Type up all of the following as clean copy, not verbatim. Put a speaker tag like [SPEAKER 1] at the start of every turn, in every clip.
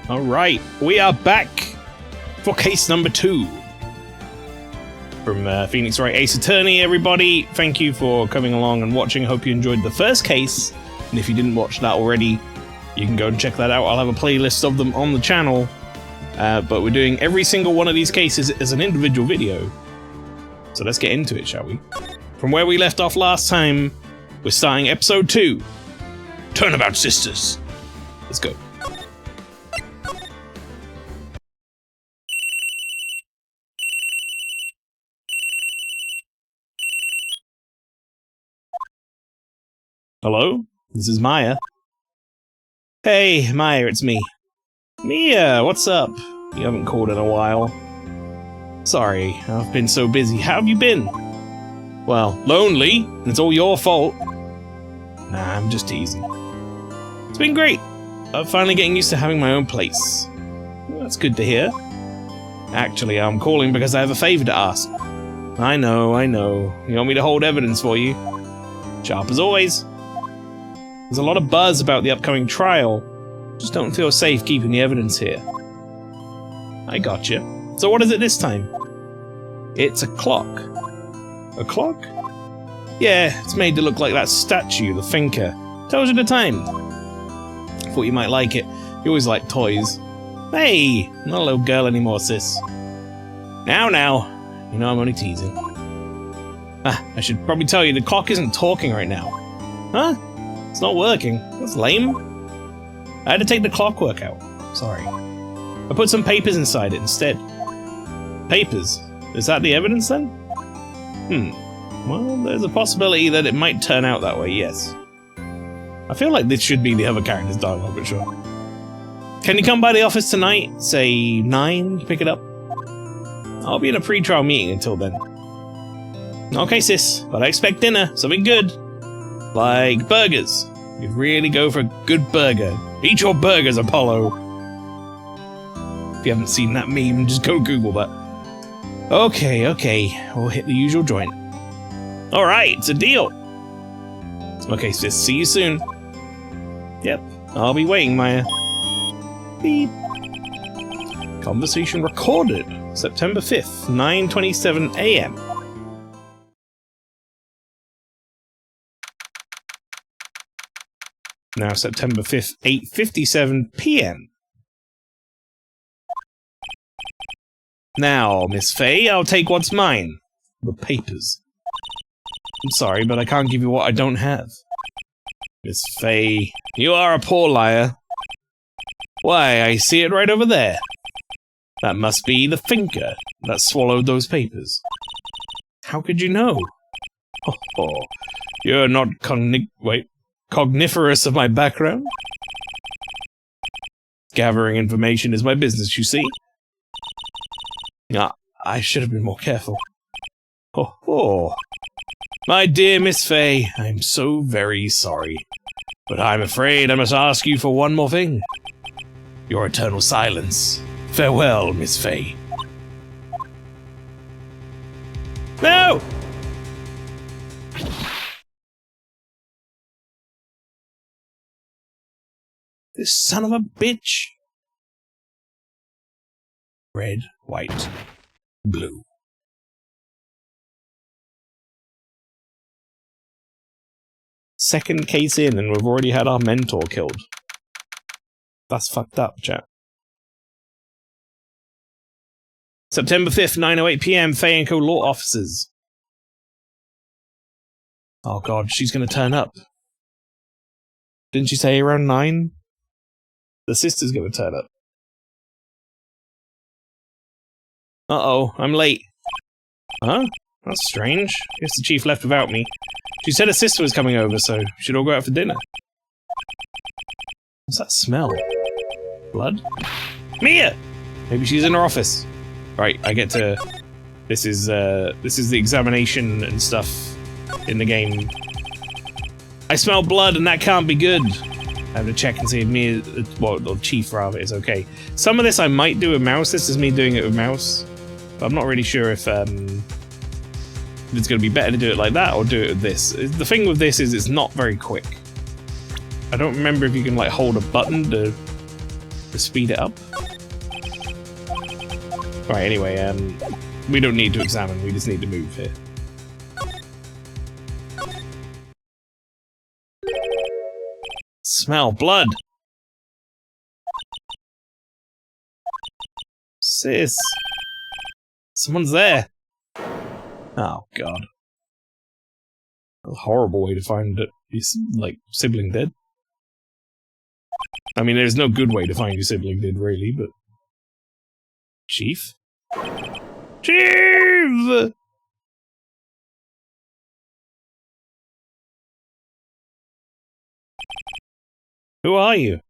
[SPEAKER 1] Alright, we are back for case number 2. From Phoenix Wright Ace Attorney, everybody. Thank you for coming along and watching. Hope you enjoyed the first case. And if you didn't watch that already, you can go and check that out. I'll have a playlist of them on the channel. But we're doing every single one of these cases as an individual video. So let's get into it, shall we? From where we left off last time, we're starting episode 2. Turnabout Sisters. Let's go. Hello? This is Maya. Hey, Maya, it's me. Mia, what's up? You haven't called in a while. Sorry, I've been so busy. How have you been? Well, lonely. It's all your fault. Nah, I'm just teasing. It's been great. I'm finally getting used to having my own place. Well, that's good to hear. Actually, I'm calling because I have a favor to ask. I know. You want me to hold evidence for you? Sharp as always. There's a lot of buzz about the upcoming trial. Just don't feel safe keeping the evidence here. I gotcha. So what is it this time? It's a clock. A clock? Yeah, it's made to look like that statue, the thinker. Tells you the time. Thought you might like it. You always like toys. Hey, not a little girl anymore, sis. Now. You know I'm only teasing. I should probably tell you, the clock isn't talking right now. Huh? It's not working. That's lame. I had to take the clockwork out. Sorry. I put some papers inside it instead. Papers? Is that the evidence then? Well, there's a possibility that it might turn out that way, yes. I feel like this should be the other character's dialogue, but sure. Can you come by the office tonight? Say 9 to pick it up? I'll be in a pre-trial meeting until then. Okay, sis, but I expect dinner, something good. Like burgers. You'd really go for a good burger. Eat your burgers, Apollo. If you haven't seen that meme, just go Google that. Okay. We'll hit the usual joint. Alright, it's a deal. Okay, sis, see you soon. Yep, I'll be waiting, Maya. Beep. Conversation recorded. September 5th, 9:27 AM. Now September 5th, 8:57 PM. Now, Miss Faye, I'll take what's mine. The papers. I'm sorry, but I can't give you what I don't have. Miss Faye, you are a poor liar. Why, I see it right over there. That must be the thinker that swallowed those papers. How could you know? Oh, you're not cogniferous of my background? Gathering information is my business, you see. I should have been more careful. Oh. My dear Miss Faye, I'm so very sorry. But I'm afraid I must ask you for one more thing. Your eternal silence. Farewell, Miss Faye. No! This son of a bitch. Red, white, blue. Second case in and we've already had our mentor killed. That's fucked up, chat. September 5th, 9:08 PM, Faye & Co. Law Offices. Oh god, she's gonna turn up. Didn't she say around 9? The sister's gonna turn up. Uh-oh, I'm late. Huh? That's strange. Guess the chief left without me. She said her sister was coming over, so we should all go out for dinner. What's that smell? Blood? Mia! Maybe she's in her office. Right, I get to... This is the examination and stuff in the game. I smell blood and that can't be good. I have to check and see if Mia... Well, the chief, rather, is okay. Some of this I might do with mouse. This is me doing it with mouse. But I'm not really sure if it's going to be better to do it like that or do it with this. The thing with this is it's not very quick. I don't remember if you can like hold a button to to speed it up. Right, anyway, we don't need to examine, we just need to move here. Smell blood! Sis! Someone's there! Oh, God. A horrible way to find your, like, sibling dead. I mean, there's no good way to find your sibling dead, really, but... Chief? Chief! Who are you?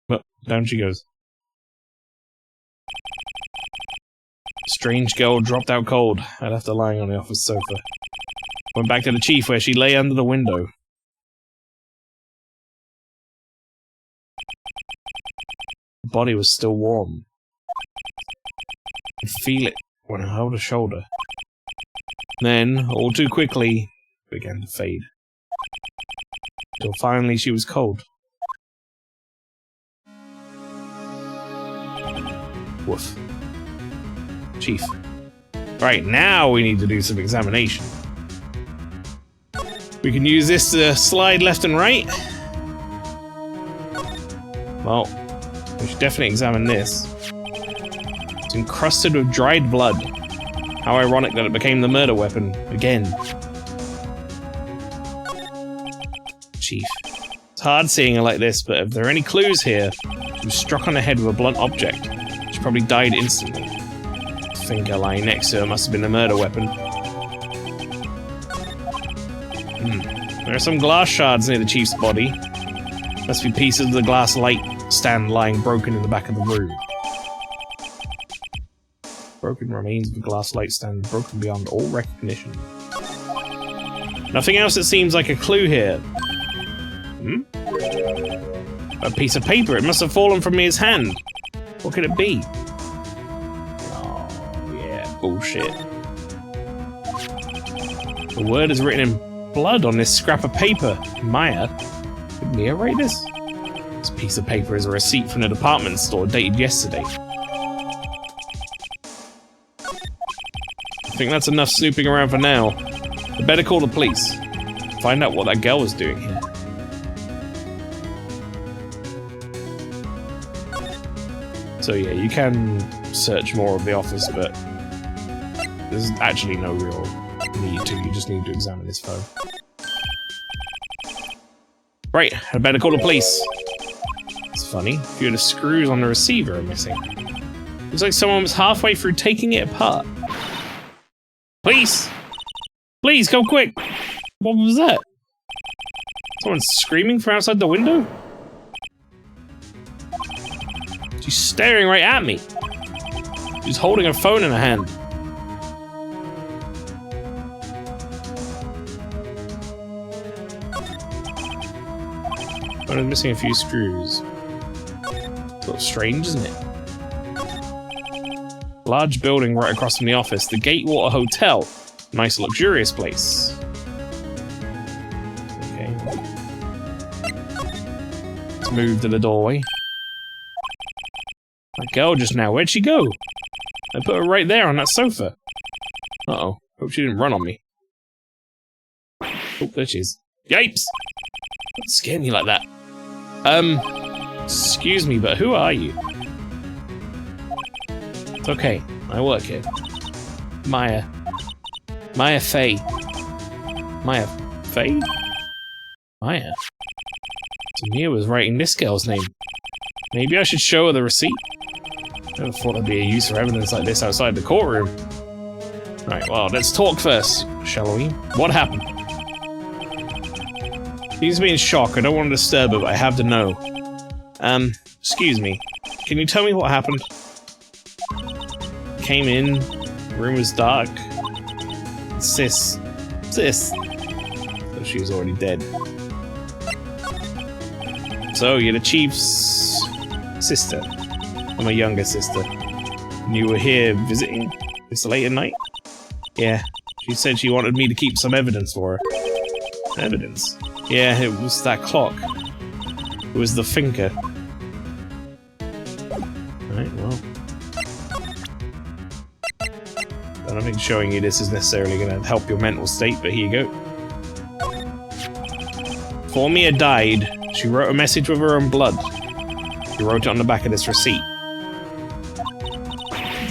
[SPEAKER 1] Well, down she goes. Strange girl dropped out cold. I left her lying on the office sofa. Went back to the chief where she lay under the window. The body was still warm. I could feel it when I held her shoulder. Then, all too quickly, it began to fade. Until finally she was cold. Woof. Chief. Right, now we need to do some examination. We can use this to slide left and right. Well, we should definitely examine this. It's encrusted with dried blood. How ironic that it became the murder weapon again. Chief. It's hard seeing her like this, but if there are any clues here, she was struck on the head with a blunt object. She probably died instantly. The finger lying next to her must have been the murder weapon. There are some glass shards near the chief's body. Must be pieces of the glass light stand lying broken in the back of the room. Broken remains of the glass light stand broken beyond all recognition. Nothing else that seems like a clue here. A piece of paper. It must have fallen from his hand. What could it be? Oh, yeah, bullshit. The word is written in blood on this scrap of paper. Maya, did Mia write this? This piece of paper is a receipt from the department store dated yesterday. I think that's enough snooping around for now. I better call the police. Find out what that girl was doing here. So yeah, you can search more of the office, but there's actually no real need to. You just need to examine his phone. Right, I better call the police. It's funny, a few of the screws on the receiver are missing. Looks like someone was halfway through taking it apart. Police! Please, come quick! What was that? Someone screaming from outside the window? She's staring right at me. She's holding her phone in her hand. I'm missing a few screws. A little strange, isn't it? Large building right across from the office. The Gatewater Hotel. Nice, luxurious place. Okay. Let's move to the doorway. That girl just now, where'd she go? I put her right there on that sofa. Uh-oh. Hope she didn't run on me. Oh, there she is. Yipes! Don't scare me like that. Excuse me, but who are you? It's okay. I work here. Maya. Maya Fey. Maya Fey? Maya? So Mia was writing this girl's name. Maybe I should show her the receipt. Never thought there'd be a use for evidence like this outside the courtroom. Right, well, let's talk first, shall we? What happened? Seems to be in shock. I don't want to disturb her, but I have to know. Excuse me. Can you tell me what happened? Came in, the room was dark. Sis. So she was already dead. So, you're the chief's sister. I'm a younger sister. And you were here visiting this late at night? Yeah. She said she wanted me to keep some evidence for her. Evidence? Yeah, it was that clock. It was the thinker. Alright, well. I don't think showing you this is necessarily going to help your mental state, but here you go. Before Mia died, she wrote a message with her own blood. She wrote it on the back of this receipt.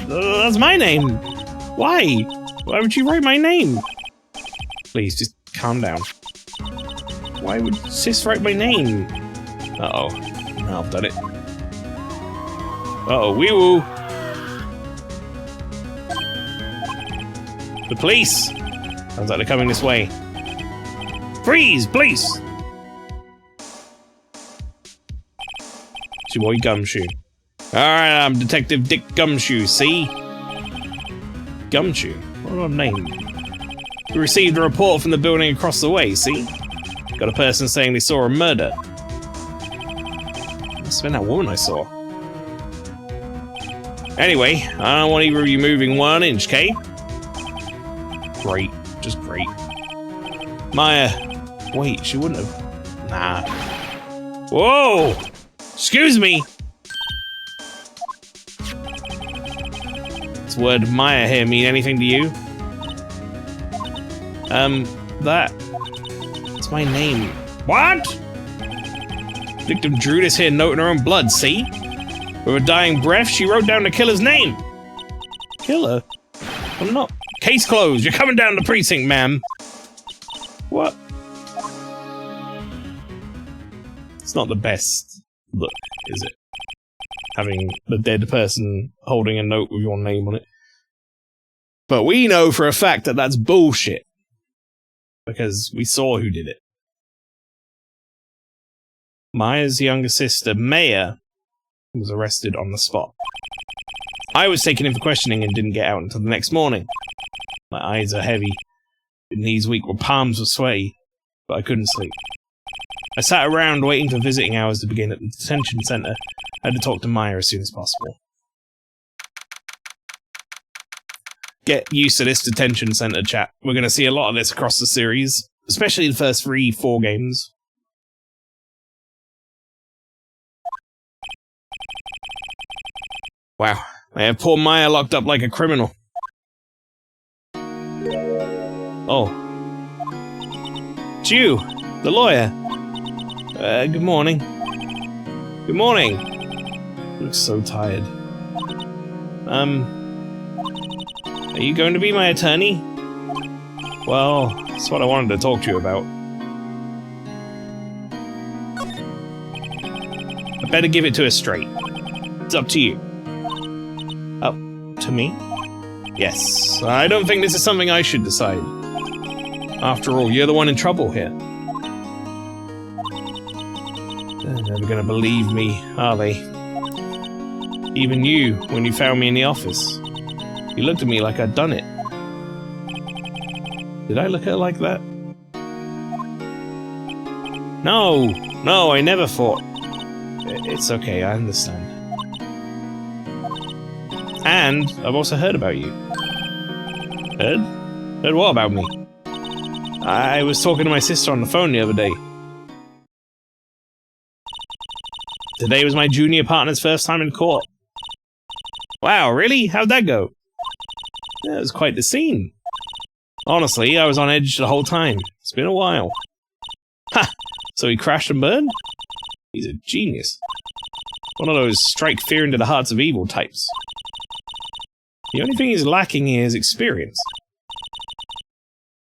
[SPEAKER 1] That's my name! Why? Why would you write my name? Please, just calm down. Why would Sis write my name? Uh-oh. Now I've done it. Uh-oh, wee-woo! The police! Sounds like they're coming this way. Freeze, police! It's your boy Gumshoe. Alright, I'm Detective Dick Gumshoe, see? Gumshoe? What a name. We received a report from the building across the way, see? Got a person saying they saw a murder. Must have been that woman I saw. Anyway, I don't want either of you moving 1 inch, Kay? Great. Just great. Maya. Wait, she wouldn't have... Nah. Whoa! Excuse me! Does the word Maya here mean anything to you? That's my name. What? Victim drew this here note in her own blood, see? With a dying breath, she wrote down the killer's name. Killer? I'm not... Case closed. You're coming down to the precinct, ma'am. What? It's not the best look, is it? Having the dead person holding a note with your name on it. But we know for a fact that that's bullshit. Because we saw who did it. Maya's younger sister, Maya, was arrested on the spot. I was taken in for questioning and didn't get out until the next morning. My eyes are heavy, my knees weak, my palms were sweaty, but I couldn't sleep. I sat around waiting for visiting hours to begin at the detention center. I had to talk to Maya as soon as possible. Get used to this detention center chat. We're going to see a lot of this across the series, especially the first 3-4 games. Wow, I have poor Maya locked up like a criminal. Oh. It's you, the lawyer. Good morning. Good morning. Looks so tired. Are you going to be my attorney? Well, that's what I wanted to talk to you about. I better give it to her straight. It's up to you. Up to me? Yes. I don't think this is something I should decide. After all, you're the one in trouble here. They're never gonna believe me, are they? Even you, when you found me in the office. You looked at me like I'd done it. Did I look at her like that? No! No, I never thought. It's okay, I understand. And I've also heard about you. Heard? Heard what about me? I was talking to my sister on the phone the other day. Today was my junior partner's first time in court. Wow, really? How'd that go? Yeah, it was quite the scene. Honestly, I was on edge the whole time. It's been a while. Ha! So he crashed and burned? He's a genius. One of those strike fear into the hearts of evil types. The only thing he's lacking here is experience.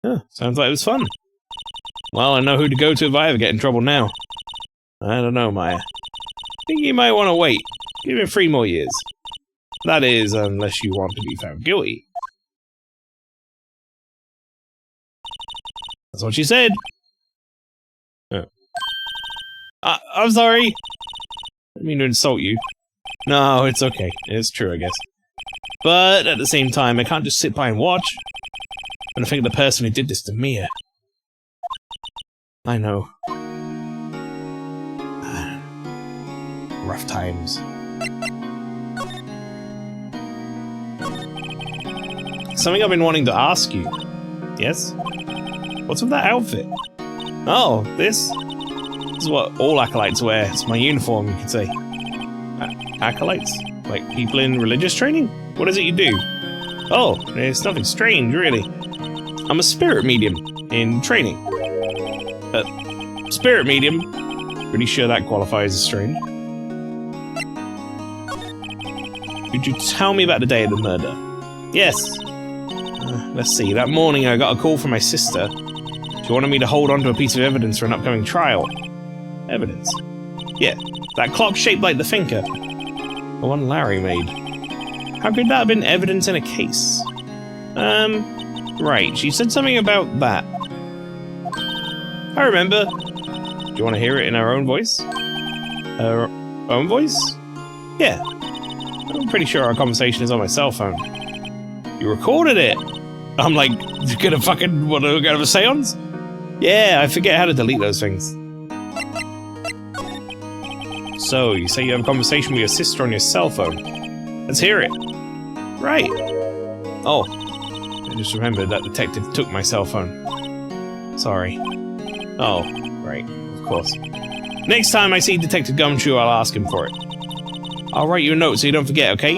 [SPEAKER 1] Huh, sounds like it was fun. Well, I know who to go to if I ever get in trouble now. I don't know, Maya. I think you might want to wait. Give it 3 more years. That is, unless you want to be found guilty. That's what she said. Oh. I'm sorry. I didn't mean to insult you. No, it's okay. It's true, I guess. But at the same time, I can't just sit by and watch. When I think of the person who did this to Mia. I know. Rough times. Something I've been wanting to ask you. Yes? What's with that outfit? Oh, this is what all acolytes wear. It's my uniform, you could say. Acolytes? Like people in religious training? What is it you do? Oh, it's nothing strange, really. I'm a spirit medium in training. Spirit medium? Pretty sure that qualifies as strange. Could you tell me about the day of the murder? Yes. Let's see. That morning I got a call from my sister. She wanted me to hold on to a piece of evidence for an upcoming trial. Evidence? Yeah, that clock shaped like the thinker. The one Larry made. How could that have been evidence in a case? Right, she said something about that. I remember. Do you want to hear it in her own voice? Her own voice? Yeah. I'm pretty sure our conversation is on my cell phone. You recorded it? I'm like, you gonna fucking want to go have a seance? Yeah, I forget how to delete those things. So, you say you have a conversation with your sister on your cell phone. Let's hear it. Right. Oh, I just remembered that detective took my cell phone. Sorry. Oh, right, of course. Next time I see Detective Gumshoe, I'll ask him for it. I'll write you a note so you don't forget, okay?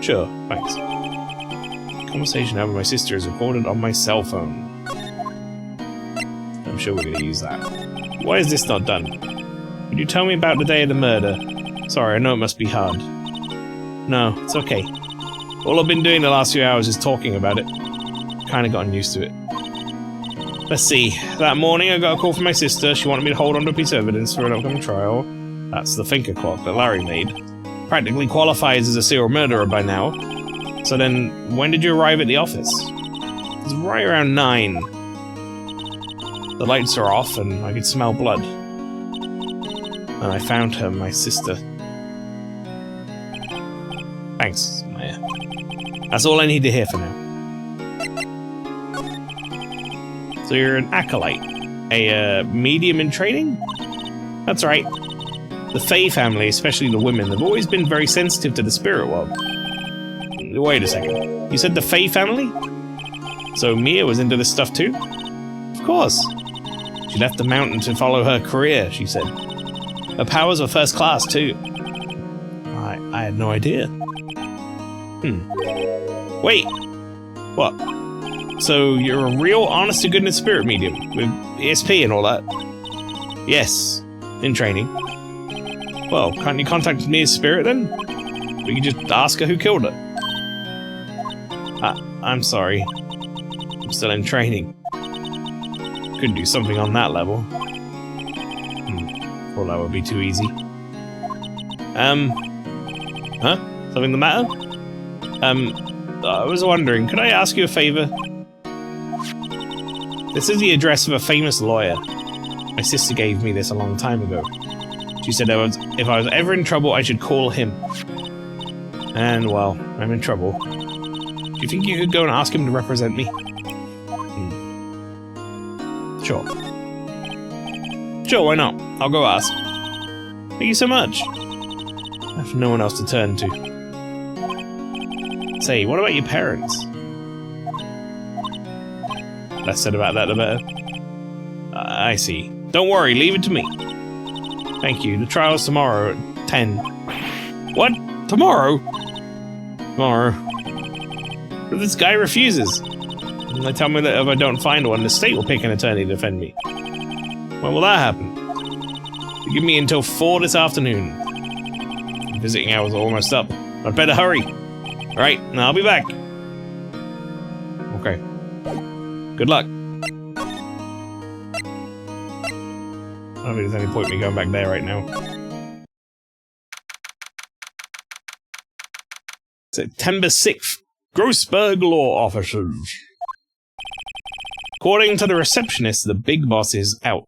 [SPEAKER 1] Sure, thanks. The conversation I have with my sister is recorded on my cell phone. I'm sure we're going to use that. Why is this not done? Could you tell me about the day of the murder? Sorry, I know it must be hard. No, it's okay. All I've been doing the last few hours is talking about it. Kinda gotten used to it. Let's see. That morning I got a call from my sister. She wanted me to hold on to a piece of evidence for an upcoming trial. That's the thinker clock that Larry made. Practically qualifies as a serial murderer by now. So then, when did you arrive at the office? It was right around 9. The lights are off and I could smell blood. And I found her, my sister. Thanks, Maya. That's all I need to hear for now. So you're an acolyte? A, medium in training? That's right. The Fae family, especially the women, have always been very sensitive to the spirit world. Wait a second. You said the Fae family? So Mia was into this stuff too? Of course. She left the mountain to follow her career, she said. Her powers were first class too. I had no idea. Wait. What? So you're a real honest-to-goodness spirit medium, with ESP and all that? Yes, in training. Well, can't you contact Mia's spirit then? We could just ask her who killed her. I'm sorry. I'm still in training. Couldn't do something on that level. Thought that would be too easy. Huh? Something the matter? I was wondering, could I ask you a favor? This is the address of a famous lawyer. My sister gave me this a long time ago. She said if I was ever in trouble, I should call him. And, well, I'm in trouble. Do you think you could go and ask him to represent me? Sure. Sure, why not? I'll go ask. Thank you so much. I have no one else to turn to. Say, what about your parents? Less said about that, the better. I see. Don't worry, leave it to me. Thank you. The trial's tomorrow at 10. What? Tomorrow? Tomorrow. But this guy refuses. And they tell me that if I don't find one, the state will pick an attorney to defend me. When will that happen? You give me until 4 this afternoon. Visiting hours are almost up. I'd better hurry. Alright, now I'll be back. Okay. Good luck. I don't think there's any point in me going back there right now. September 6th. Grossberg Law Officers. According to the receptionist, the big boss is out.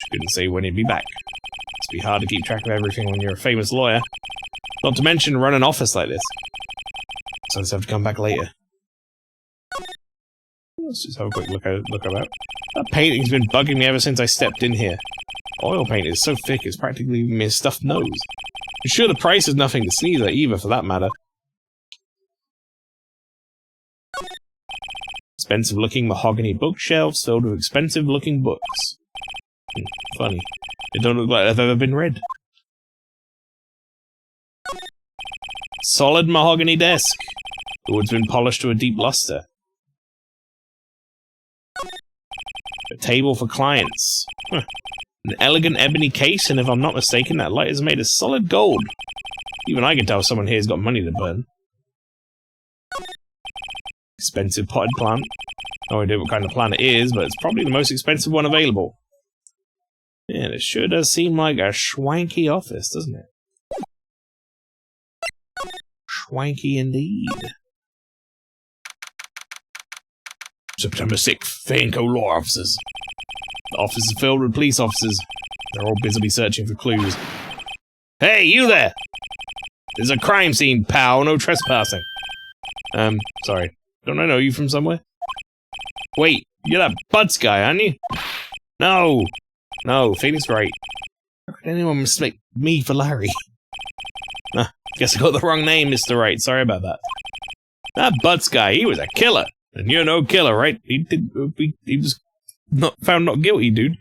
[SPEAKER 1] She couldn't say when he'd be back. Must be hard to keep track of everything when you're a famous lawyer. Not to mention run an office like this. So I just have to come back later. Let's just have a quick look about. That painting's been bugging me ever since I stepped in here. Oil paint is so thick it's practically giving me a stuffed nose. I'm sure the price is nothing to sneeze at either, for that matter. Expensive-looking mahogany bookshelves filled with expensive-looking books. Funny. They don't look like they've ever been read. Solid mahogany desk. The wood's been polished to a deep luster. A table for clients. Huh. An elegant ebony case, and if I'm not mistaken, that light is made of solid gold. Even I can tell someone here's got money to burn. Expensive potted plant. No idea what kind of plant it is, but it's probably the most expensive one available. Yeah, it sure does seem like a schwanky office, doesn't it? Schwanky indeed. September 6th, Fanco law officers. The office is filled with police officers. They're all busily searching for clues. Hey, you there! There's a crime scene, pal. No trespassing. Sorry. Don't I know you from somewhere? Wait, you're that Butts guy, aren't you? No! No, Phoenix Wright. How could anyone mistake me for Larry? Guess I got the wrong name, Mr. Wright. Sorry about that. That Butts guy, he was a killer. And you're no killer, right? He was found not guilty, dude.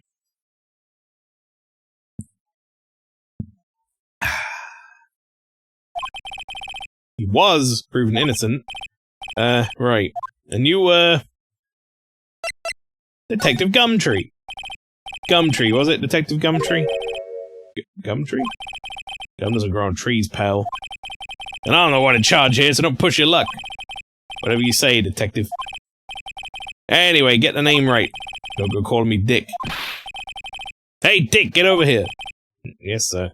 [SPEAKER 1] He was proven innocent. Right. And you, Detective Gumtree. Gumtree, was it? Detective Gumtree? Gumtree? Gum doesn't grow on trees, pal. And I don't know what to charge here, so don't push your luck. Whatever you say, detective. Anyway, get the name right. Don't go calling me Dick. Hey, Dick, get over here. Yes, sir.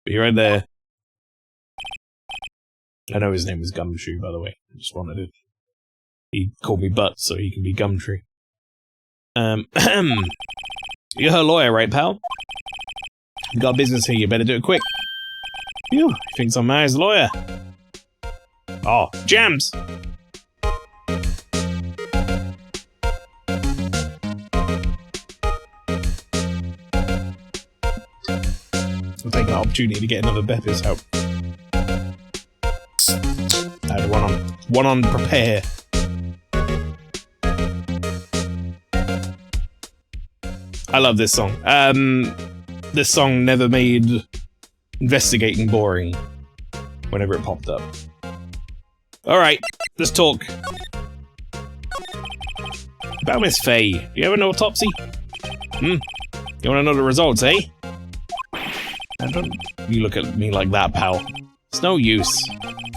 [SPEAKER 1] Be right there. I know his name was Gumshoe, by the way. I just wanted it. He called me Butts, so he can be Gumtree. You're her lawyer, right, pal? You got business here, you better do it quick. Phew, he thinks I'm Maya's lawyer. Oh, jams! I'll take the opportunity to get another Beppis out. I had one on prepare. I love this song. This song never made investigating boring whenever it popped up. Alright, let's talk. About Miss Faye. Do you have an autopsy? You wanna know the results, eh? Don't you look at me like that, pal. It's no use.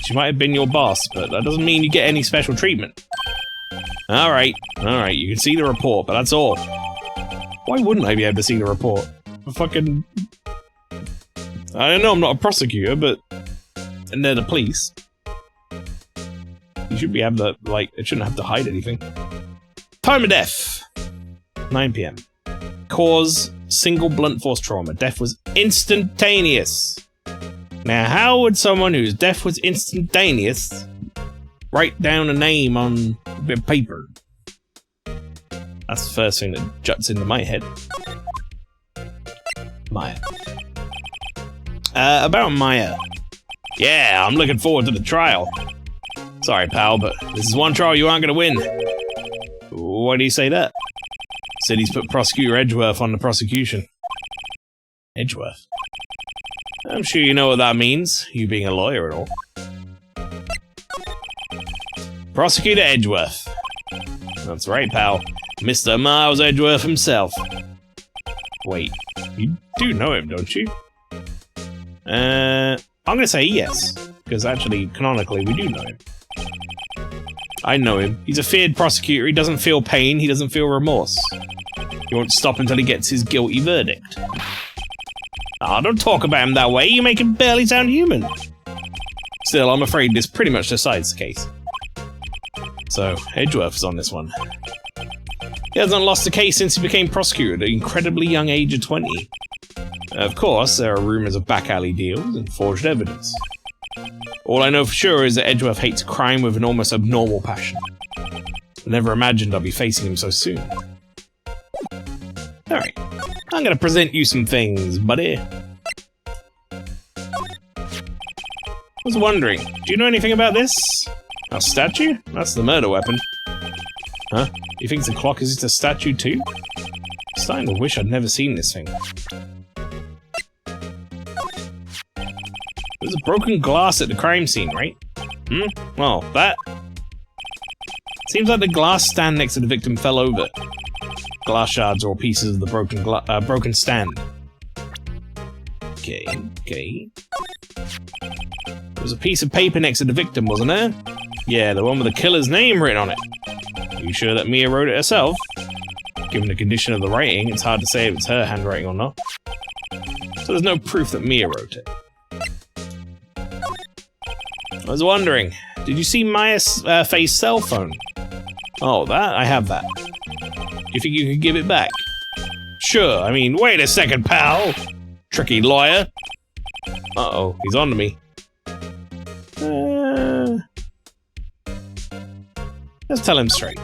[SPEAKER 1] She might have been your boss, but that doesn't mean you get any special treatment. Alright, you can see the report, but that's all. Why wouldn't I be able to see the report? Fucking... I know I'm not a prosecutor, but... And they're the police. You should be able to, like, it shouldn't have to hide anything. Time of death! 9 PM. Cause, single blunt force trauma. Death was instantaneous. Now, how would someone whose death was instantaneous write down a name on a bit of paper? That's the first thing that juts into my head. Maya. About Maya. Yeah, I'm looking forward to the trial. Sorry, pal, but this is one trial you aren't gonna win. Why do you say that? Said he's put Prosecutor Edgeworth on the prosecution. Edgeworth? I'm sure you know what that means, you being a lawyer and all. Prosecutor Edgeworth. That's right, pal. Mr. Miles Edgeworth himself. Wait, you do know him, don't you? I'm gonna say yes, because actually, canonically, we do know him. I know him. He's a feared prosecutor, he doesn't feel pain, he doesn't feel remorse. He won't stop until he gets his guilty verdict. Ah, don't talk about him that way, you make him barely sound human. Still, I'm afraid this pretty much decides the case. So, Edgeworth is on this one. He hasn't lost a case since he became prosecutor at an incredibly young age of 20. Of course, there are rumors of back alley deals and forged evidence. All I know for sure is that Edgeworth hates crime with an almost abnormal passion. I never imagined I'd be facing him so soon. Alright, I'm gonna present you some things, buddy. I was wondering, do you know anything about this? A statue? That's the murder weapon. Huh? He thinks the clock is just a statue too? Starting to wish I'd never seen this thing. There's a broken glass at the crime scene, right? Well, that... Seems like the glass stand next to the victim fell over. Glass shards or pieces of the broken stand. Okay. There was a piece of paper next to the victim, wasn't there? Yeah, the one with the killer's name written on it. Are you sure that Mia wrote it herself? Given the condition of the writing, it's hard to say if it's her handwriting or not. So there's no proof that Mia wrote it. I was wondering, did you see Maya's Faye's cell phone? Oh, that? I have that. You think you could give it back? Sure, I mean, wait a second, pal! Tricky lawyer. Uh-oh, he's on to me. Let's tell him straight.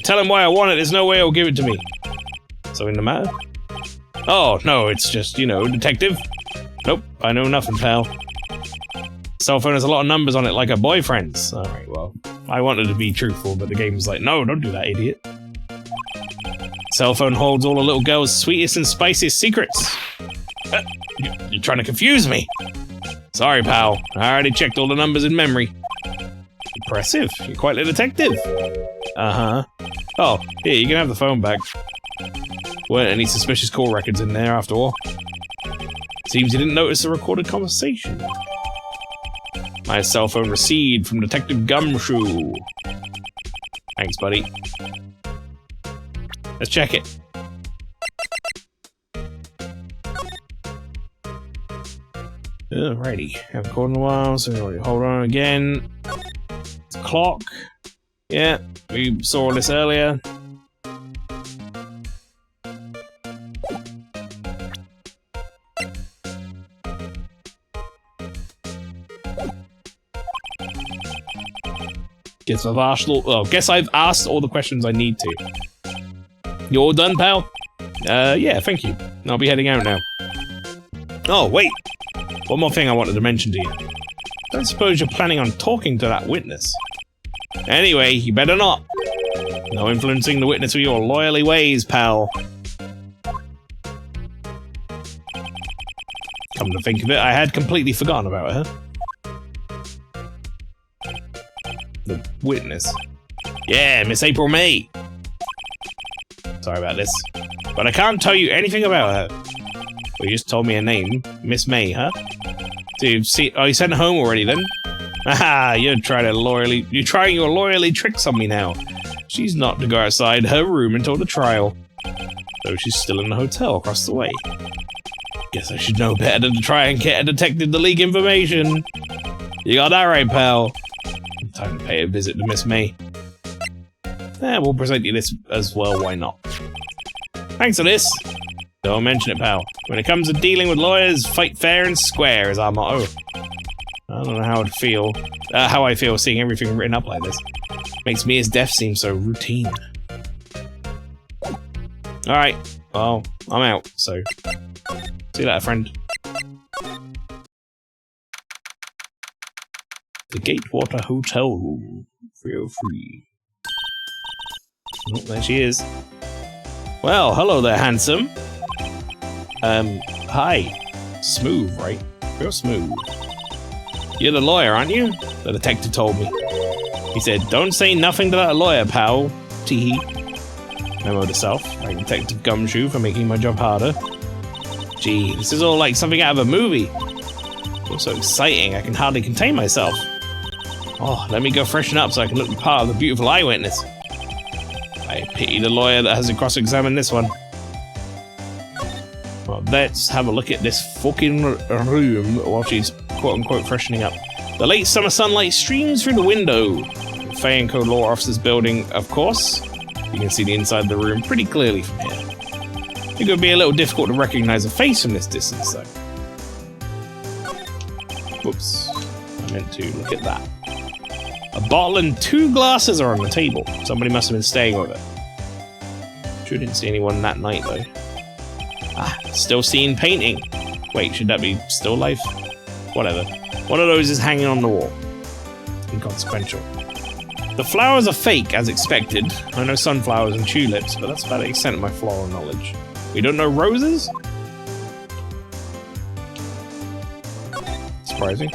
[SPEAKER 1] Tell him why I want it, there's no way he'll give it to me. Something the matter? Oh, no, it's just, you know, detective. Nope, I know nothing, pal. Cell phone has a lot of numbers on it like her boyfriend's. Alright, well, I wanted to be truthful, but the game was like, no, don't do that, idiot. Cell phone holds all a little girl's sweetest and spiciest secrets. You're trying to confuse me. Sorry, pal. I already checked all the numbers in memory. Impressive. You're quite a detective. Uh-huh. Oh, here, you can have the phone back. Weren't any suspicious call records in there, after all. Seems you didn't notice a recorded conversation. My cell phone received from Detective Gumshoe. Thanks, buddy. Let's check it. Alrighty. Haven't called in a while, so hold on again. It's a clock. Yeah, we saw this earlier. Guess I've asked all the questions I need to. You all done, pal? Yeah, thank you. I'll be heading out now. Oh, wait! One more thing I wanted to mention to you. Don't suppose you're planning on talking to that witness. Anyway, you better not. No influencing the witness with your lawyerly ways, pal. Come to think of it, I had completely forgotten about her. The witness. Yeah, Miss April May. Sorry about this. But I can't tell you anything about her. Well, you just told me her name. Miss May, huh? So you sent her home already then? Haha, you're trying your lawyerly tricks on me now. She's not to go outside her room until the trial. Though she's still in the hotel across the way. Guess I should know better than to try and get a detective to leak information. You got that right, pal. Time to pay a visit to Miss May. We'll present you this as well, why not? Thanks for this. Don't mention it, pal. When it comes to dealing with lawyers, fight fair and square is our motto. I don't know how I feel seeing everything written up like this. Makes Mia's death seem so routine. Alright, well, I'm out, so... See you later, friend. The Gatewater Hotel Room. 303. Oh, there she is. Well, hello there, handsome. Hi. Smooth, right? Real smooth. You're the lawyer, aren't you? The detective told me. He said, don't say nothing to that lawyer, pal. Teehee. Memo to self. Thank Detective Gumshoe for making my job harder. Gee, this is all like something out of a movie. It's so exciting, I can hardly contain myself. Oh, let me go freshen up so I can look the part of the beautiful eyewitness. I pity the lawyer that has to cross-examine this one. Well, let's have a look at this fucking room while she's quote-unquote freshening up. The late summer sunlight streams through the window. Fay and Co. Law Officers building, of course. You can see the inside of the room pretty clearly from here. It could be a little difficult to recognize a face from this distance, though. Whoops. I meant to look at that. A bottle and 2 glasses are on the table. Somebody must have been staying with her. Sure didn't see anyone that night, though. Ah, still seen painting. Wait, should that be still life? Whatever. One of those is hanging on the wall. Inconsequential. The flowers are fake, as expected. I know sunflowers and tulips, but that's about the extent of my floral knowledge. We don't know roses? Surprising.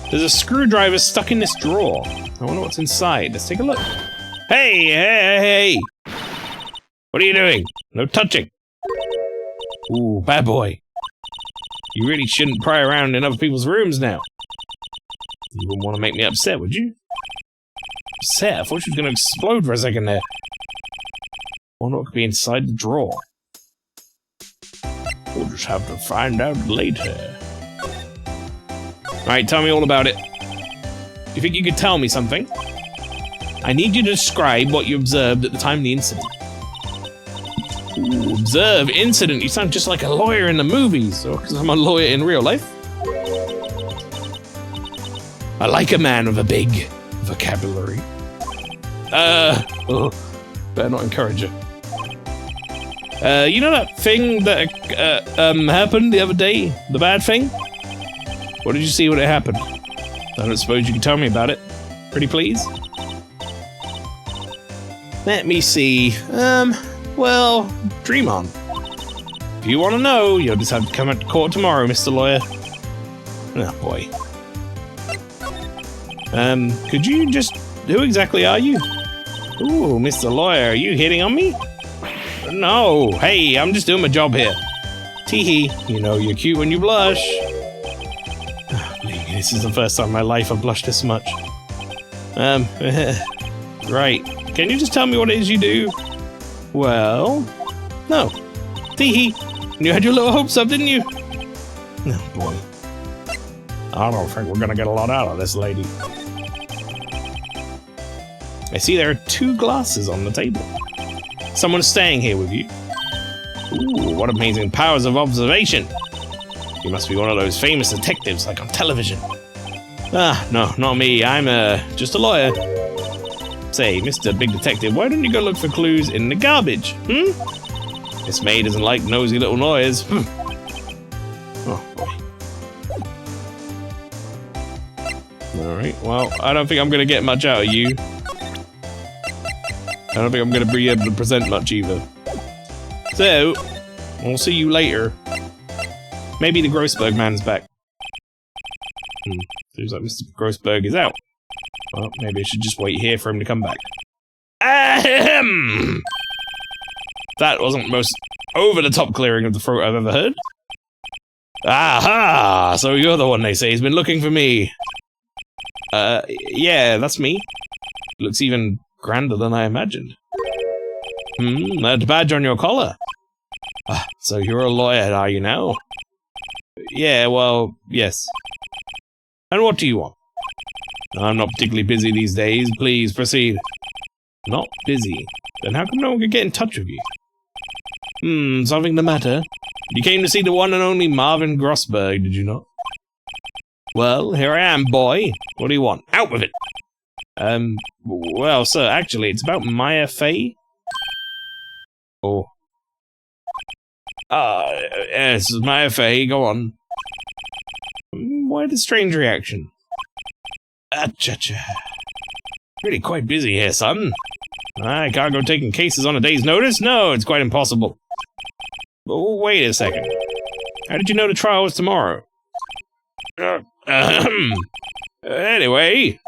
[SPEAKER 1] There's a screwdriver stuck in this drawer. I wonder what's inside. Let's take a look. Hey, hey, hey! What are you doing? No touching. Ooh, bad boy. You really shouldn't pry around in other people's rooms now. You wouldn't want to make me upset, would you? Upset? I thought she was going to explode for a second there. I wonder what could be inside the drawer. We'll just have to find out later. Alright, tell me all about it. Do you think you could tell me something? I need you to describe what you observed at the time of the incident. Ooh, observe incident? You sound just like a lawyer in the movies, or because I'm a lawyer in real life. I like a man with a big vocabulary. Better not encourage her. You know that thing that happened the other day? The bad thing? What did you see when it happened? I don't suppose you can tell me about it. Pretty please? Let me see. Well, dream on. If you want to know, you'll just have to come up to court tomorrow, Mr. Lawyer. Oh, boy. Could you just... Who exactly are you? Ooh, Mr. Lawyer, are you hitting on me? No, hey, I'm just doing my job here. Teehee, you know you're cute when you blush. This is the first time in my life I've blushed this much. Right. Can you just tell me what it is you do? Well... No. Teehee, you had your little hopes up, didn't you? Oh, boy. I don't think we're gonna get a lot out of this lady. I see there are 2 glasses on the table. Someone's staying here with you. Ooh, what amazing powers of observation. You must be one of those famous detectives like on television. Ah, no, not me. I'm just a lawyer. Say, Mr. Big Detective, why don't you go look for clues in the garbage? This maid doesn't like nosy little lawyers. Oh, boy. Alright, well, I don't think I'm gonna get much out of you. I don't think I'm gonna be able to present much either. So, I'll see you later. Maybe the Grossberg man's back. Seems like Mr. Grossberg is out. Well, maybe I should just wait here for him to come back. Ahem! That wasn't the most over-the-top clearing of the throat I've ever heard. Aha! So you're the one they say has been looking for me. Yeah, that's me. Looks even grander than I imagined. That badge on your collar. So you're a lawyer, are you now? Yeah, well, yes. And what do you want? I'm not particularly busy these days. Please, proceed. Not busy? Then how come no one could get in touch with you? Something the matter? You came to see the one and only Marvin Grossberg, did you not? Well, here I am, boy. What do you want? Out with it! Well, sir, actually, it's about Maya Fey. Oh. Yes, Maya Fey, go on. Why the strange reaction? Cha-cha. Really quite busy here, son. I can't go taking cases on a day's notice? No, it's quite impossible. But wait a second. How did you know the trial was tomorrow? Anyway,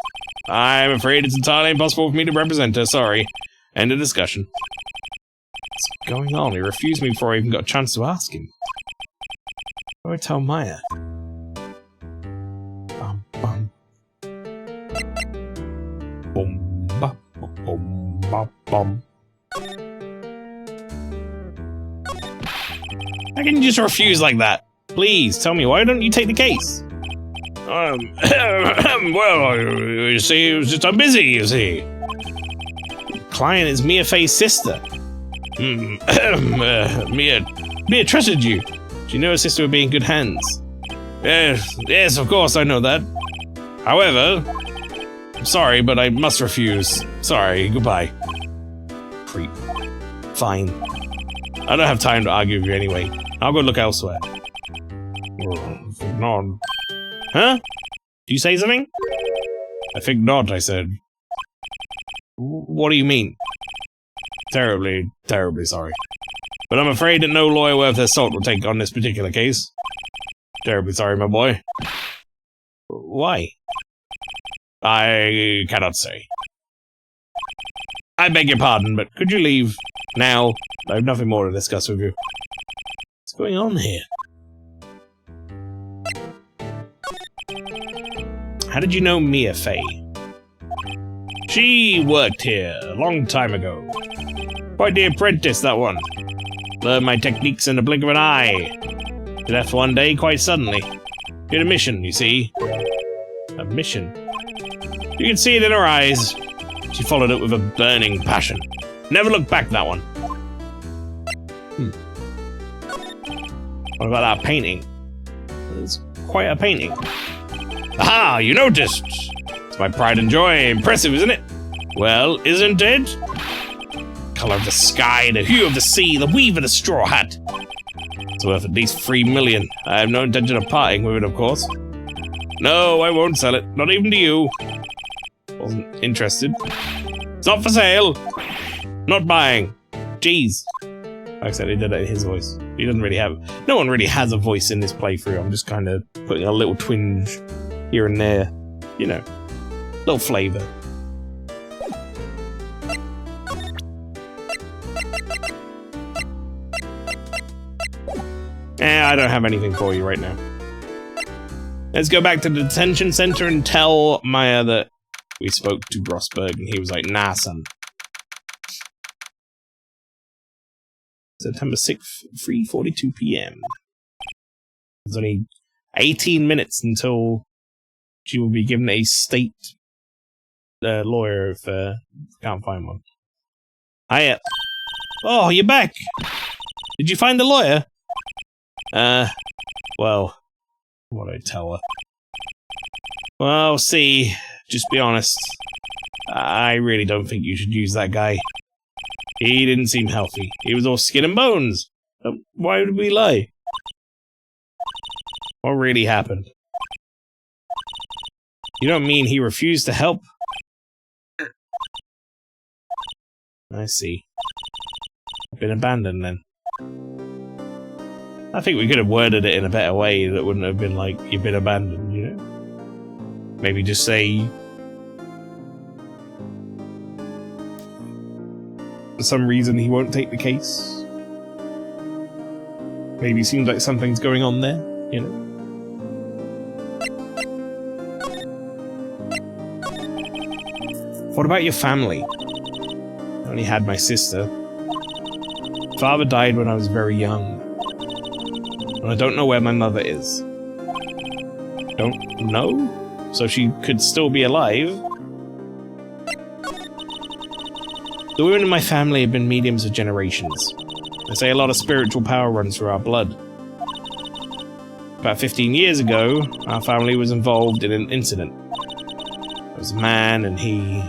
[SPEAKER 1] I'm afraid it's entirely impossible for me to represent her, sorry. End of discussion. What's going on? He refused me before I even got a chance to ask him. What do I tell Maya? Bum, bum. Boom, bum, boom, bum, bum. How can you just refuse like that? Please, tell me, why don't you take the case? Well, you see, it was just I'm busy, you see. The client is Mia Fey's sister. Mia trusted you. She knew her sister would be in good hands. Yes, of course, I know that. However, I'm sorry, but I must refuse. Sorry, goodbye. Creep. Fine. I don't have time to argue with you anyway. I'll go look elsewhere. No. Huh? Did you say something? I think not, I said. What do you mean? Terribly, terribly sorry. But I'm afraid that no lawyer worth their salt will take on this particular case. Terribly sorry, my boy. Why? I cannot say. I beg your pardon, but could you leave now? I have nothing more to discuss with you. What's going on here? How did you know Mia Fey? She worked here a long time ago. Quite the apprentice, that one. Learned my techniques in the blink of an eye. She left one day quite suddenly. She had a mission, you see. A mission? You can see it in her eyes. She followed it with a burning passion. Never looked back, that one. What about that painting? It's quite a painting. Aha! You noticed! It's my pride and joy. Impressive, isn't it? Well, isn't it? Color of the sky, the hue of the sea, the weave of the straw hat. It's worth at least 3 million. I have no intention of parting with it, of course. No, I won't sell it. Not even to you. Wasn't interested. It's not for sale. Not buying. Jeez. Like I said, he did it in his voice. He doesn't really have... No one really has a voice in this playthrough. I'm just kind of putting a little twinge here and there. You know. Little flavour. I don't have anything for you right now. Let's go back to the detention center and tell Maya that we spoke to Grossberg and he was like, nah, son. September 6th, 3:42 p.m. There's only 18 minutes until she will be given a state lawyer if can't find one. Hiya. Oh, you're back. Did you find the lawyer? Well, what'd I tell her? Well, see, just be honest. I really don't think you should use that guy. He didn't seem healthy. He was all skin and bones. Why would we lie? What really happened? You don't mean he refused to help? I see. Been abandoned then. I think we could have worded it in a better way that wouldn't have been like, you've been abandoned, you know? Maybe just say... For some reason he won't take the case. Maybe it seems like something's going on there, you know? What about your family? I only had my sister. Father died when I was very young. And I don't know where my mother is. Don't know? So she could still be alive? The women in my family have been mediums for generations. They say a lot of spiritual power runs through our blood. About 15 years ago, our family was involved in an incident. There was a man and he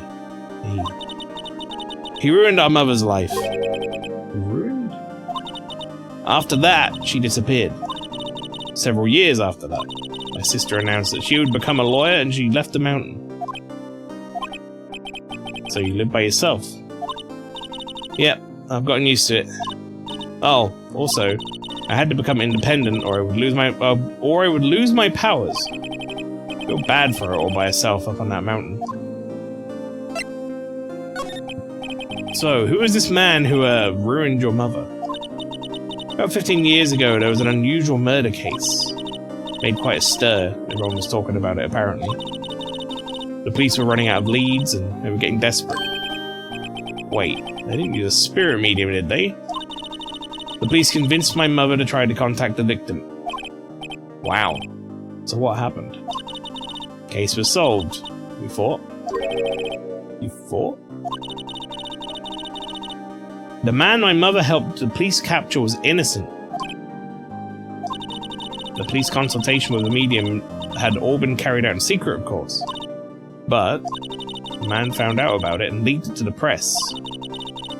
[SPEAKER 1] ruined our mother's life. Ruined? After that, she disappeared. Several years after that, my sister announced that she would become a lawyer and she left the mountain. So you live by yourself? Yep, I've gotten used to it. Oh, also, I had to become independent or I would lose my powers. I feel bad for her all by herself up on that mountain. So, who is this man who ruined your mother? About 15 years ago, there was an unusual murder case. Made quite a stir. Everyone was talking about it, apparently. The police were running out of leads, and they were getting desperate. Wait, they didn't use a spirit medium, did they? The police convinced my mother to try to contact the victim. Wow. So what happened? Case was solved. We fought. You fought? The man my mother helped the police capture was innocent. The police consultation with the medium had all been carried out in secret, of course. But the man found out about it and leaked it to the press.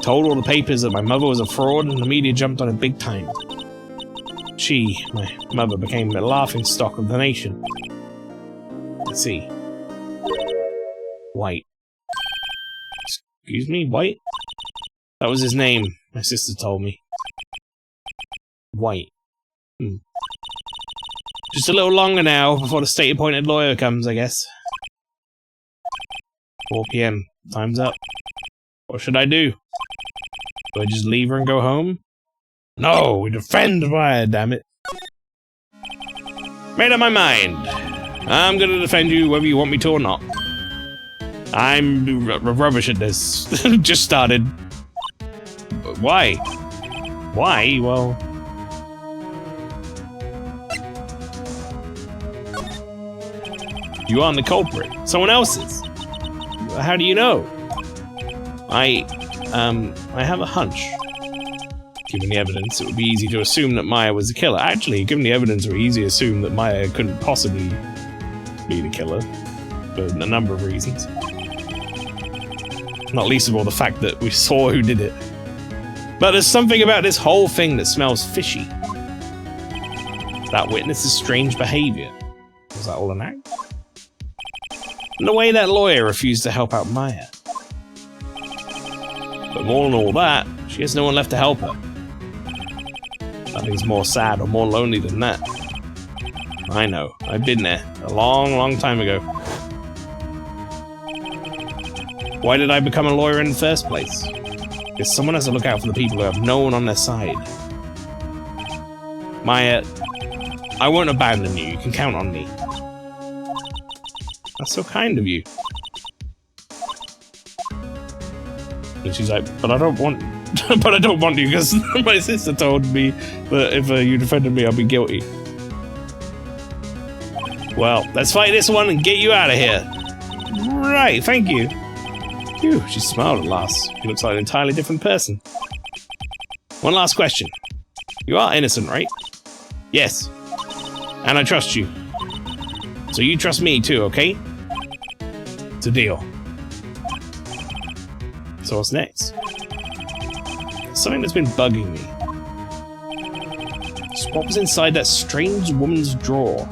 [SPEAKER 1] Told all the papers that my mother was a fraud and the media jumped on it big time. She, my mother, became the laughingstock of the nation. Let's see. White. Excuse me, White? That was his name, my sister told me. White. Just a little longer now before the state-appointed lawyer comes, I guess. 4 PM. Time's up. What should I do? Do I just leave her and go home? No, we defend Wright, damn it. Made up my mind. I'm gonna defend you whether you want me to or not. I'm rubbish at this. Just started. Why? Why? Well... You aren't the culprit. Someone else is. How do you know? I have a hunch. Given the evidence, it would be easy to assume that Maya was the killer. Actually, given the evidence, it would be easy to assume that Maya couldn't possibly be the killer. For a number of reasons. Not least of all the fact that we saw who did it. But there's something about this whole thing that smells fishy. That witness's strange behavior. Was that all an act? And the way that lawyer refused to help out Maya. But more than all that, she has no one left to help her. Nothing's more sad or more lonely than that. I know. I've been there. A long, long time ago. Why did I become a lawyer in the first place? Because someone has to look out for the people who have no one on their side. Maya, I won't abandon you. You can count on me. That's so kind of you. And she's like, but I don't want... but I don't want you, because my sister told me that if you defended me, I'll be guilty. Well, let's fight this one and get you out of here. Right, thank you. Phew, she smiled at last. She looks like an entirely different person. One last question. You are innocent, right? Yes. And I trust you. So you trust me too, okay? It's a deal. So what's next? Something that's been bugging me. Just what was inside that strange woman's drawer?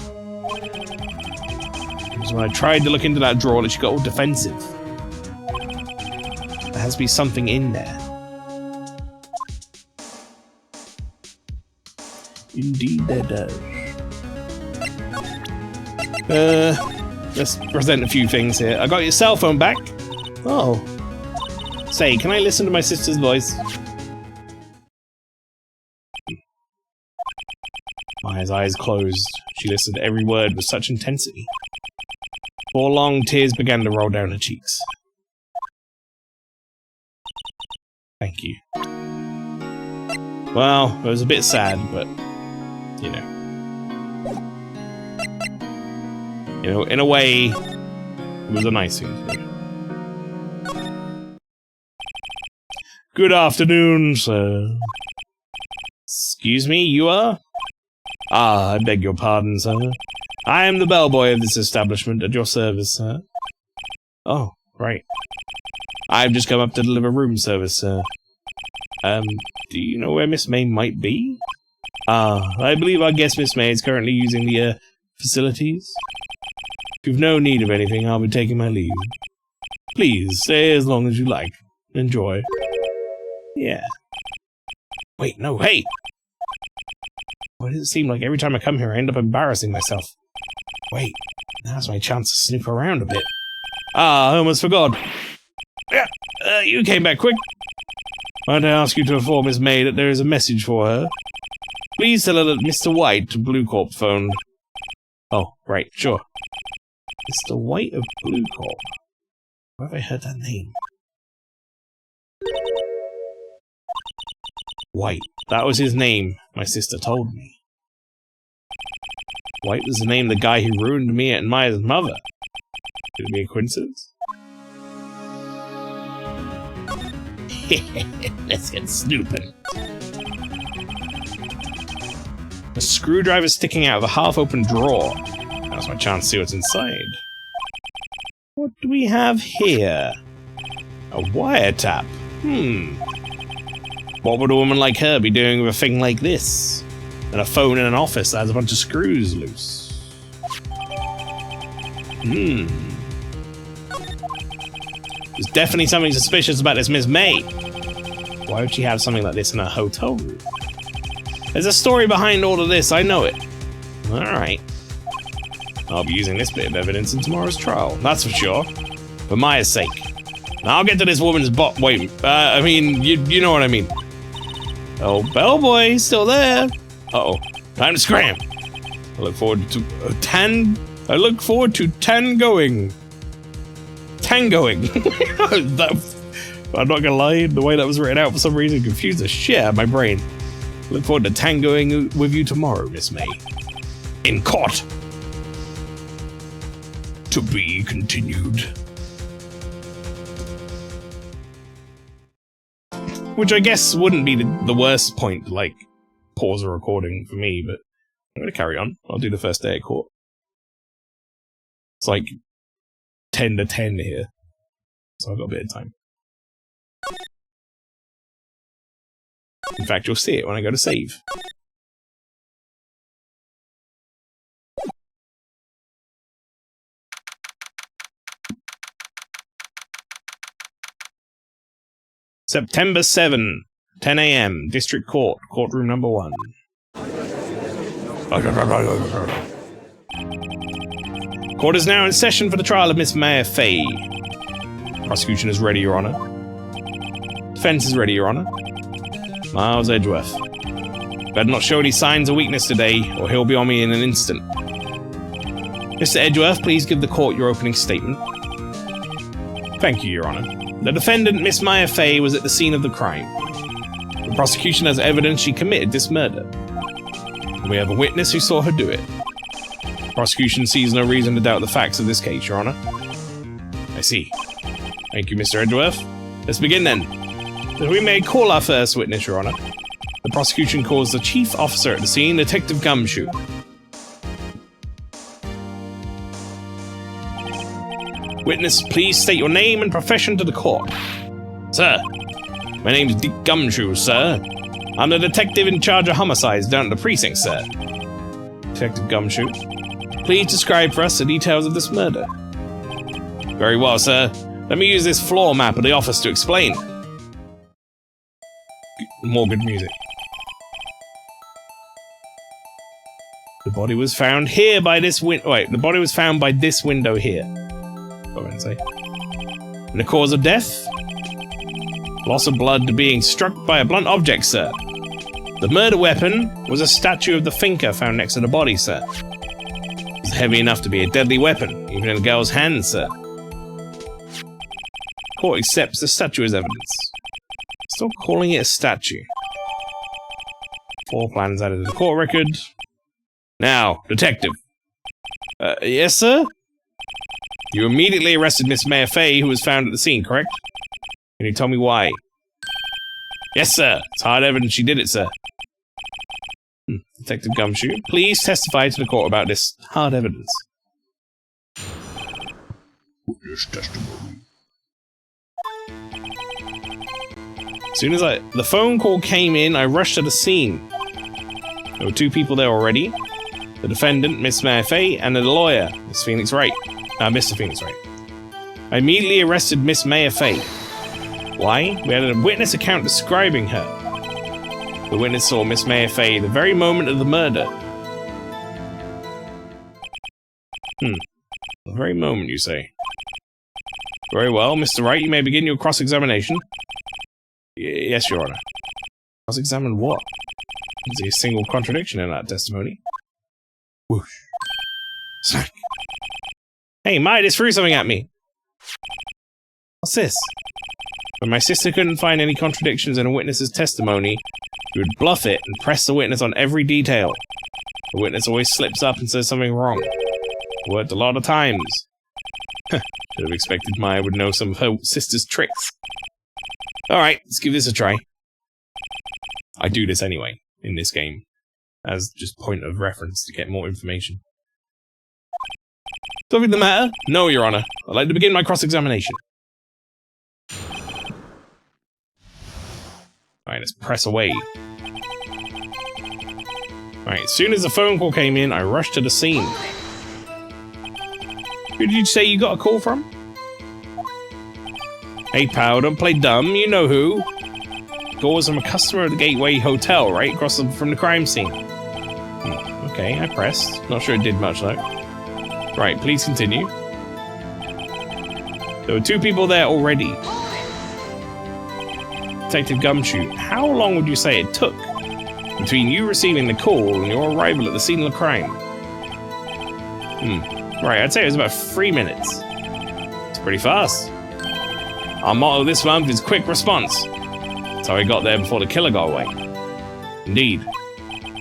[SPEAKER 1] Because when I tried to look into that drawer, she got all defensive. There has to be something in there. Indeed there does. Let's present a few things here. I got your cell phone back. Oh. Say, can I listen to my sister's voice? Maya's eyes closed. She listened to every word with such intensity. 4 long tears began to roll down her cheeks. Thank you. Well, it was a bit sad, but, you know. You know, in a way, it was a nice thing for you. Good afternoon, sir. Excuse me, you are? Ah, I beg your pardon, sir. I am the bellboy of this establishment at your service, sir. Oh, right. I've just come up to deliver room service, sir. Do you know where Miss May might be? Ah, I believe our guest Miss May is currently using the, facilities. If you've no need of anything, I'll be taking my leave. Please, stay as long as you like. Enjoy. Yeah. Wait, no, hey! Why does it seem like every time I come here I end up embarrassing myself? Wait, now's my chance to snoop around a bit. Ah, I almost forgot. Yeah, you came back quick. Might I ask you to inform Miss May that there is a message for her? Please tell her that Mr. White of Blue Corp phoned. Oh, right, sure. Mr. White of Blue Corp. Where have I heard that name? White. That was his name, my sister told me. White was the name of the guy who ruined me and Maya's mother. Could it be a coincidence? Let's get snooping. A screwdriver sticking out of a half-open drawer. Now's my chance to see what's inside. What do we have here? A wiretap. What would a woman like her be doing with a thing like this? And a phone in an office that has a bunch of screws loose. There's definitely something suspicious about this Miss May. Why would she have something like this in her hotel room? There's a story behind all of this, I know it. Alright. I'll be using this bit of evidence in tomorrow's trial, that's for sure. For Maya's sake. Now I'll get to this woman's I mean, you know what I mean. Oh, bellboy, still there. Uh-oh. Time to scram. I look forward to tangoing. I'm not gonna lie, the way that was written out for some reason confused the shit out of my brain. I look forward to tangoing with you tomorrow, Miss May. In court. To be continued. Which I guess wouldn't be the worst point to, like, pause a recording for me, but I'm gonna carry on. I'll do the first day at court. It's like 10 to 10 here, so I've got a bit of time. In fact, you'll see it when I go to save. September 7, 10 AM, District Court, courtroom number 1. Court is now in session for the trial of Miss Maya Fey. Prosecution is ready, Your Honor. Defense is ready, Your Honor. Miles Edgeworth. Better not show any signs of weakness today, or he'll be on me in an instant. Mr. Edgeworth, please give the court your opening statement. Thank you, Your Honor. The defendant, Miss Maya Fey, was at the scene of the crime. The prosecution has evidence she committed this murder. We have a witness who saw her do it. The prosecution sees no reason to doubt the facts of this case, Your Honor. I see. Thank you, Mr. Edgeworth. Let's begin then. We may call our first witness, Your Honor. The prosecution calls the chief officer at the scene, Detective Gumshoe. Witness, please state your name and profession to the court. Sir, my name is Dick Gumshoe, sir. I'm the detective in charge of homicides down at the precinct, sir. Detective Gumshoe, please describe for us the details of this murder. Very well, sir. Let me use this floor map of the office to explain. More good music. The body was found here by this window. Wait, the body was found by this window here. What am I going to say? And the cause of death? Loss of blood being struck by a blunt object, sir. The murder weapon was a statue of the thinker found next to the body, sir. It was heavy enough to be a deadly weapon, even in a girl's hands, sir. Court accepts the statue as evidence. Stop calling it a statue. Floor plans added to the court record. Now, detective. Yes, sir? You immediately arrested Miss Maya Fey, who was found at the scene, correct? Can you tell me why? Yes, sir. It's hard evidence she did it, sir. Detective Gumshoe, please testify to the court about this hard evidence. Witness testimony. As soon as the phone call came in, I rushed to the scene. There were 2 people there already. The defendant, Miss Maya Fey, and the lawyer, Miss Phoenix Wright. Mr. Phoenix Wright. I immediately arrested Miss Maya Fey. Why? We had a witness account describing her. The witness saw Miss Maya Fey the very moment of the murder. The very moment, you say? Very well, Mr. Wright, you may begin your cross-examination. Yes, Your Honor. Cross-examine what? I see a single contradiction in that testimony. Whoosh. Smack. Hey, Maya just threw something at me. What's this? When my sister couldn't find any contradictions in a witness's testimony, she would bluff it and press the witness on every detail. The witness always slips up and says something wrong. Worked a lot of times. Should have expected Maya would know some of her sister's tricks. Alright, let's give this a try. I do this anyway, in this game, as just point of reference to get more information. Something the matter? No, Your Honor. I'd like to begin my cross-examination. Alright, let's press away. Alright, as soon as the phone call came in, I rushed to the scene. Who did you say you got a call from? Hey pal, don't play dumb, you know who. Gores, I'm a customer of the Gateway Hotel, right across from the crime scene. Okay, I pressed. Not sure it did much though. Right, please continue. There were 2 people there already. Detective Gumshoe, how long would you say it took between you receiving the call and your arrival at the scene of the crime? Right, I'd say it was about 3 minutes. It's pretty fast. Our motto this month is quick response. That's how I got there before the killer got away. Indeed.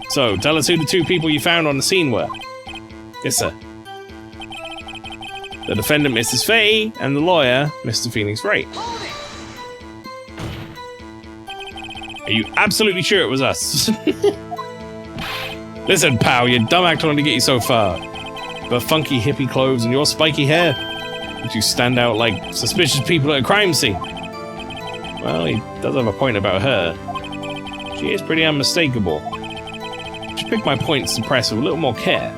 [SPEAKER 1] So, tell us who the 2 people you found on the scene were. Yes, sir. The defendant, Mrs. Fay, and the lawyer, Mr. Phoenix Wright. Are you absolutely sure it was us? Listen, pal, your dumb act only get you so far. But funky hippie clothes and your spiky hair, but you stand out like suspicious people at a crime scene. Well, he does have a point about her. She is pretty unmistakable. Should pick my points to press with a little more care.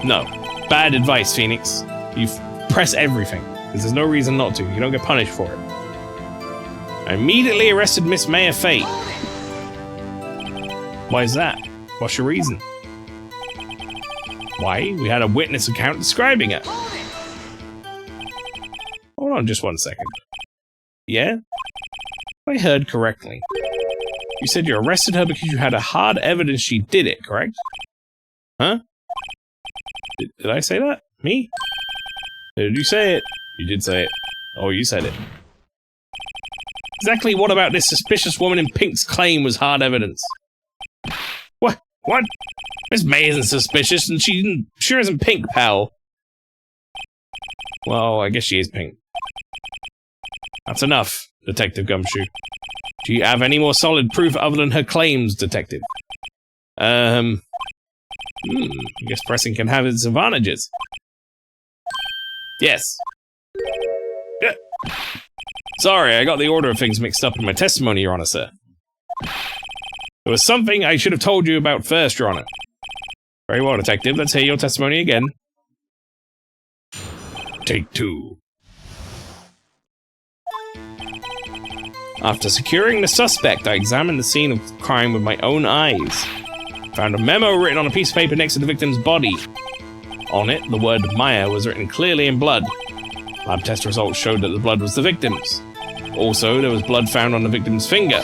[SPEAKER 1] No, bad advice, Phoenix. You press everything, because there's no reason not to. You don't get punished for it. I immediately arrested Miss Maya Fay. Why is that? What's your reason? Why? We had a witness account describing it. Hold on just one second. Yeah? If I heard correctly, you said you arrested her because you had a hard evidence she did it, correct? Huh? Did I say that? Me? Did you say it? You did say it. Oh, you said it. Exactly what about this suspicious woman in pink's claim was hard evidence? What? What? Miss May isn't suspicious, and she sure isn't pink, pal. Well, I guess she is pink. That's enough, Detective Gumshoe. Do you have any more solid proof other than her claims, Detective? I guess pressing can have its advantages. Yes. Yeah. Sorry, I got the order of things mixed up in my testimony, Your Honor, sir. There was something I should have told you about first, Your Honor. Very well, Detective. Let's hear your testimony again. Take 2. After securing the suspect, I examined the scene of the crime with my own eyes. Found a memo written on a piece of paper next to the victim's body. On it, the word Maya was written clearly in blood. Lab test results showed that the blood was the victim's. Also, there was blood found on the victim's finger.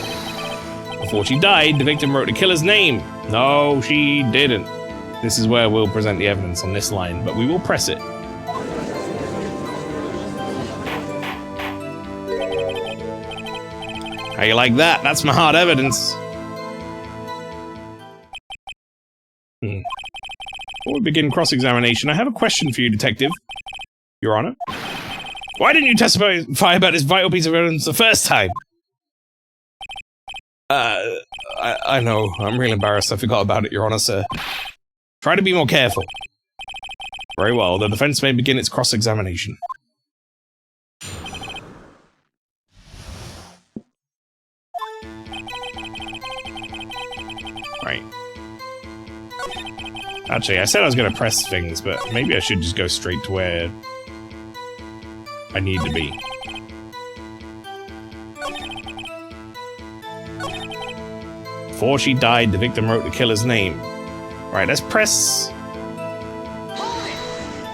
[SPEAKER 1] Before she died, the victim wrote the killer's name. No, she didn't. This is where we'll present the evidence on this line, but we will press it. How you like that? That's my hard evidence. Before we begin cross-examination, I have a question for you, Detective. Your Honor. Why didn't you testify about this vital piece of evidence the first time? I know. I'm really embarrassed. I forgot about it, Your Honor, sir. Try to be more careful. Very well. The defense may begin its cross-examination. Right. Actually, I said I was going to press things, but maybe I should just go straight to where I need to be. Before she died, the victim wrote the killer's name. Right, let's press...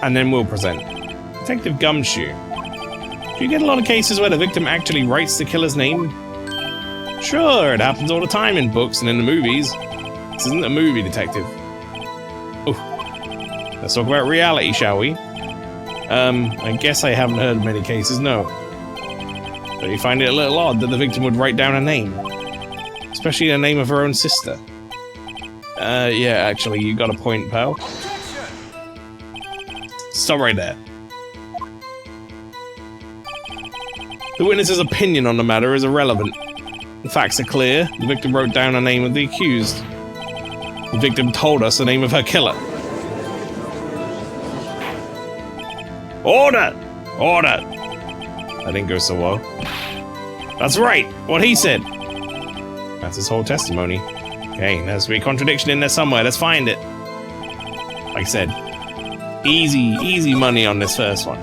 [SPEAKER 1] and then we'll present. Detective Gumshoe. Do you get a lot of cases where the victim actually writes the killer's name? Sure, it happens all the time in books and in the movies. This isn't a movie, Detective. Oh. Let's talk about reality, shall we? I guess I haven't heard of many cases, no. But you find it a little odd that the victim would write down a name. Especially the name of her own sister. Yeah, actually, you got a point, pal. Stop right there. The witness's opinion on the matter is irrelevant. The facts are clear. The victim wrote down the name of the accused. The victim told us the name of her killer. Order! Order! That didn't go so well. That's right, what he said. That's his whole testimony. Okay, there's to be a contradiction in there somewhere. Let's find it. Like I said, easy money on this first one.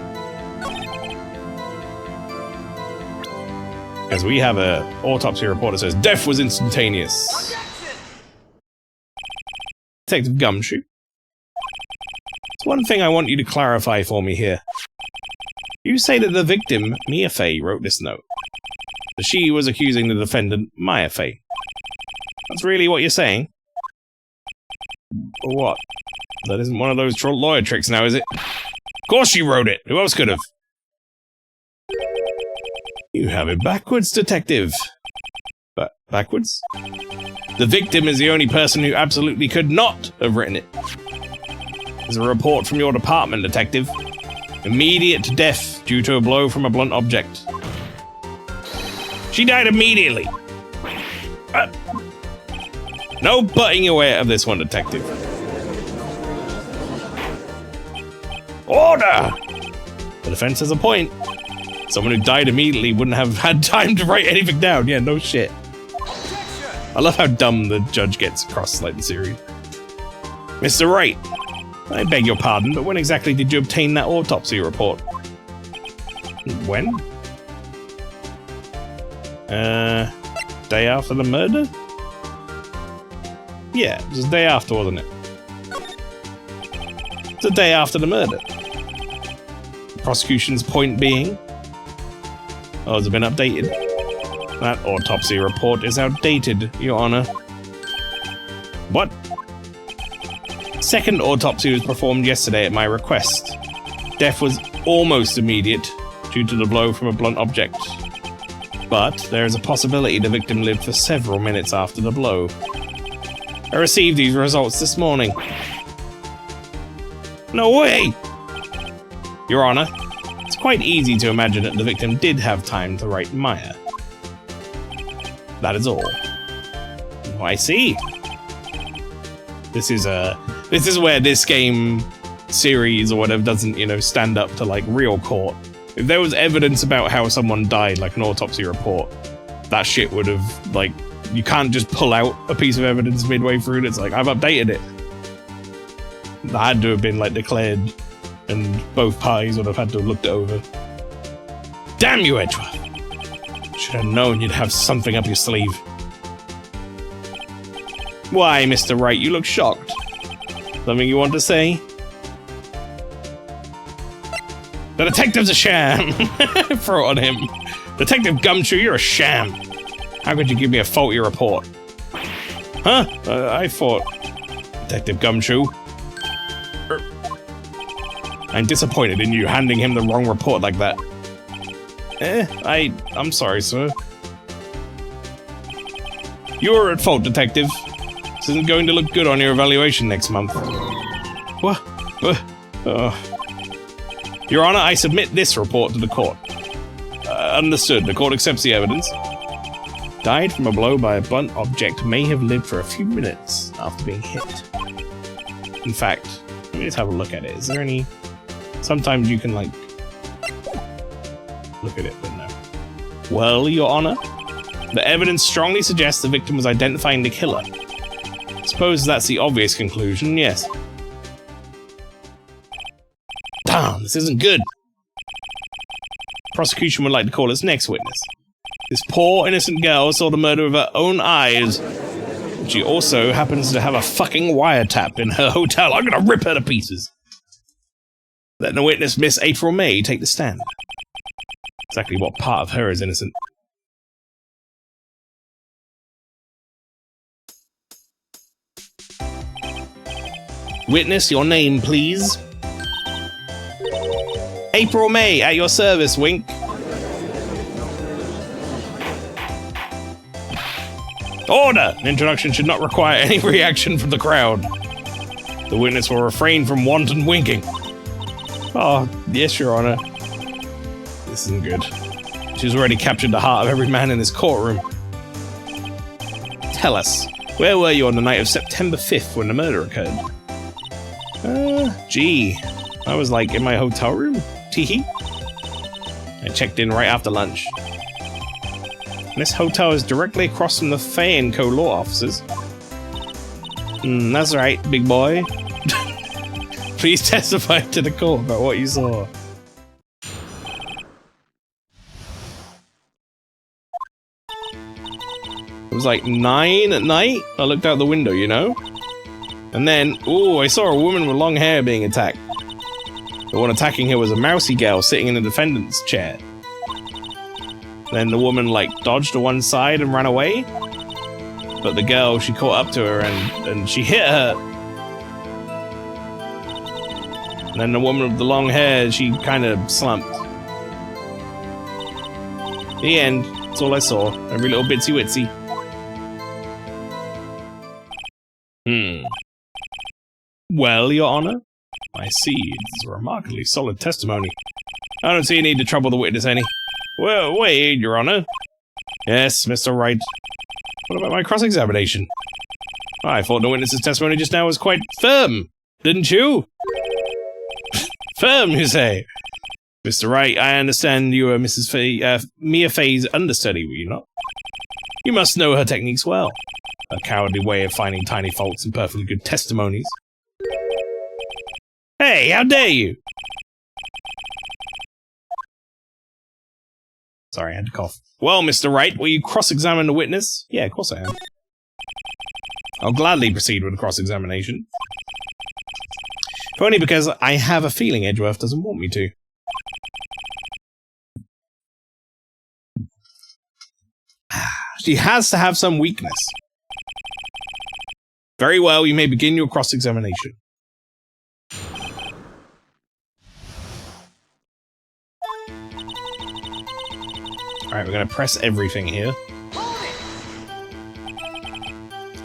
[SPEAKER 1] As we have an autopsy report that says death was instantaneous. Detective Gumshoe. There's one thing I want you to clarify for me here. You say that the victim, Mia Fey, wrote this note. That she was accusing the defendant, Maya Fey. That's really what you're saying? Or what? That isn't one of those troll lawyer tricks now, is it? Of course she wrote it! Who else could have? You have it backwards, detective. Backwards? The victim is the only person who absolutely could not have written it. There's a report from your department, detective. Immediate death due to a blow from a blunt object. She died immediately. No butting your way out of this one, detective. Order! The defense has a point. Someone who died immediately wouldn't have had time to write anything down. Yeah, no shit. I love how dumb the judge gets across like the series. Mr. Wright, I beg your pardon, but when exactly did you obtain that autopsy report? When? Day after the murder? Yeah, it was the day after, wasn't it? It's the day after the murder. The prosecution's point being... Oh, has it been updated? That autopsy report is outdated, Your Honor. What? Second autopsy was performed yesterday at my request. Death was almost immediate due to the blow from a blunt object. But there is a possibility the victim lived for several minutes after the blow. I received these results this morning. No way! Your Honor, it's quite easy to imagine that the victim did have time to write Maya. That is all. Oh, I see. This is where this game series or whatever doesn't, you know, stand up to like real court. If there was evidence about how someone died, like an autopsy report, that shit would have, like, you can't just pull out a piece of evidence midway through and it's like, I've updated it. That had to have been, like, declared, and both parties would have had to have looked it over. Damn you, Edgeworth! Should have known you'd have something up your sleeve. Why, Mr. Wright, you look shocked. Something you want to say? The detective's a sham! Throw it on him. Detective Gumshoe, you're a sham. How could you give me a faulty report? Huh? I thought... Detective Gumshoe. I'm disappointed in you handing him the wrong report like that. I'm sorry, sir. You're at fault, Detective. This isn't going to look good on your evaluation next month. What? Your Honor, I submit this report to the court. Understood. The court accepts the evidence. Died from a blow by a blunt object, may have lived for a few minutes after being hit. In fact, let me just have a look at it. Is there any... Sometimes you can, like... look at it, but no. Well, Your Honor, the evidence strongly suggests the victim was identifying the killer. Suppose that's the obvious conclusion, yes. Damn, this isn't good. Prosecution would like to call its next witness. This poor, innocent girl saw the murder with her own eyes. She also happens to have a fucking wiretap in her hotel. I'm gonna rip her to pieces. Let the witness, Miss April May, take the stand. Exactly what part of her is innocent? Witness, your name, please. April May, at your service, wink. Order! An introduction should not require any reaction from the crowd. The witness will refrain from wanton winking. Oh, yes, Your Honor. This isn't good. She's already captured the heart of every man in this courtroom. Tell us, where were you on the night of September 5th when the murder occurred? Gee. I was, like, in my hotel room. Teehee. I checked in right after lunch. This hotel is directly across from the Fay & Co. law offices. That's right, big boy. Please testify to the court about what you saw. It was like 9 at night. I looked out the window, you know? And then, ooh, I saw a woman with long hair being attacked. The one attacking her was a mousy girl sitting in the defendant's chair. Then the woman, like, dodged to one side and ran away. But the girl, she caught up to her and she hit her. And then the woman with the long hair, she kind of slumped. The end. That's all I saw. Every little bitsy witsy. Well, Your Honor? I see. It's a remarkably solid testimony. I don't see a need to trouble the witness any. Well, wait, Your Honor. Yes, Mr. Wright. What about my cross-examination? I thought the witness's testimony just now was quite firm, didn't you? Firm, you say? Mr. Wright, I understand you were Mia Fey's understudy, were you not? You must know her techniques well. A cowardly way of finding tiny faults in perfectly good testimonies. Hey, how dare you! Sorry, I had to cough. Well, Mr. Wright, will you cross-examine the witness? Yeah, of course I am. I'll gladly proceed with the cross-examination. If only because I have a feeling Edgeworth doesn't want me to. She has to have some weakness. Very well, you may begin your cross-examination. Alright, we're gonna press everything here.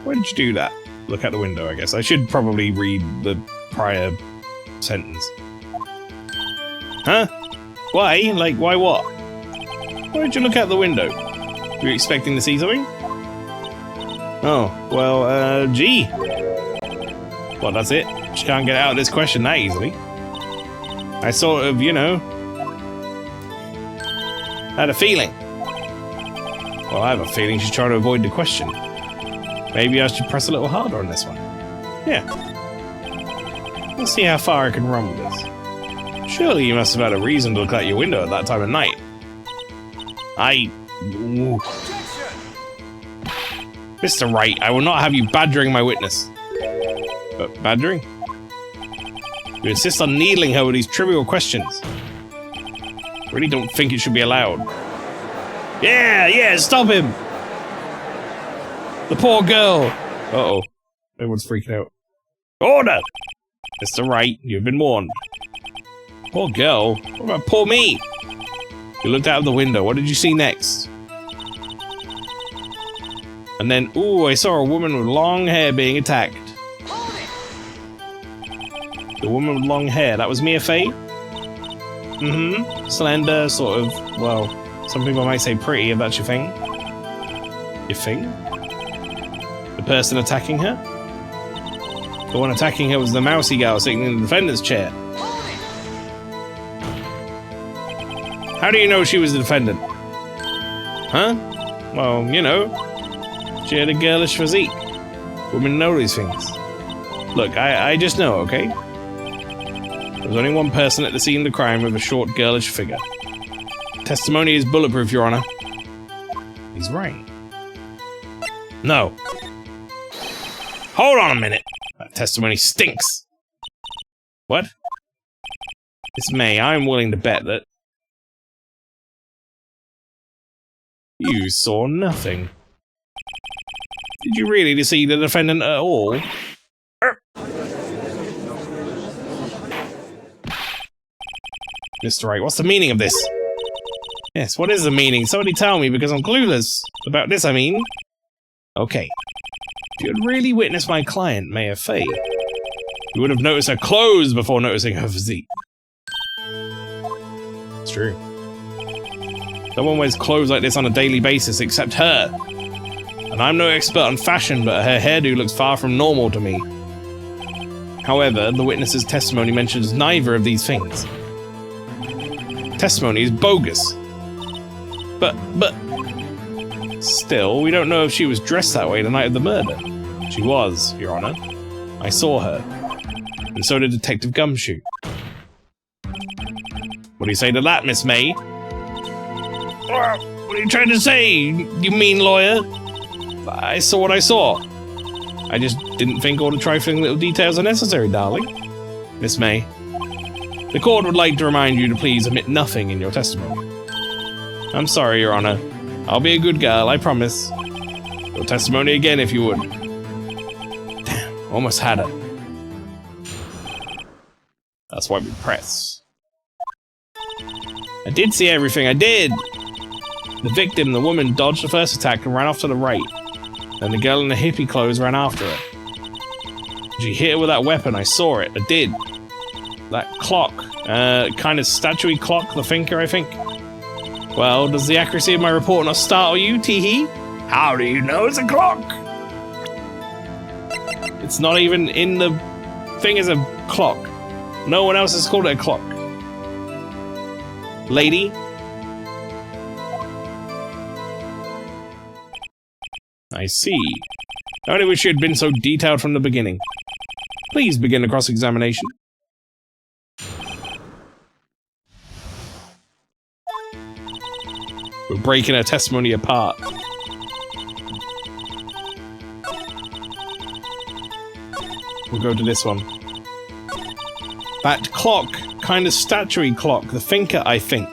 [SPEAKER 1] Why did you do that? Look out the window, I guess. I should probably read the prior sentence. Huh? Why? Like, why what? Why did you look out the window? Were you expecting to see something? Oh, well, gee. Well, that's it. She can't get out of this question that easily. I sort of, you know, had a feeling. Well, I have a feeling she's trying to avoid the question. Maybe I should press a little harder on this one. Yeah. Let's see how far I can run with this. Surely you must have had a reason to look out your window at that time of night. Ooh. Mr. Wright, I will not have you badgering my witness. But badgering? You insist on needling her with these trivial questions. I really don't think it should be allowed. Yeah, stop him! The poor girl! Uh-oh. Everyone's freaking out. Order! Mr. Wright, you've been warned. Poor girl? What about poor me? You looked out of the window. What did you see next? And then, ooh, I saw a woman with long hair being attacked. The woman with long hair, that was Mia Fey? Mm-hmm. Slender, sort of, well, some people might say pretty, if that's your thing. Your thing? The person attacking her? The one attacking her was the mousy girl sitting in the defendant's chair. How do you know she was the defendant? Huh? Well, you know, she had a girlish physique. Women know these things. Look, I just know, okay? There was only one person at the scene of the crime with a short, girlish figure. Testimony is bulletproof, Your Honor. He's right. No. Hold on a minute. That testimony stinks. What? Miss May, I'm willing to bet that you saw nothing. Did you really see the defendant at all? Mr. Wright, what's the meaning of this? Yes, what is the meaning? Somebody tell me, because I'm clueless. About this, I mean. Okay. If you had really witnessed my client, Mia Fey, you would have noticed her clothes before noticing her physique. It's true. No one wears clothes like this on a daily basis except her. And I'm no expert on fashion, but her hairdo looks far from normal to me. However, the witness's testimony mentions neither of these things. Testimony is bogus. But... Still, we don't know if she was dressed that way the night of the murder. She was, Your Honor. I saw her. And so did Detective Gumshoe. What do you say to that, Miss May? What are you trying to say, you mean lawyer? I saw what I saw. I just didn't think all the trifling little details are necessary, darling. Miss May, the court would like to remind you to please omit nothing in your testimony. I'm sorry, Your Honor. I'll be a good girl, I promise. Your testimony again, if you would. Damn, almost had her. That's why we press. I did see everything, I did! The victim, the woman, dodged the first attack and ran off to the right. Then the girl in the hippie clothes ran after her. She hit her with that weapon, I saw it, I did. That clock, kind of statuey clock, the thinker, I think. Well, does the accuracy of my report not startle you, teehee? How do you know it's a clock? It's not even in the thing as a clock. No one else has called it a clock. Lady? I see. I only wish you had been so detailed from the beginning. Please begin the cross-examination. We're breaking her testimony apart. We'll go to this one. That clock, kind of statuary clock, the thinker, I think.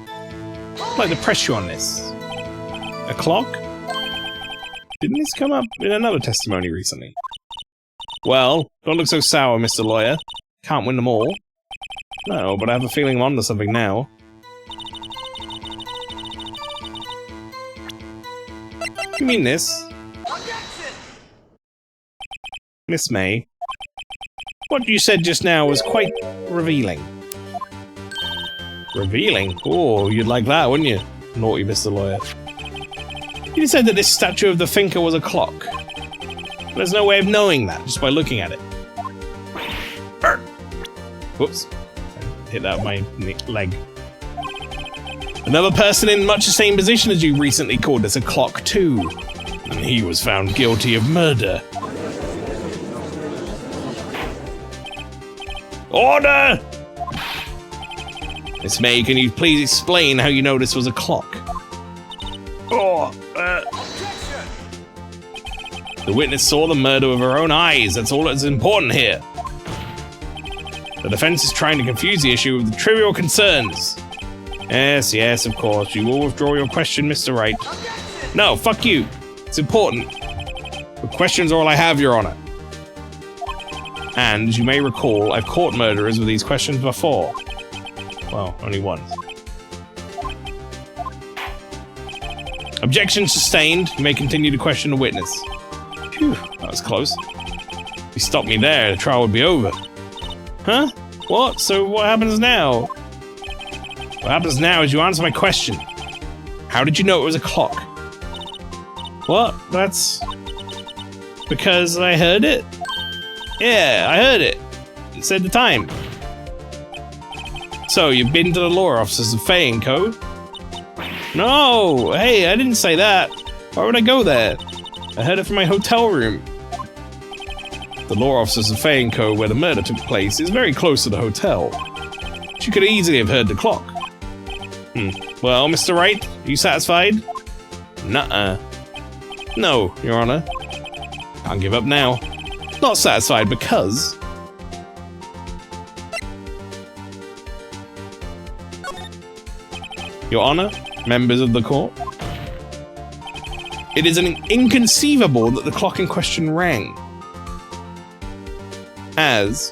[SPEAKER 1] I'd like to press you on this. A clock? Didn't this come up in another testimony recently? Well, don't look so sour, Mr. Lawyer. Can't win them all. No, but I have a feeling I'm onto something now. You mean this? Miss May, what you said just now was quite revealing. Revealing? Oh, you'd like that, wouldn't you? Naughty Mr. Lawyer. You said that this statue of the thinker was a clock. There's no way of knowing that just by looking at it. Whoops. Hit that with my leg. Another person in much the same position as you recently called this a clock too. And he was found guilty of murder. Order! Miss May, can you please explain how you know this was a clock? The witness saw the murder with her own eyes. That's all that's important here. The defense is trying to confuse the issue with the trivial concerns. Yes, of course. You will withdraw your question, Mr. Wright. No, fuck you. It's important. The questions are all I have, Your Honor. And, as you may recall, I've caught murderers with these questions before. Well, only once. Objection sustained. You may continue to question the witness. Phew, that was close. If you stopped me there, the trial would be over. Huh? What? So what happens now? What happens now is you answer my question. How did you know it was a clock? What? That's... because I heard it? Yeah, I heard it. It said the time. So, you've been to the law offices of Faye & Co.? No! Hey, I didn't say that. Why would I go there? I heard it from my hotel room. The law offices of Faye & Co., where the murder took place, is very close to the hotel. She could easily have heard the clock. Well, Mr. Wright, are you satisfied? Nuh-uh. No, Your Honor. Can't give up now. Not satisfied because... Your Honor, members of the court, it is inconceivable that the clock in question rang. As...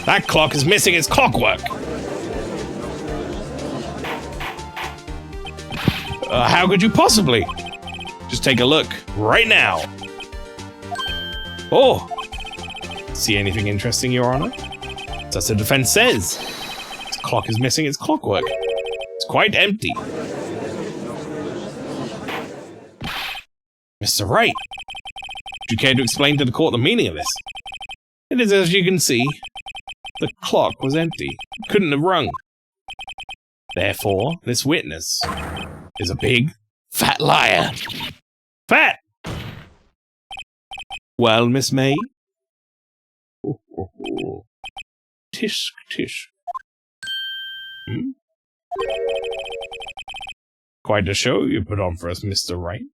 [SPEAKER 1] that clock is missing its clockwork! How could you possibly? Just take a look, right now. Oh! See anything interesting, Your Honor? That's what the defense says. This clock is missing its clockwork. It's quite empty. Mr. Wright, would you care to explain to the court the meaning of this? It is as you can see. The clock was empty. It couldn't have rung. Therefore, this witness is a big, fat liar. Fat! Well, Miss May? Tish, tish. Quite a show you put on for us, Mr. Wright.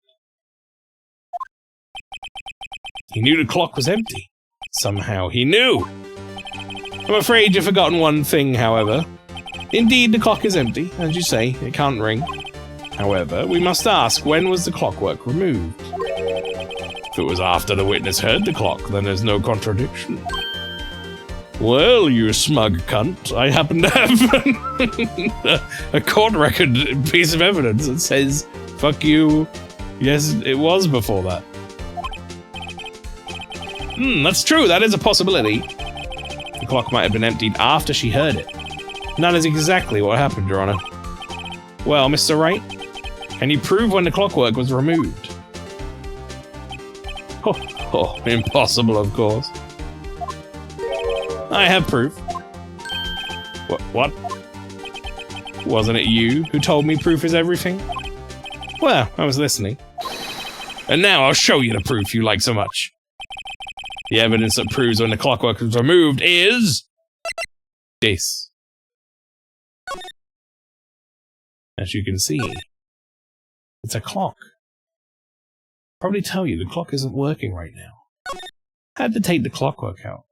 [SPEAKER 1] He knew the clock was empty. Somehow he knew. I'm afraid you've forgotten one thing, however. Indeed, the clock is empty. As you say, it can't ring. However, we must ask, when was the clockwork removed? If it was after the witness heard the clock, then there's no contradiction. Well, you smug cunt, I happen to have a court record piece of evidence that says, fuck you, yes, it was before that. That's true, that is a possibility. The clock might have been emptied after she heard it. And that is exactly what happened, Your Honor. Well, Mr. Wright, can you prove when the clockwork was removed? Oh, impossible, of course. I have proof. What? Wasn't it you who told me proof is everything? Well, I was listening. And now I'll show you the proof you like so much. The evidence that proves when the clockwork was removed is... this. As you can see, it's a clock. Probably tell you the clock isn't working right now. Had to take the clockwork out.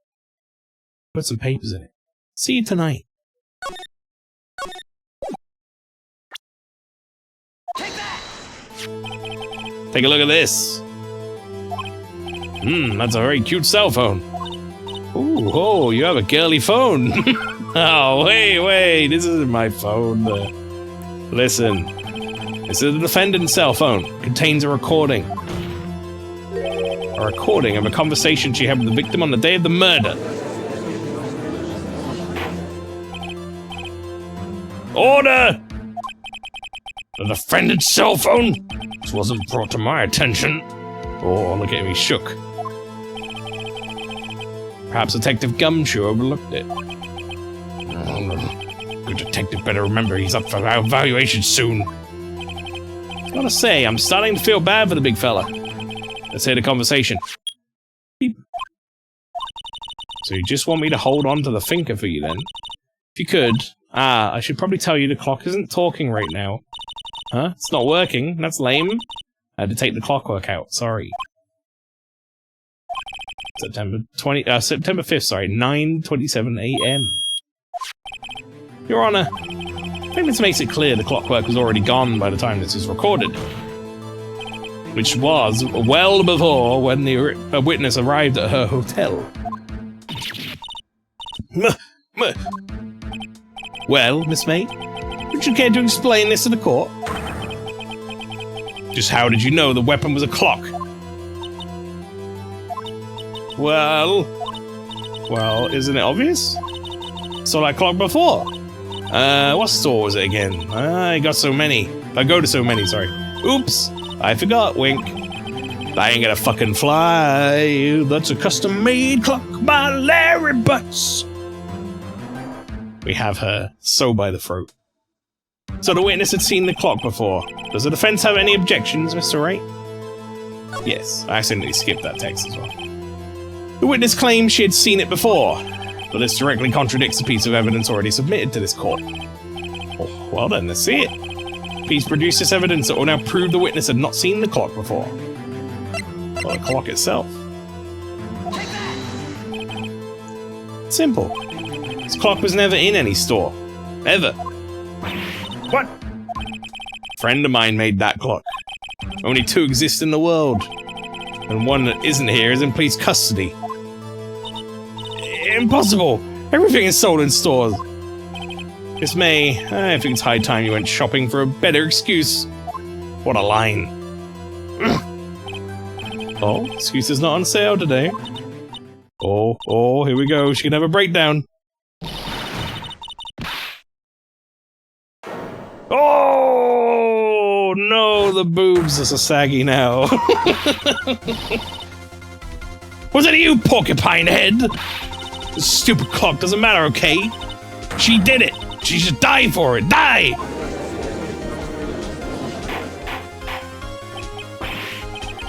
[SPEAKER 1] Put some papers in it. See you tonight. Take that! Take a look at this. That's a very cute cell phone. Ooh, oh, you have a girly phone. Oh, wait, this isn't my phone. Listen, this is the defendant's cell phone. It contains a recording. A recording of a conversation she had with the victim on the day of the murder. Order! The defendant's cell phone? This wasn't brought to my attention. Oh, look at me, shook. Perhaps Detective Gumshoe overlooked it. Good detective better remember he's up for evaluation soon. Gotta say, I'm starting to feel bad for the big fella. Let's hear the conversation. Beep. So you just want me to hold on to the thinker for you then? If you could. I should probably tell you the clock isn't talking right now. Huh? It's not working. That's lame. I had to take the clockwork out. Sorry. September 5th, sorry. 9:27 a.m. Your Honor, I think this makes it clear the clockwork was already gone by the time this was recorded. Which was well before when the witness arrived at her hotel. Well, Miss May, would you care to explain this to the court? Just how did you know the weapon was a clock? Well, isn't it obvious? Saw that clock before. What store was it again? I go to so many, sorry. Oops, I forgot, wink. I ain't gonna fucking fly. That's a custom-made clock by Larry Butts. We have her so by the throat. So the witness had seen the clock before. Does the defense have any objections, Mr. Wright? Yes, I accidentally skipped that text as well. The witness claimed she had seen it before, but this directly contradicts the piece of evidence already submitted to this court. Oh, well then, let's see it. Please produce this evidence that will now prove the witness had not seen the clock before. Well, the clock itself. Simple. This clock was never in any store. Ever. What? A friend of mine made that clock. Only 2 exist in the world. And one that isn't here is in police custody. Impossible! Everything is sold in stores. Miss May, I think it's high time you went shopping for a better excuse. What a line. Oh, excuse is not on sale today. Oh, here we go. She can have a breakdown. Oh, no, the boobs are so saggy now. Was it you, porcupine head? This stupid clock doesn't matter, okay? She did it. She should die for it. Die!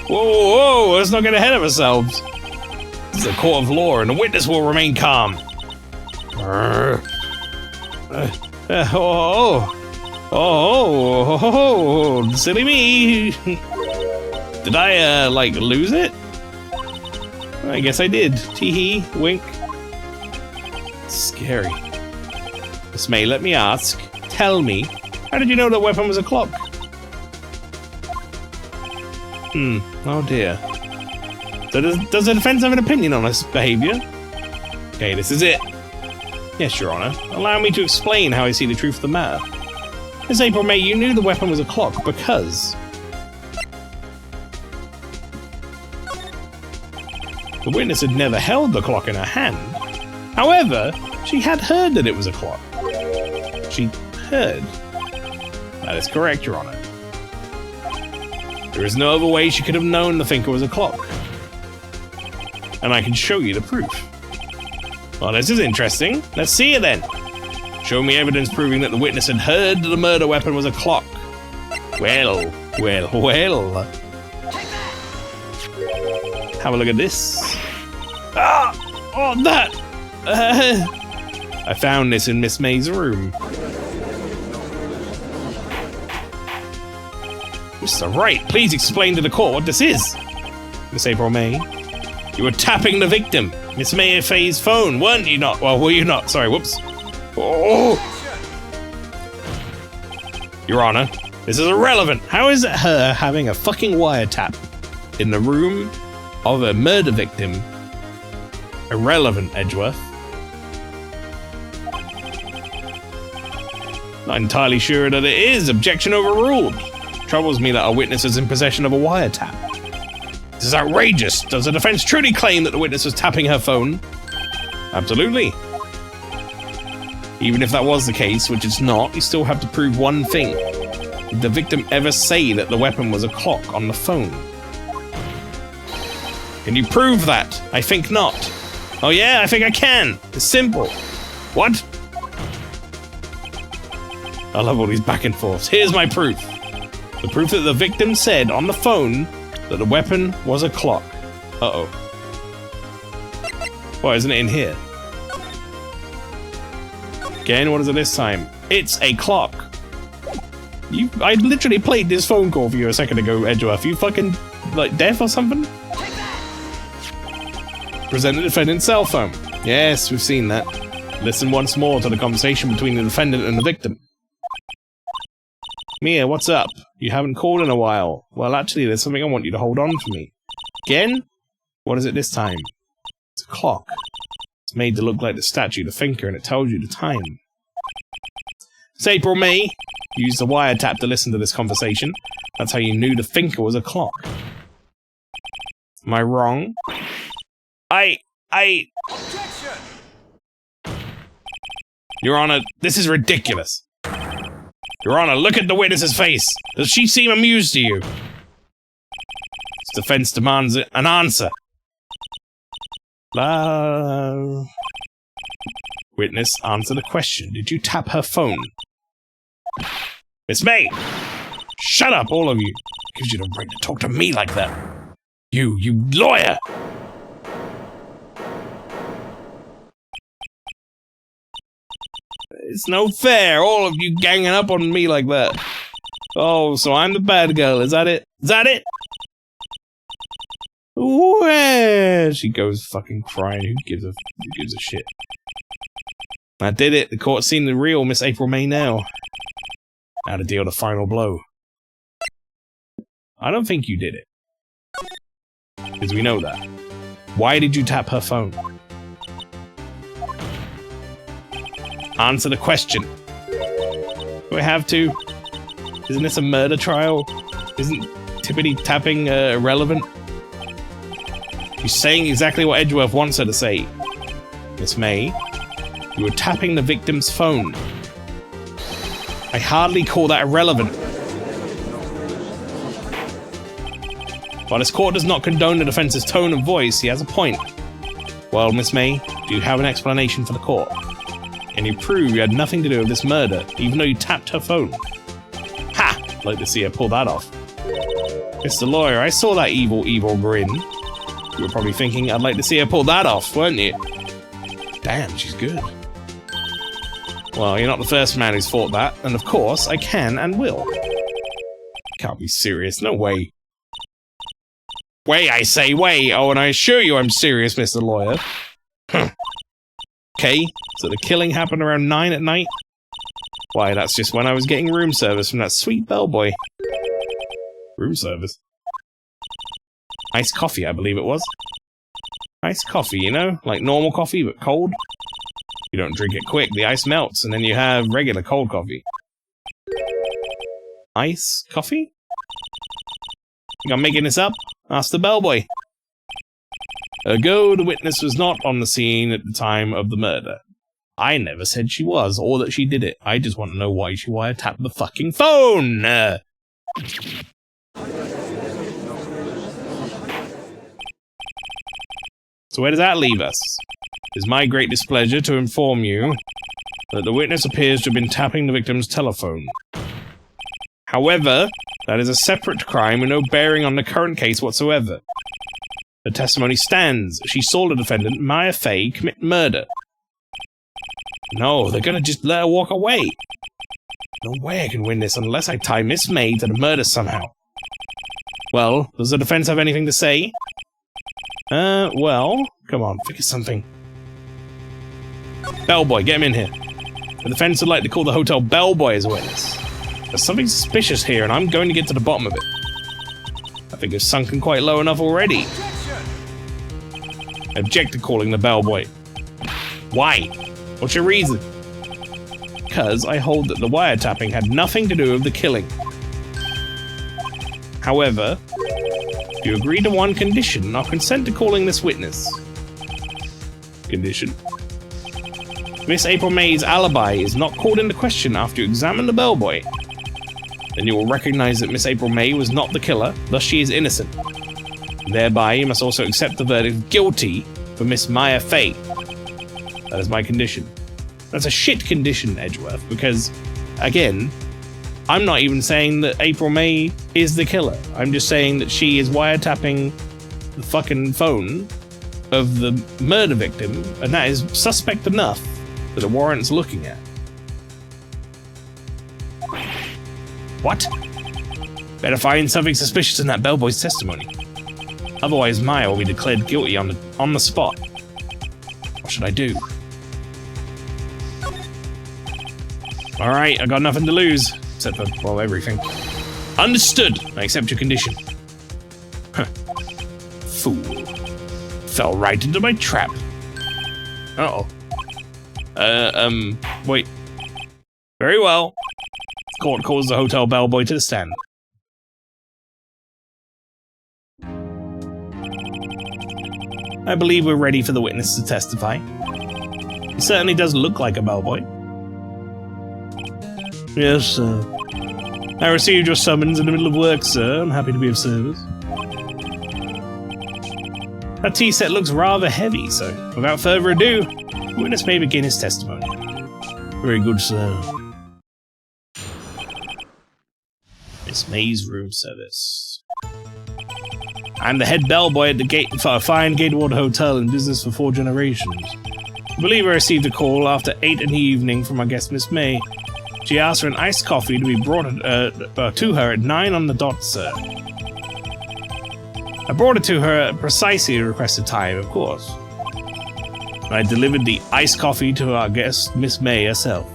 [SPEAKER 1] Whoa, let's not get ahead of ourselves. This is a court of law, and the witness will remain calm. Silly me. Did I, lose it? I guess I did. Tee-hee, wink. Scary. Miss May, let me ask. Tell me, how did you know that weapon was a clock? Oh dear. So does the defense have an opinion on this behavior? Okay, this is it. Yes, Your Honor. Allow me to explain how I see the truth of the matter. Miss April May, you knew the weapon was a clock because the witness had never held the clock in her hand. However, she had heard that it was a clock. She heard. That is correct, Your Honor. There is no other way she could have known the thinker was a clock. And I can show you the proof. Well, this is interesting. Let's see it then. Show me evidence proving that the witness had heard that the murder weapon was a clock. Well. Have a look at this. Ah! Oh, that! I found this in Miss May's room. Mr. Wright, please explain to the court what this is. Miss April May, you were tapping the victim, Miss May Faye's phone, weren't you not? Well, were you not? Sorry, whoops. Oh! Your Honor, this is irrelevant. How is it her having a fucking wiretap in the room of a murder victim? Irrelevant, Edgeworth. Not entirely sure that it is. Objection overruled. Troubles me that our witness is in possession of a wiretap. This is outrageous. Does the defense truly claim that the witness was tapping her phone? Absolutely. Even if that was the case, which it's not, you still have to prove one thing. Did the victim ever say that the weapon was a clock on the phone? Can you prove that? I think not. Oh yeah, I think I can. It's simple. What? I love all these back and forths. Here's my proof. The proof that the victim said on the phone that the weapon was a clock. Uh-oh. Why isn't it in here? Again, what is it this time? It's a clock. I literally played this phone call for you a second ago, Edgeworth. You fucking, like, deaf or something? Present the defendant's cell phone. Yes, we've seen that. Listen once more to the conversation between the defendant and the victim. Mia, what's up? You haven't called in a while. Well, actually, there's something I want you to hold on for me. Again? What is it this time? It's a clock. It's made to look like the statue, the thinker, and it tells you the time. It's April May. Use the wiretap to listen to this conversation. That's how you knew the thinker was a clock. Am I wrong?
[SPEAKER 2] Objection!
[SPEAKER 1] Your Honor, this is ridiculous. Your Honor, look at the witness's face. Does she seem amused to you? This defense demands an answer. Witness, answer the question. Did you tap her phone? Miss May! Shut up, all of you. Gives you the right to talk to me like that. You lawyer! It's no fair, all of you ganging up on me like that. Oh, so I'm the bad girl, is that it? Is that it? Where? She goes fucking crying, who gives a shit? I did it, the court's seen the real Miss April May now. Now to deal the final blow. I don't think you did it. Because we know that. Why did you tap her phone? Answer the question. Do I have to? Isn't this a murder trial? Isn't tippity tapping irrelevant? She's saying exactly what Edgeworth wants her to say. Miss May, you were tapping the victim's phone. I hardly call that irrelevant. While this court does not condone the defense's tone of voice, he has a point. Well, Miss May, do you have an explanation for the court? Can you prove you had nothing to do with this murder, even though you tapped her phone? Ha! I'd like to see her pull that off. Mr. Lawyer, I saw that evil grin. You were probably thinking, I'd like to see her pull that off, weren't you? Damn, she's good. Well, you're not the first man who's thought that, and of course, I can and will. Can't be serious, no way. Wait, I say, wait. Oh, and I assure you I'm serious, Mr. Lawyer. Okay, so the killing happened around 9 at night? Why, that's just when I was getting room service from that sweet bellboy. Room service? Iced coffee, I believe it was. Iced coffee, you know? Like normal coffee, but cold. You don't drink it quick, the ice melts, and then you have regular cold coffee. Ice coffee? Think I'm making this up? Ask the bellboy. Ergo, the witness was not on the scene at the time of the murder. I never said she was, or that she did it. I just want to know why she wiretapped the fucking phone! So where does that leave us? It is my great displeasure to inform you that the witness appears to have been tapping the victim's telephone. However, that is a separate crime with no bearing on the current case whatsoever. The testimony stands. She saw the defendant, Maya Fey, commit murder. No, they're gonna just let her walk away. No way I can win this unless I tie Miss May to the murder somehow. Well, does the defense have anything to say? Well, come on, figure something. Bellboy, get him in here. The defense would like to call the hotel bellboy as a witness. There's something suspicious here, and I'm going to get to the bottom of it. I think it's sunken quite low enough already. I object to calling the bellboy. Why? What's your reason? Because I hold that the wiretapping had nothing to do with the killing. However, if you agree to one condition, I'll consent to calling this witness. Condition? Miss April May's alibi is not called into question after you examine the bellboy. Then you will recognize that Miss April May was not the killer, thus she is innocent. Thereby, you must also accept the verdict guilty for Miss Maya Fey. That is my condition. That's a shit condition, Edgeworth, because, again, I'm not even saying that April May is the killer. I'm just saying that she is wiretapping the fucking phone of the murder victim, and that is suspect enough that a warrant's looking at. What? Better find something suspicious in that bellboy's testimony. Otherwise, Maya will be declared guilty on the spot. What should I do? Alright, I got nothing to lose. Except for, well, everything. Understood! I accept your condition. Huh. Fool. Fell right into my trap. Uh-oh. Wait. Very well. Court calls the hotel bellboy to the stand. I believe we're ready for the witness to testify. He certainly does look like a bellboy. Yes, sir. I received your summons in the middle of work, sir. I'm happy to be of service. That tea set looks rather heavy, so without further ado, the witness may begin his testimony. Very good, sir. Miss May's room service. I'm the head bellboy at the fine Gatewater Hotel in business for 4 generations. I believe I received a call after 8 in the evening from my guest Miss May. She asked for an iced coffee to be brought to her at 9 on the dot, sir. I brought it to her at precisely the requested time, of course. I delivered the iced coffee to our guest, Miss May herself.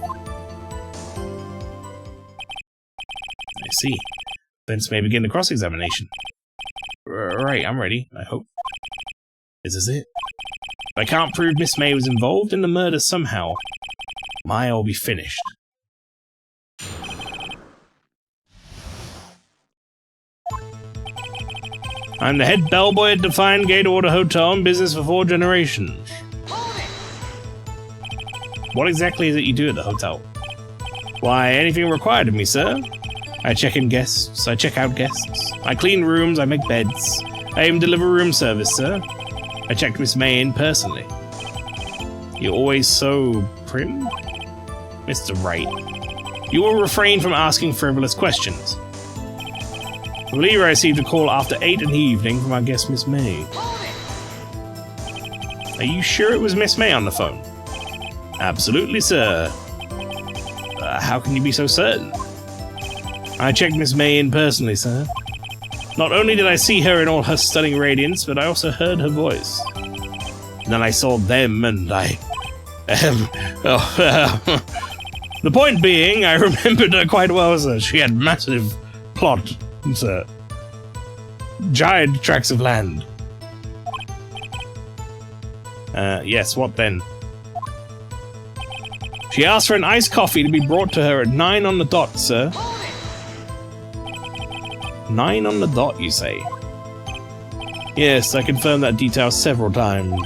[SPEAKER 1] I see. Thence may begin the cross-examination. Right, I'm ready, I hope. This is it. If I can't prove Miss May was involved in the murder somehow, Maya will be finished. I'm the head bellboy at the fine Gatewater Hotel in business for 4 generations. What exactly is it you do at the hotel? Why, anything required of me, sir. I check in guests, I check out guests. I clean rooms, I make beds. I even deliver room service, sir. I checked Miss May in personally. You're always so prim? Mr. Wright, you will refrain from asking frivolous questions. I believe I received a call after 8 in the evening from our guest Miss May. Are you sure it was Miss May on the phone? Absolutely, sir. How can you be so certain? I checked Miss May in personally, sir. Not only did I see her in all her stunning radiance, but I also heard her voice. And then I saw them, and I... The point being, I remembered her quite well, sir. She had massive plot, sir. Giant tracts of land. Yes, what then? She asked for an iced coffee to be brought to her at 9 on the dot, sir. 9 on the dot, you say? Yes, I confirmed that detail several times.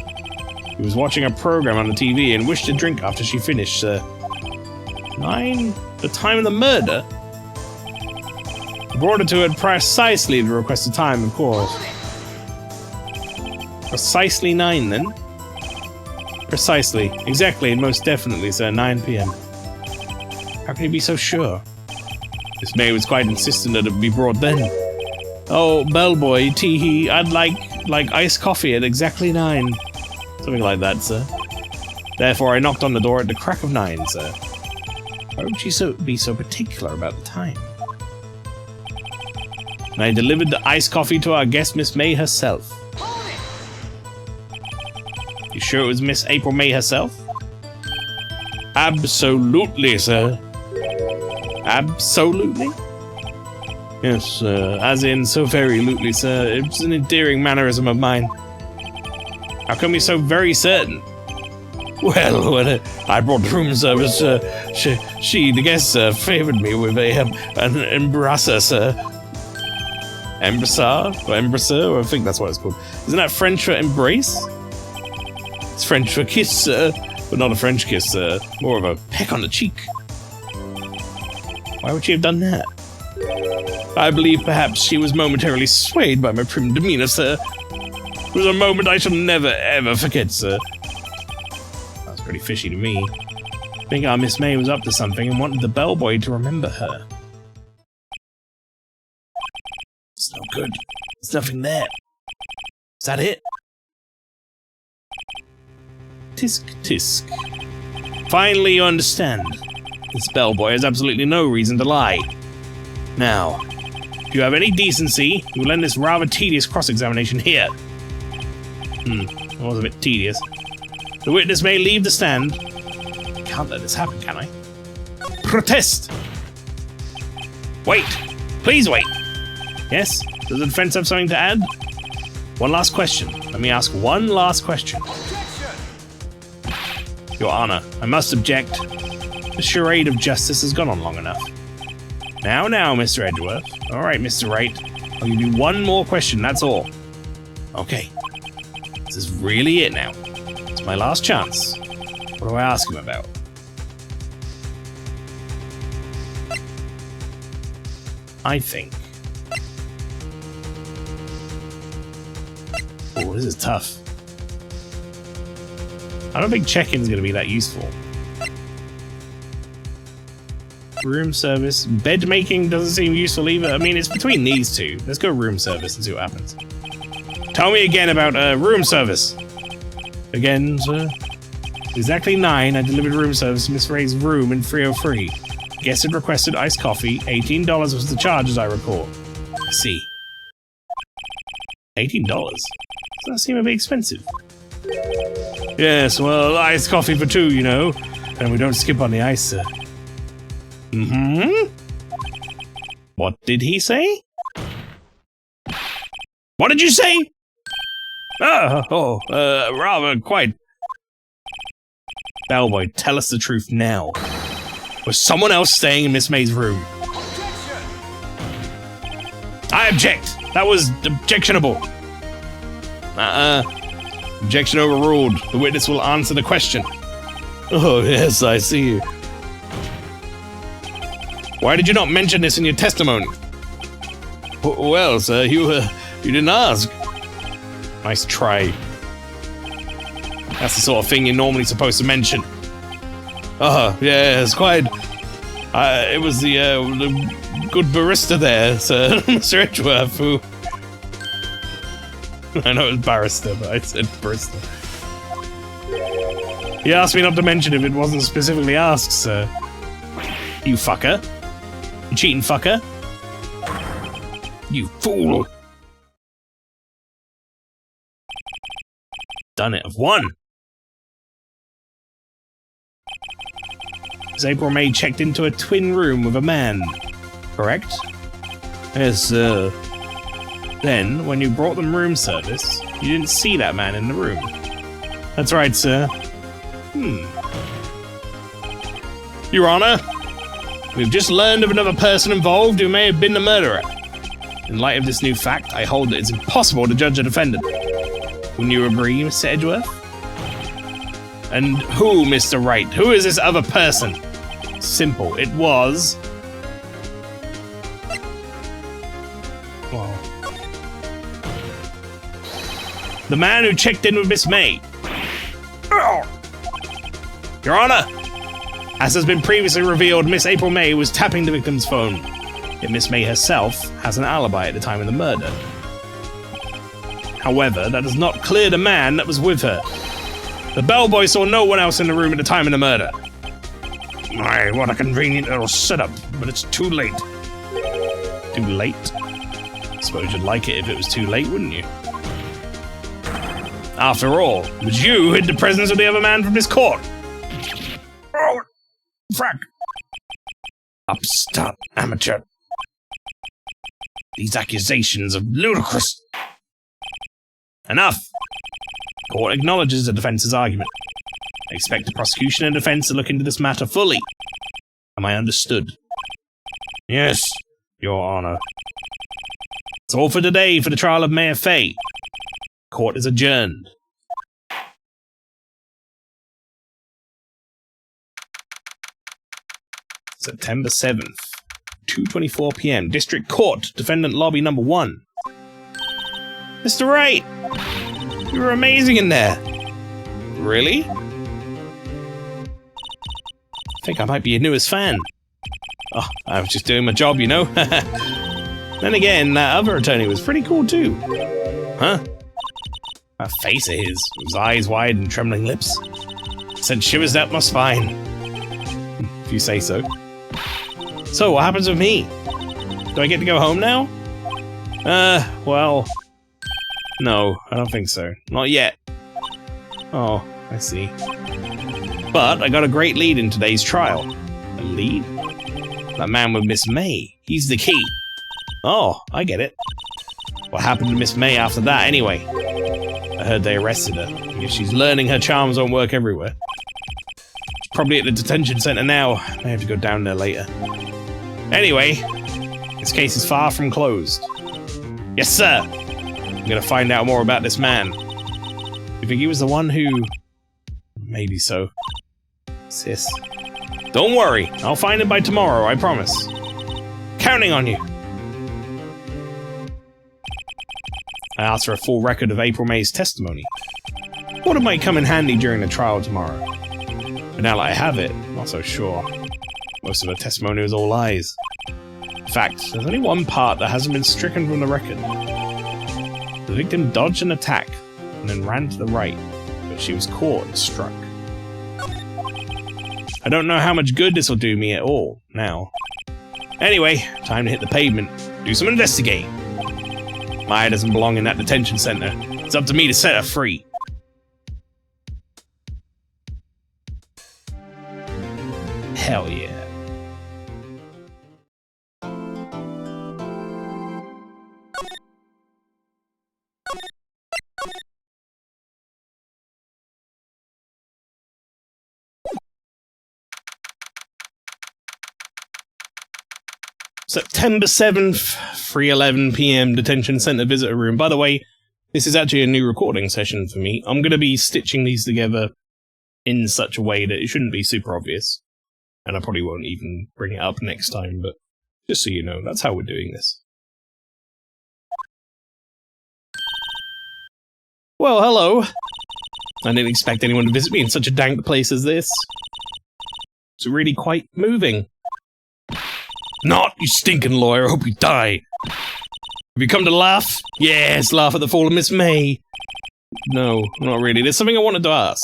[SPEAKER 1] He was watching a program on the TV and wished a drink after she finished, sir. 9? The time of the murder? I brought it to her precisely the requested time, of course. Precisely 9, then? Precisely. Exactly, and most definitely, sir. 9 p.m. How can you be so sure? Miss May was quite insistent that it be brought then. Oh, bellboy, tee-hee, I'd like iced coffee at exactly 9. Something like that, sir. Therefore, I knocked on the door at the crack of 9, sir. Why would she be so particular about the time? And I delivered the iced coffee to our guest, Miss May herself. You sure it was Miss April May herself? Absolutely, sir. Absolutely? Yes, as in so very lutely, sir. It's an endearing mannerism of mine. How come you're so very certain? Well, when I brought the room service, she, the guest, favored me with an embrasser, sir. Embrasser? I think that's what it's called. Isn't that French for embrace? It's French for kiss, sir. But not a French kiss, sir. More of a peck on the cheek. Why would she have done that? I believe perhaps she was momentarily swayed by my prim demeanor, sir. It was a moment I shall never, ever forget, sir. That's pretty fishy to me. I think our Miss May was up to something and wanted the bellboy to remember her. It's no good. There's nothing there. Is that it? Tisk, tisk. Finally you understand. This bellboy has absolutely no reason to lie. Now, if you have any decency, you will end this rather tedious cross-examination here. It was a bit tedious. The witness may leave the stand. Can't let this happen, can I? Protest! Wait! Please wait! Yes? Does the defense have something to add? One last question. Let me ask one last question. Your Honor, I must object. The charade of justice has gone on long enough. Now, Mr. Edgeworth. Alright, Mr. Wright. I'll give you one more question, that's all. Okay. This is really it now. It's my last chance. What do I ask him about? I think... Oh, this is tough. I don't think check-in's gonna be that useful. Room service. Bed making doesn't seem useful either. I mean, it's between these two. Let's go room service and see what happens. Tell me again about room service. Again, sir. Exactly 9, I delivered room service to Miss Ray's room in 303. Guest had requested iced coffee. $18 was the charge, as I recall. I see. $18? Does that seem a bit expensive? Yes, well, iced coffee for 2, you know. And we don't skip on the ice, sir. What did he say? What did you say? Rather quite. Bellboy, tell us the truth now. Was someone else staying in Miss May's room? I object! That was objectionable. Objection overruled. The witness will answer the question. Oh, yes, I see. Why did you not mention this in your testimony? Well, sir, you didn't ask. Nice try. That's the sort of thing you're normally supposed to mention. Yeah, it's quite... it was the good barista there, sir, Mr. Edgeworth, who... I know it was barrister, but I said barista. He asked me not to mention if it wasn't specifically asked, sir. You fucker. You cheating fucker. You fool. Done it. I've won! Miss April May checked into a twin room with a man, correct? Yes, sir. Then, when you brought them room service, you didn't see that man in the room. That's right, sir. Your Honor, we've just learned of another person involved who may have been the murderer. In light of this new fact, I hold that it's impossible to judge a defendant. Wouldn't you agree, Mr. Edgeworth? And who, Mr. Wright? Who is this other person? Simple. It was... well... the man who checked in with Miss May. Your Honor! As has been previously revealed, Miss April May was tapping the victim's phone. Yet Miss May herself has an alibi at the time of the murder. However, that does not clear the man that was with her. The bellboy saw no one else in the room at the time of the murder. My, what a convenient little setup, but it's too late. Too late? I suppose you'd like it if it was too late, wouldn't you? After all, it was you who hid the presence of the other man from this court. Oh, frack. Upstart amateur. These accusations are ludicrous. Enough! Court acknowledges the defense's argument. I expect the prosecution and defense to look into this matter fully. Am I understood? Yes, Your Honor. That's all for today for the trial of Mayor Fay. Court is adjourned. September 7th, 2:24 p.m. District Court, Defendant Lobby Number 1. Mr. Wright! You were amazing in there. Really? I think I might be your newest fan. Oh, I was just doing my job, you know? Then again, that other attorney was pretty cool too. Huh? That face of his, with eyes wide and trembling lips, sent shivers up my spine. If you say so. So, what happens with me? Do I get to go home now? Well... no, I don't think so. Not yet. Oh, I see. But I got a great lead in today's trial. A lead? That man with Miss May. He's the key. Oh, I get it. What happened to Miss May after that, anyway? I heard they arrested her. I guess she's learning her charms won't work everywhere. She's probably at the detention center now. I may have to go down there later. Anyway, this case is far from closed. Yes, sir! I'm gonna find out more about this man. You think he was the one who... maybe so. Sis. Don't worry, I'll find him by tomorrow, I promise. Counting on you! I asked for a full record of April May's testimony. Thought it might come in handy during the trial tomorrow. But now that I have it, I'm not so sure. Most of her testimony was all lies. In fact, there's only one part that hasn't been stricken from the record. The victim dodged an attack and then ran to the right, but she was caught and struck. I don't know how much good this will do me at all, now. Anyway, time to hit the pavement, do some investigating. Maya doesn't belong in that detention center. It's up to me to set her free. Hell yeah. September 7th, 3:11 p.m. Detention Center Visitor Room. By the way, this is actually a new recording session for me. I'm going to be stitching these together in such a way that it shouldn't be super obvious. And I probably won't even bring it up next time, but just so you know, that's how we're doing this. Well, hello. I didn't expect anyone to visit me in such a dank place as this. It's really quite moving. Not, you stinking lawyer, I hope you die. Have you come to laugh? Yes, laugh at the fall of Miss May. No, not really. There's something I wanted to ask.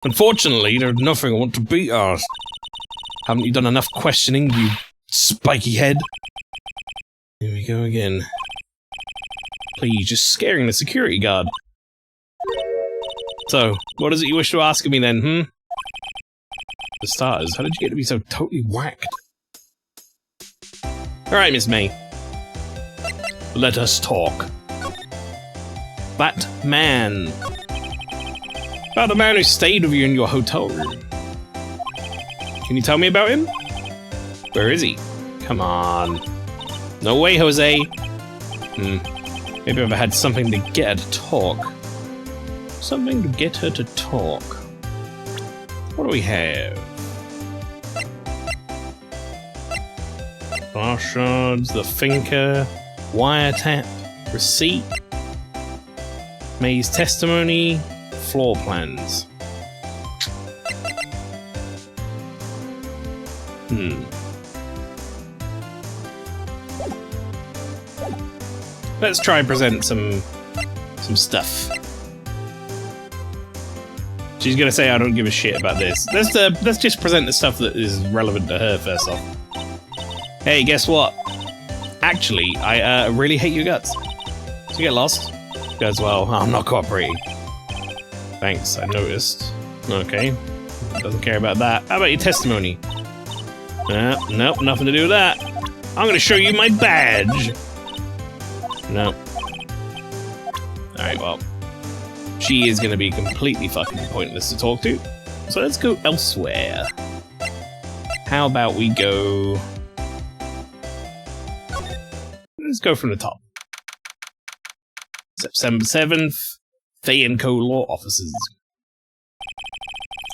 [SPEAKER 1] Unfortunately, there's nothing I want to be asked. Haven't you done enough questioning, you spiky head? Here we go again. Please, just scaring the security guard. So, what is it you wish to ask of me then, For starters, how did you get to be so totally whacked? Alright, Miss May. Let us talk. That man. About the man who stayed with you in your hotel room. Can you tell me about him? Where is he? Come on. No way, Jose. Maybe I've had something to get her to talk. Something to get her to talk. What do we have? Bar shards, the thinker, wiretap, receipt, May's testimony, floor plans. Let's try and present some stuff. She's gonna say I don't give a shit about this. Let's just present the stuff that is relevant to her first off. Hey, guess what? Actually, I really hate your guts. Did you get lost? Goes well. I'm not cooperating. Thanks, I noticed. Okay. Doesn't care about that. How about your testimony? Nope, nothing to do with that. I'm gonna show you my badge. No. Alright, well. She is gonna be completely fucking pointless to talk to. So let's go elsewhere. How about we go... Let's go from the top. September 7th, Fay & Co. Law Offices.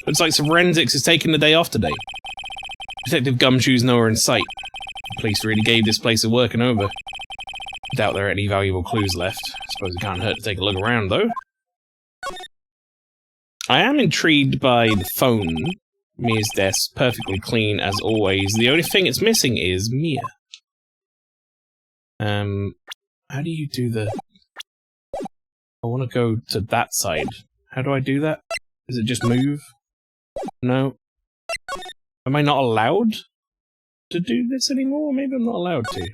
[SPEAKER 1] Looks like forensics is taking the day off today. Detective Gumshoe's nowhere in sight. The police really gave this place a working over. Doubt there are any valuable clues left. Suppose it can't hurt to take a look around, though. I am intrigued by the phone. Mia's desk, perfectly clean as always. The only thing it's missing is Mia. How do you do the... I want to go to that side. How do I do that? Does it just move? No. Am I not allowed to do this anymore? Maybe I'm not allowed to.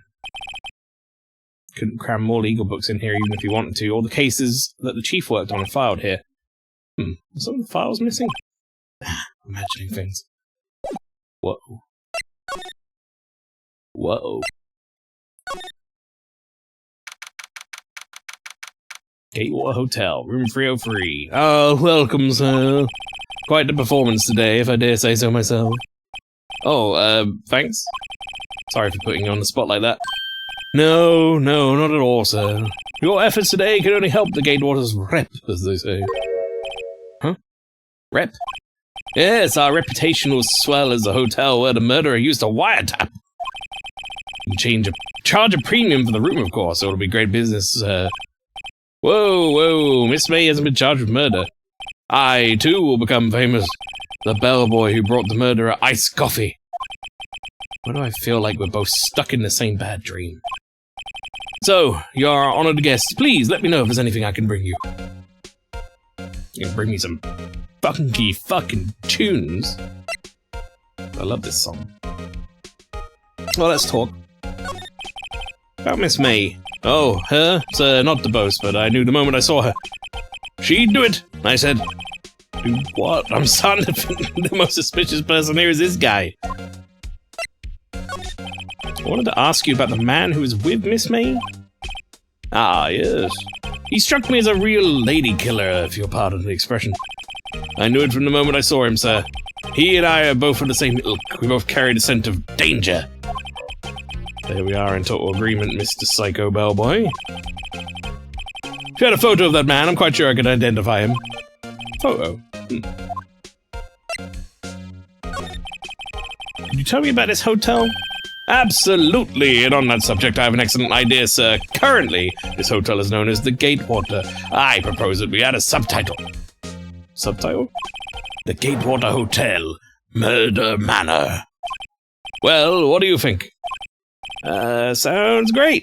[SPEAKER 1] Couldn't cram more legal books in here even if you wanted to. All the cases that the chief worked on are filed here. Are some of the files missing? Imagining things. Whoa. Whoa. Gatewater Hotel, room 303. Oh, welcome, sir. Quite the performance today, if I dare say so myself. Oh, thanks. Sorry for putting you on the spot like that. No, not at all, sir. Your efforts today can only help the Gatewater's rep, as they say. Huh? Rep? Yes, our reputation will swell as the hotel where the murderer used a wiretap. You can charge a premium for the room, of course, so it'll be great business, Whoa, Miss May hasn't been charged with murder. I, too, will become famous. The bellboy who brought the murderer iced coffee. Why do I feel like we're both stuck in the same bad dream? So, you're our honored guests. Please, let me know if there's anything I can bring you. You can bring me some funky fucking tunes. I love this song. Well, let's talk. About Miss May. Oh, her? Sir, not to boast, but I knew the moment I saw her. She'd do it, I said. Do what? I'm starting to think the most suspicious person here is this guy. I wanted to ask you about the man who was with Miss May. Ah, yes. He struck me as a real lady killer, if you'll pardon the expression. I knew it from the moment I saw him, sir. He and I are both of the same ilk. We both carried a scent of danger. There we are in total agreement, Mr. Psycho Bellboy. If you had a photo of that man, I'm quite sure I could identify him. Photo? Could you tell me about this hotel? Absolutely, and on that subject I have an excellent idea, sir. Currently, this hotel is known as the Gatewater. I propose that we add a subtitle. Subtitle? The Gatewater Hotel, Murder Manor. Well, what do you think? Sounds great.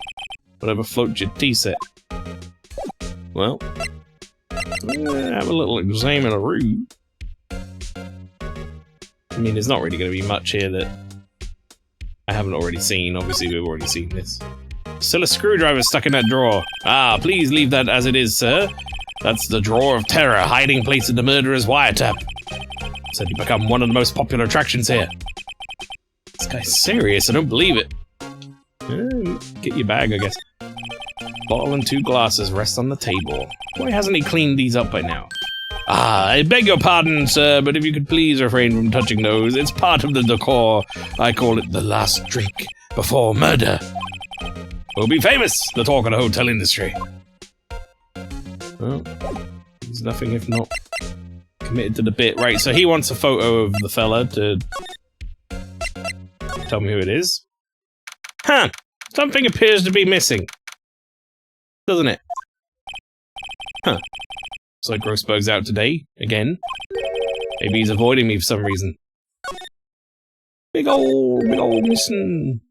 [SPEAKER 1] Whatever floats your tea set. Well, have a little exam in a room. I mean, there's not really going to be much here that I haven't already seen. Obviously, we've already seen this. Still a screwdriver stuck in that drawer. Ah, please leave that as it is, sir. That's the drawer of terror, hiding place in the murderer's wiretap. Said you become one of the most popular attractions here. This guy's serious, I don't believe it. Get your bag, I guess. Bottle and 2 glasses rest on the table. Why hasn't he cleaned these up by now? Ah, I beg your pardon, sir, but if you could please refrain from touching those. It's part of the decor. I call it the last drink before murder. We'll be famous, the talk of the hotel industry. Well, there's nothing if not committed to the bit. Right, so he wants a photo of the fella to tell me who it is. Huh, something appears to be missing. Doesn't it? Huh. Looks like Grossberg's out today, again. Maybe he's avoiding me for some reason. Big old missing...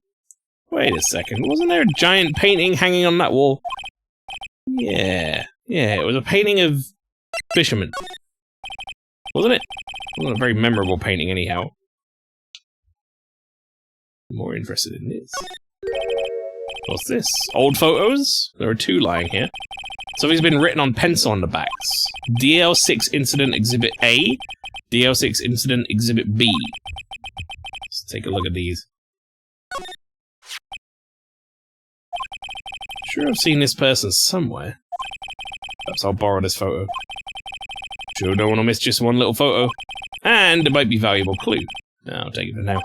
[SPEAKER 1] Wait a second, wasn't there a giant painting hanging on that wall? Yeah, it was a painting of fishermen. Wasn't it? It wasn't a very memorable painting anyhow. I'm more interested in this. What's this? Old photos? There are 2 lying here. Something's been written on pencil on the backs. DL6 Incident Exhibit A, DL6 Incident Exhibit B. Let's take a look at these. Sure I've seen this person somewhere. Perhaps I'll borrow this photo. Sure don't want to miss just one little photo. And it might be a valuable clue. I'll take it for now.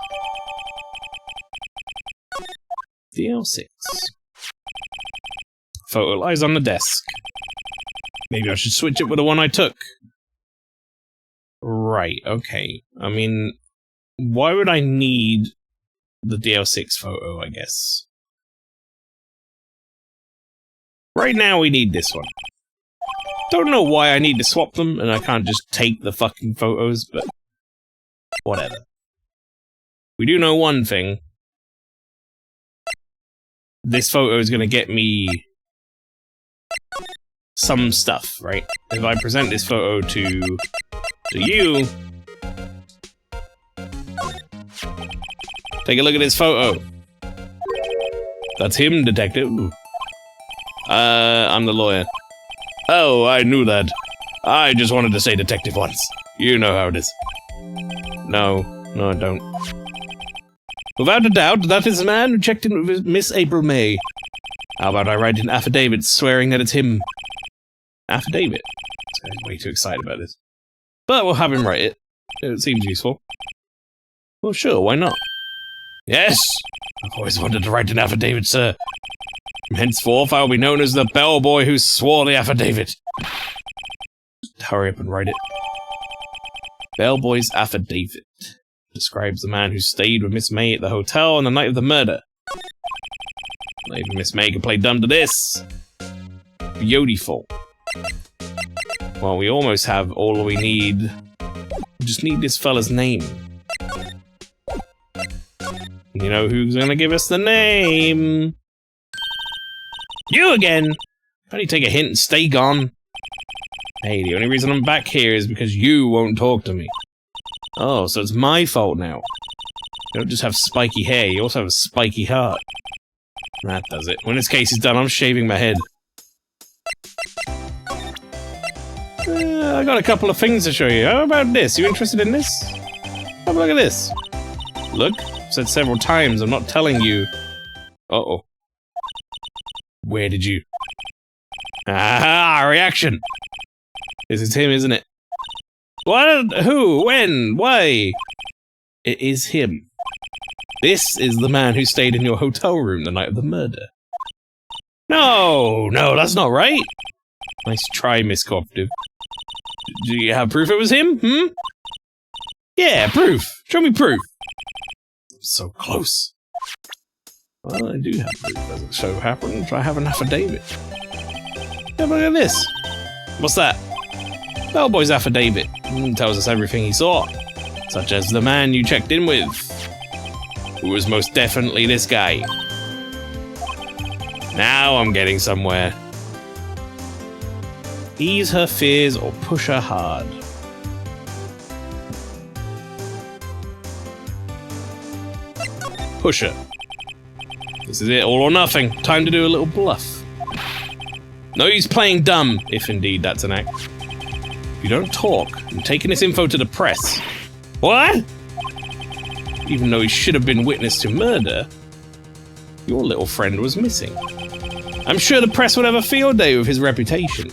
[SPEAKER 1] DL6. Photo lies on the desk. Maybe I should switch it with the one I took. Right, okay. I mean, why would I need the DL6 photo, I guess? Right now we need this one. Don't know why I need to swap them, and I can't just take the fucking photos, but... whatever. We do know one thing. This photo is gonna get me... some stuff, right? If I present this photo to you... Take a look at this photo. That's him, detective. I'm the lawyer. Oh, I knew that. I just wanted to say detective once. You know how it is. No, I don't. Without a doubt, that is the man who checked in with Miss April May. How about I write an affidavit swearing that it's him? Affidavit? I'm way too excited about this. But we'll have him write it. It seems useful. Well, sure, why not? Yes! I've always wanted to write an affidavit, sir. From henceforth, I will be known as the bellboy who swore the affidavit. Just hurry up and write it. Bellboy's affidavit describes the man who stayed with Miss May at the hotel on the night of the murder. Not even Miss May can play dumb to this. Beautiful. Well, we almost have all we need. We just need this fella's name. You know who's gonna give us the name? You again! How do you take a hint and stay gone? Hey, the only reason I'm back here is because you won't talk to me. Oh, so it's my fault now. You don't just have spiky hair, you also have a spiky heart. That does it. When this case is done, I'm shaving my head. I got a couple of things to show you. How about this? You interested in this? Have a look at this. Look, I've said several times, I'm not telling you. Uh-oh. Where did you... Ah, reaction! This is him, isn't it? What? Who? When? Why? It is him. This is the man who stayed in your hotel room the night of the murder. No, that's not right. Nice try, Miss Cooperative. Do you have proof it was him? Yeah, proof. Show me proof. So close. Well, I do have proof, as it so happens. I have an affidavit. Have a look at this. What's that? Bellboy's affidavit. Tells us everything he saw. Such as the man you checked in with. Who was most definitely this guy. Now I'm getting somewhere. Ease her fears or push her hard. Push her. This is it, all or nothing. Time to do a little bluff. No use playing dumb, if indeed that's an act. If you don't talk, I'm taking this info to the press. What? Even though he should have been witness to murder, your little friend was missing. I'm sure the press would have a field day with his reputation.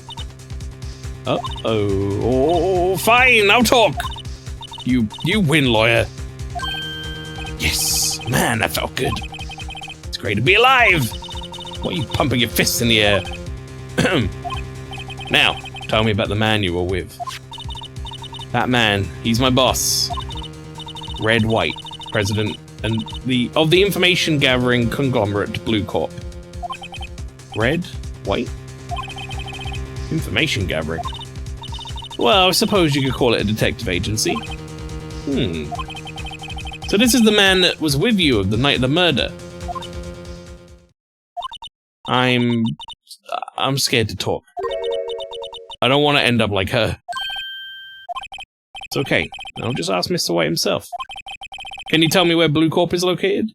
[SPEAKER 1] Uh-oh. Oh, fine, I'll talk. You win, lawyer. Yes, man, that felt good. It's great to be alive. Why are you pumping your fists in the air? Now, tell me about the man you were with. That man, he's my boss. Wright, president of the information gathering conglomerate Blue Corp. Wright? Information gathering? Well, I suppose you could call it a detective agency. So this is the man that was with you the night of the murder. I'm scared to talk. I don't want to end up like her. It's okay. I'll just ask Mr. White himself. Can you tell me where Blue Corp is located?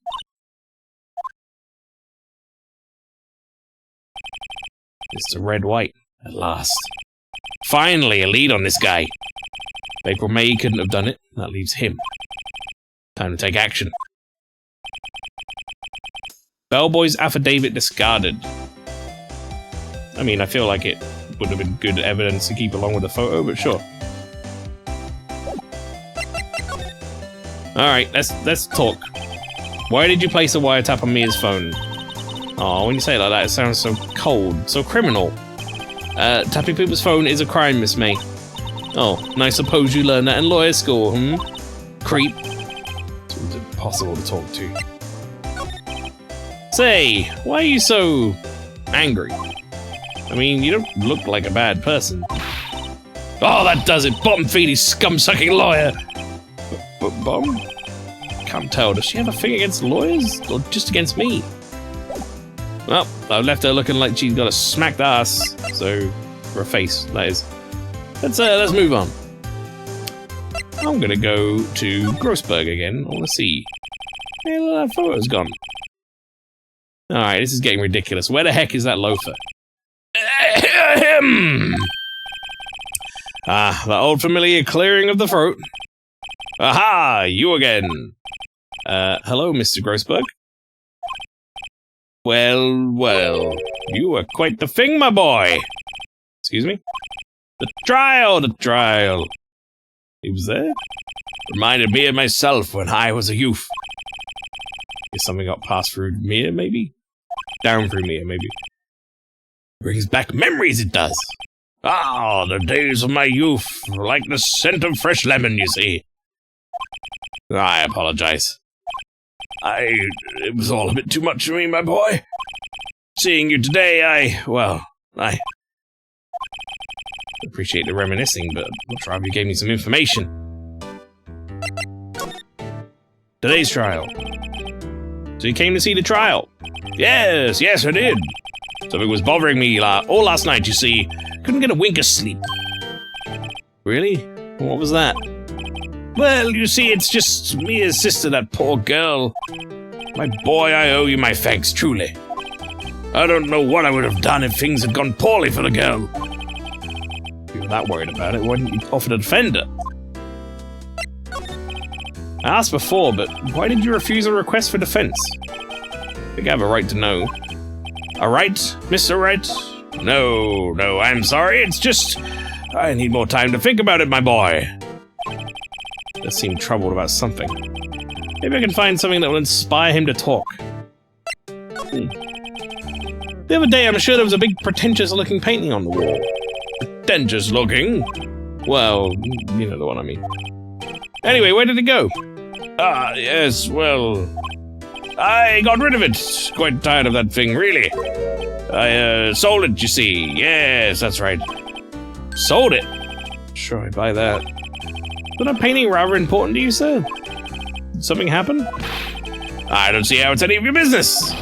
[SPEAKER 1] Mr. Wright, at last. Finally, a lead on this guy. If April May couldn't have done it, that leaves him. Time to take action. Bellboy's affidavit discarded. I mean, I feel like it would have been good evidence to keep along with the photo, but sure. Alright, let's talk. Why did you place a wiretap on Mia's phone? Oh, when you say it like that, it sounds so cold, so criminal. Tapping people's phone is a crime, Miss May. Oh, and I suppose you learned that in lawyer school, Creep. Seems impossible to talk to. Say, why are you so angry? I mean, you don't look like a bad person. Oh, that does it! Bottom-feeding, scum-sucking lawyer! Bomb? Can't tell. Does she have a thing against lawyers? Or just against me? Well, I've left her looking like she's got a smacked ass. So, for a face, that is. Let's move on. I'm gonna go to Grossberg again. I wanna see. Hey, that photo's gone. Alright, this is getting ridiculous. Where the heck is that loafer? Ah, the old familiar clearing of the throat. Aha, you again. Hello, Mr. Grossberg. Well, you were quite the thing, my boy. Excuse me? The trial. He was there? Reminded me of myself when I was a youth. Guess something got passed through Mia, maybe? Down through Mia, maybe. Brings back memories, it does. Ah, the days of my youth, like the scent of fresh lemon, you see. I apologize. It was all a bit too much for me, my boy. Seeing you today, I appreciate the reminiscing, but I'd rather you gave me some information. Today's trial. So you came to see the trial? Yes, I did. Something was bothering me all last night, you see. Couldn't get a wink of sleep. Really? What was that? Well, you see, it's just Mia's sister, that poor girl. My boy, I owe you my thanks, truly. I don't know what I would have done if things had gone poorly for the girl. If you were that worried about it, why didn't you offer to defend her? I asked before, but why did you refuse a request for defense? I think I have a right to know. A right, Mr. Wright? No, I'm sorry, it's just... I need more time to think about it, my boy. Does seem troubled about something. Maybe I can find something that will inspire him to talk. The other day, I'm sure there was a big pretentious-looking painting on the wall. Pretentious-looking? Well, you know the one I mean. Anyway, where did it go? Ah, yes, well... I got rid of it. Quite tired of that thing, really. I, sold it, you see. Yes, that's right. Sold it? Sure, I buy that. Is that painting rather important to you, sir? Did something happen? I don't see how it's any of your business.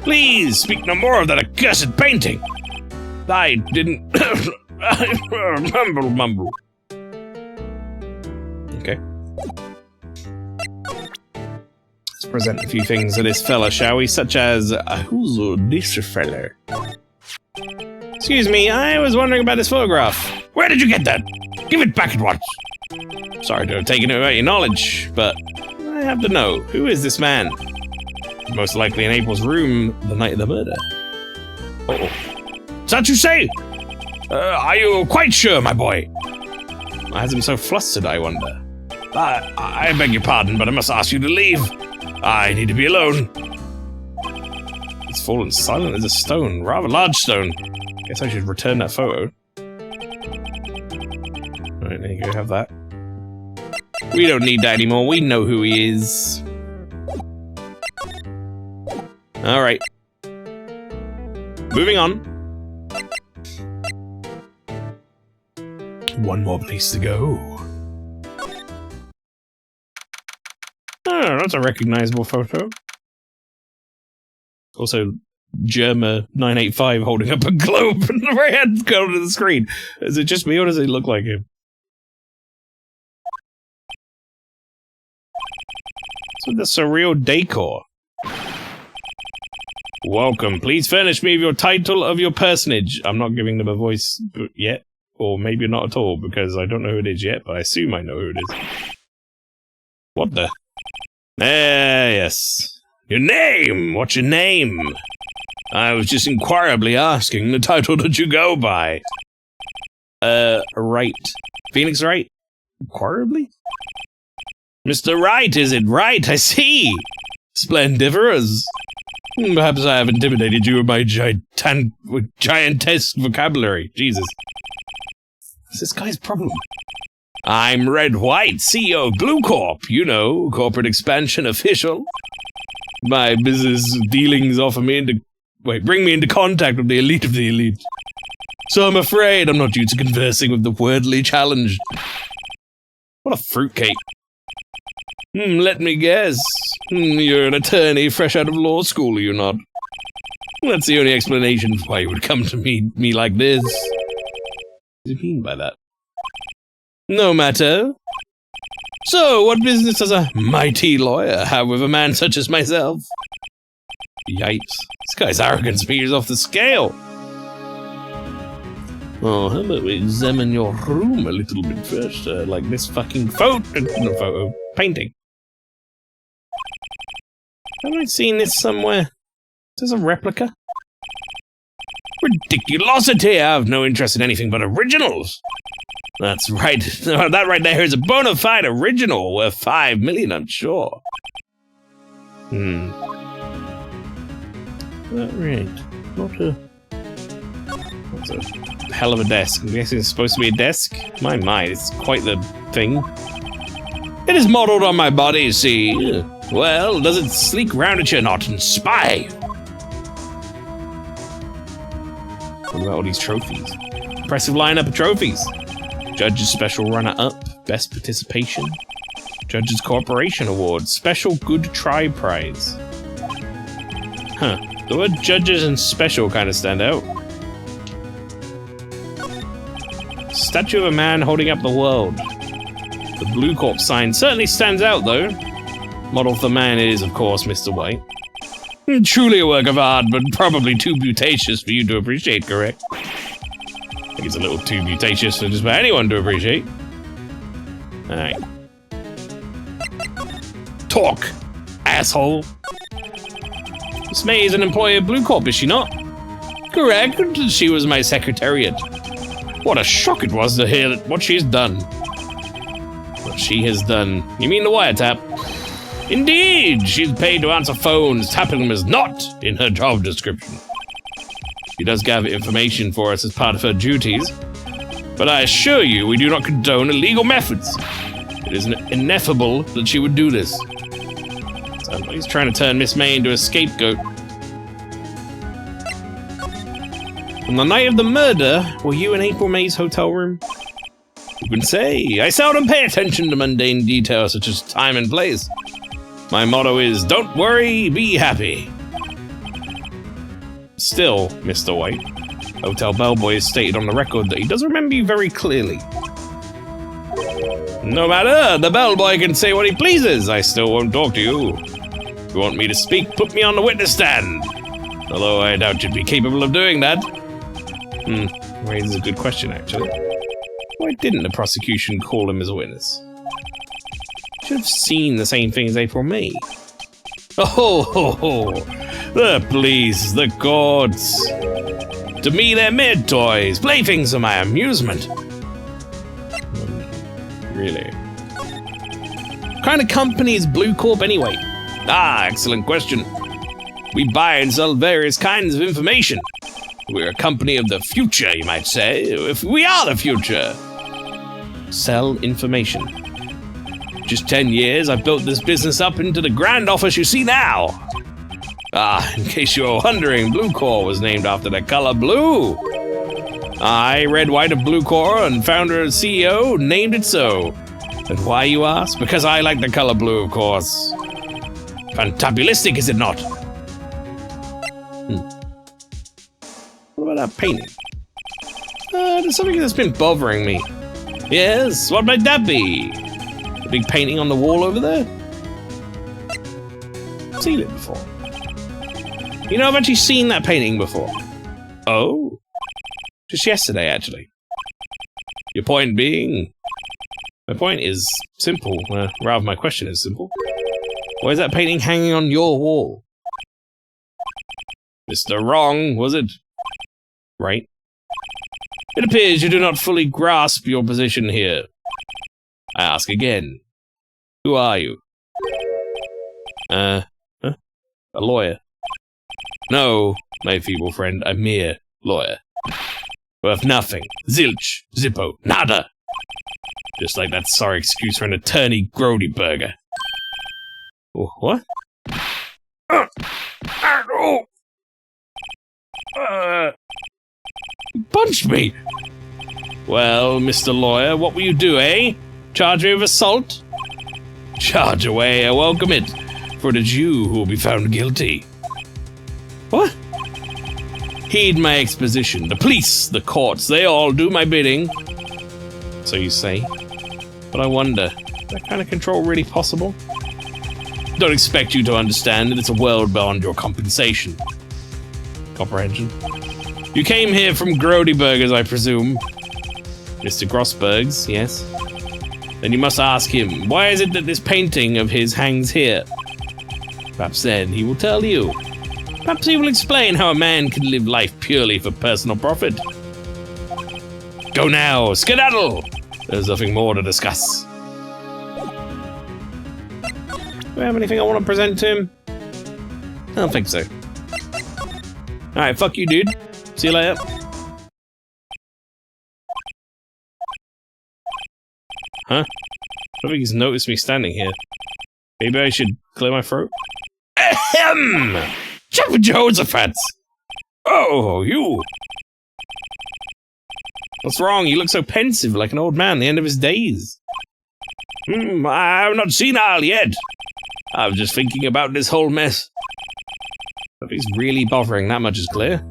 [SPEAKER 1] Please, speak no more of that accursed painting. I didn't... mumble. Okay. Let's present a few things to this fella, shall we? Such as, who's this fella? Excuse me, I was wondering about this photograph.
[SPEAKER 2] Where did you get that? Give it back at once.
[SPEAKER 1] Sorry to have taken it without your knowledge, but I have to know, who is this man? Most likely in April's room the night of the murder.
[SPEAKER 2] Is that you say? Are you quite sure, my boy?
[SPEAKER 1] Why has him so flustered, I wonder?
[SPEAKER 2] I beg your pardon, but I must ask you to leave. I need to be alone.
[SPEAKER 1] He's fallen silent as a stone, rather large stone. Guess I should return that photo. Alright, there you go, have that. We don't need that anymore, we know who he is. Alright. Moving on. One more place to go. Oh, that's a recognizable photo. Also, Germa985 holding up a globe and the right hand's going to the screen. Is it just me or does it look like him? So the surreal decor. Welcome. Please furnish me with your title of your personage. I'm not giving them a voice yet. Or maybe not at all, because I don't know who it is yet, but I assume I know who it is. What the? Yes.
[SPEAKER 2] Your name! What's your name? I was just inquirably asking the title that you go by.
[SPEAKER 1] Wright. Phoenix Wright? Inquirably?
[SPEAKER 2] Mr. Wright, is it right? I see! Splendiferous.
[SPEAKER 1] Perhaps I have intimidated you with my giantesque vocabulary. Jesus. What's this guy's problem?
[SPEAKER 2] I'm Red White, CEO of Blue Corp. You know, corporate expansion official.
[SPEAKER 1] My business dealings offer me bring me into contact with the elite of the elite. So I'm afraid I'm not used to conversing with the wordly challenged. What a fruitcake.
[SPEAKER 2] Let me guess. You're an attorney fresh out of law school, are you not?
[SPEAKER 1] That's the only explanation for why you would come to me like this. What do you mean by that?
[SPEAKER 2] No matter. So, what business does a mighty lawyer have with a man such as myself?
[SPEAKER 1] Yikes. This guy's arrogance meters off the scale.
[SPEAKER 2] Oh, how about we examine your room a little bit first?
[SPEAKER 1] Like this fucking painting. Haven't I seen this somewhere? Is this a replica?
[SPEAKER 2] Ridiculosity! I have no interest in anything but originals.
[SPEAKER 1] That's right. That right there is a bona fide original worth 5 million, I'm sure. Right. That's a hell of a desk. I'm guessing it's supposed to be a desk? My, it's quite the thing.
[SPEAKER 2] It is modelled on my body, see? Well, does it sleek round at you not and spy?
[SPEAKER 1] What about all these trophies? Impressive lineup of trophies. Judge's Special Runner-Up, Best Participation. Judge's Corporation Award, Special Good Try Prize. Huh. The word judges and special kind of stand out. Statue of a man holding up the world. The Blue Corp sign certainly stands out, though. Model for the man is, of course, Mr. White.
[SPEAKER 2] Truly a work of art, but probably too beautatious for you to appreciate, correct?
[SPEAKER 1] I think it's a little too beautatious for just about anyone to appreciate. Alright.
[SPEAKER 2] Talk, asshole.
[SPEAKER 1] Miss May is an employee of Blue Corp, is she not?
[SPEAKER 2] Correct, she was my secretariat.
[SPEAKER 1] What a shock it was to hear what she's done. What she has done. You mean the wiretap?
[SPEAKER 2] Indeed, she's paid to answer phones. Tapping them is not in her job description.
[SPEAKER 1] She does gather information for us as part of her duties, but I assure you we do not condone illegal methods. It is ineffable that she would do this. So he's trying to turn Miss May into a scapegoat. On the night of the murder, were you in April May's hotel room?
[SPEAKER 2] Who can say? I seldom pay attention to mundane details such as time and place. My motto is, don't worry, be happy.
[SPEAKER 1] Still, Mr. White, Hotel Bellboy has stated on the record that he does remember you very clearly.
[SPEAKER 2] No matter, the bellboy can say what he pleases. I still won't talk to you. If you want me to speak, put me on the witness stand. Although I doubt you'd be capable of doing that.
[SPEAKER 1] Raises a good question, actually. Why didn't the prosecution call him as a witness? Should have seen the same thing as April May.
[SPEAKER 2] Oh, the police, the courts. To me, they're mere toys, playthings for my amusement.
[SPEAKER 1] Really? What kind of company is Blue Corp anyway?
[SPEAKER 2] Ah, excellent question. We buy and sell various kinds of information. We're a company of the future, you might say. If we are the future.
[SPEAKER 1] Sell information.
[SPEAKER 2] Just 10 years, I've built this business up into the grand office you see now. Ah, in case you were wondering, Blue Core was named after the color blue. I, Red, White of Blue Core and founder and CEO, named it so. And why, you ask? Because I like the color blue, of course. Fantabulistic, is it not?
[SPEAKER 1] What about that painting? There's something that's been bothering me.
[SPEAKER 2] Yes, what might that be?
[SPEAKER 1] The big painting on the wall over there? I've seen it before. You know, I've actually seen that painting before.
[SPEAKER 2] Oh?
[SPEAKER 1] Just yesterday, actually.
[SPEAKER 2] Your point being?
[SPEAKER 1] My point is simple. Rather, my question is simple. Why is that painting hanging on your wall?
[SPEAKER 2] Mr. Wrong, was it?
[SPEAKER 1] Right.
[SPEAKER 2] It appears you do not fully grasp your position here. I ask again. Who are you?
[SPEAKER 1] A lawyer.
[SPEAKER 2] No, my feeble friend, a mere lawyer. Worth nothing. Zilch. Zippo. Nada. Just like that sorry excuse for an attorney Grody burger.
[SPEAKER 1] Oh, what?
[SPEAKER 2] You punched me! Well, Mr. Lawyer, what will you do, eh? Charge me with assault? Charge away, I welcome it, for it is you who will be found guilty.
[SPEAKER 1] What?
[SPEAKER 2] Heed my exposition. The police, the courts, they all do my bidding.
[SPEAKER 1] So you say. But I wonder, is that kind of control really possible?
[SPEAKER 2] Don't expect you to understand that it's a world beyond your compensation.
[SPEAKER 1] Comprehension.
[SPEAKER 2] You came here from Grody Burgers, I presume.
[SPEAKER 1] Mr. Grossberg's, yes.
[SPEAKER 2] Then you must ask him, why is it that this painting of his hangs here? Perhaps then he will tell you. Perhaps he will explain how a man can live life purely for personal profit. Go now, skedaddle! There's nothing more to discuss.
[SPEAKER 1] Do I have anything I want to present to him? I don't think so. Alright, fuck you, dude. See you later. Huh? I don't think he's noticed me standing here. Maybe I should clear my throat?
[SPEAKER 2] Ahem! Jehoshaphat! Oh, you!
[SPEAKER 1] What's wrong? You look so pensive, like an old man, the end of his days.
[SPEAKER 2] I'm not senile yet. I was just thinking about this whole mess.
[SPEAKER 1] If he's really bothering, that much is clear.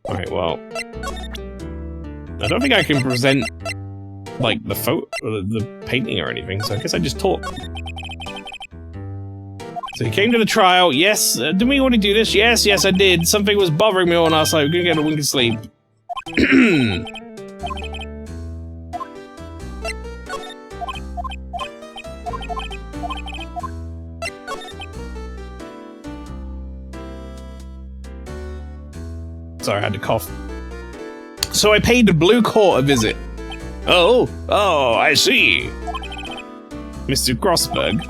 [SPEAKER 1] Alright, well... I don't think I can present, like, the photo, or the painting or anything, so I guess I just talk. So he came to the trial, yes, didn't we already do this? Yes, I did. Something was bothering me all last night, we're gonna get a wink of sleep. Sorry, I had to cough. So I paid the Blue Court a visit.
[SPEAKER 2] Oh, I see.
[SPEAKER 1] Mr. Grossberg,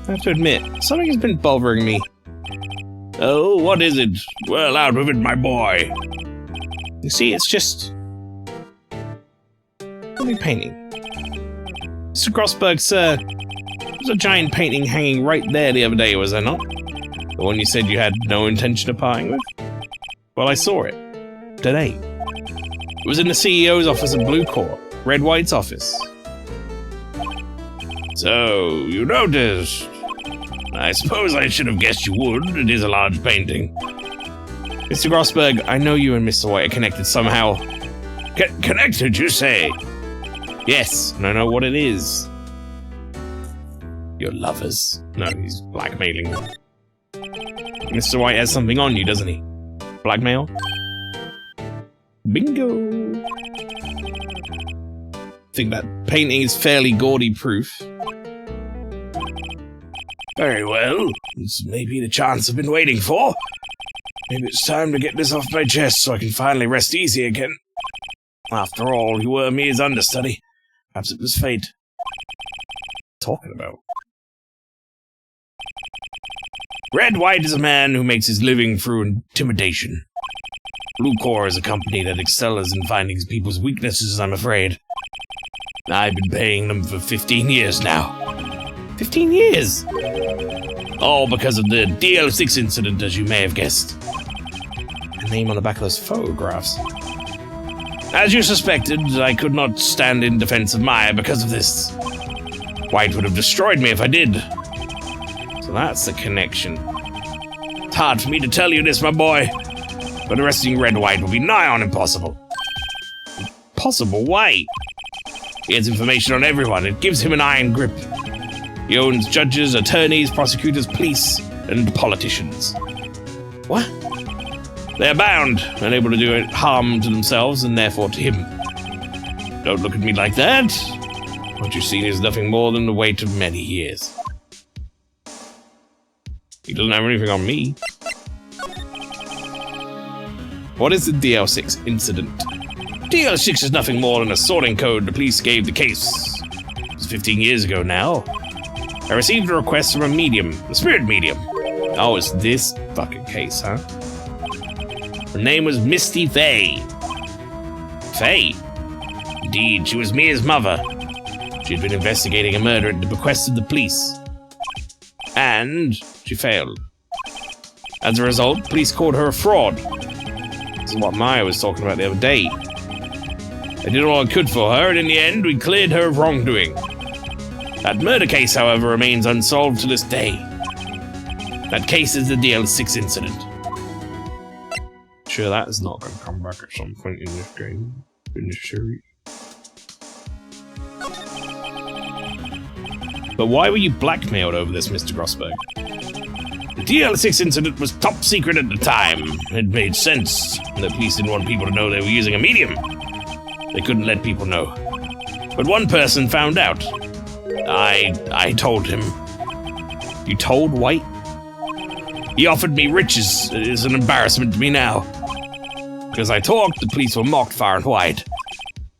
[SPEAKER 1] I have to admit, something has been bothering me.
[SPEAKER 2] Oh, what is it? Well, out with it, my boy.
[SPEAKER 1] You see, it's just... What are we painting? Mr. Grossberg, sir, there was a giant painting hanging right there the other day, was there not? The one you said you had no intention of parting with? Well, I saw it. Today. It was in the CEO's office at Blue Court, Red White's office.
[SPEAKER 2] So, you noticed. I suppose I should have guessed you would. It is a large painting.
[SPEAKER 1] Mr. Grossberg, I know you and Mr. White are connected somehow.
[SPEAKER 2] Connected, you say?
[SPEAKER 1] Yes, and I know what it is. You're lovers. No, he's blackmailing you. Mr. White has something on you, doesn't he? Blackmail? Bingo! I think that painting is fairly gaudy proof.
[SPEAKER 2] Very well. This may be the chance I've been waiting for. Maybe it's time to get this off my chest so I can finally rest easy again. After all, you were me as understudy. Perhaps it was fate.
[SPEAKER 1] Talking about?
[SPEAKER 2] Red White is a man who makes his living through intimidation. Blue Corps is a company that excels in finding people's weaknesses, I'm afraid. I've been paying them for 15 years now.
[SPEAKER 1] 15 years?
[SPEAKER 2] All because of the DL6 incident, as you may have guessed.
[SPEAKER 1] The name on the back of those photographs.
[SPEAKER 2] As you suspected, I could not stand in defense of Maya because of this. White would have destroyed me if I did.
[SPEAKER 1] So that's the connection.
[SPEAKER 2] It's hard for me to tell you this, my boy, but arresting Red White will be nigh on impossible.
[SPEAKER 1] Possible? Why?
[SPEAKER 2] He has information on everyone. It gives him an iron grip. He owns judges, attorneys, prosecutors, police, and politicians.
[SPEAKER 1] What?
[SPEAKER 2] They are bound, unable to do harm to themselves and therefore to him. Don't look at me like that. What you've seen is nothing more than the weight of many years.
[SPEAKER 1] He doesn't have anything on me. What is the DL6 incident?
[SPEAKER 2] DL6 is nothing more than a sorting code the police gave the case. It was 15 years ago now. I received a request from a medium, a spirit medium.
[SPEAKER 1] Oh, it's this fucking case, huh?
[SPEAKER 2] Her name was Misty Fay.
[SPEAKER 1] Fay?
[SPEAKER 2] Indeed, she was Mia's mother. She had been investigating a murder at the bequest of the police. And she failed. As a result, police called her a fraud.
[SPEAKER 1] This is what Maya was talking about the other day.
[SPEAKER 2] I did all I could for her, and in the end, we cleared her of wrongdoing. That murder case, however, remains unsolved to this day. That case is the DL6 incident.
[SPEAKER 1] Sure, that is not going to come back at some point in this game, in this series. But why were you blackmailed over this, Mr. Grossberg?
[SPEAKER 2] The DL6 incident was top secret at the time. It made sense. The police didn't want people to know they were using a medium. They couldn't let people know. But one person found out. I told him.
[SPEAKER 1] You told White?
[SPEAKER 2] He offered me riches. It is an embarrassment to me now. Because I talked, the police were mocked far and wide.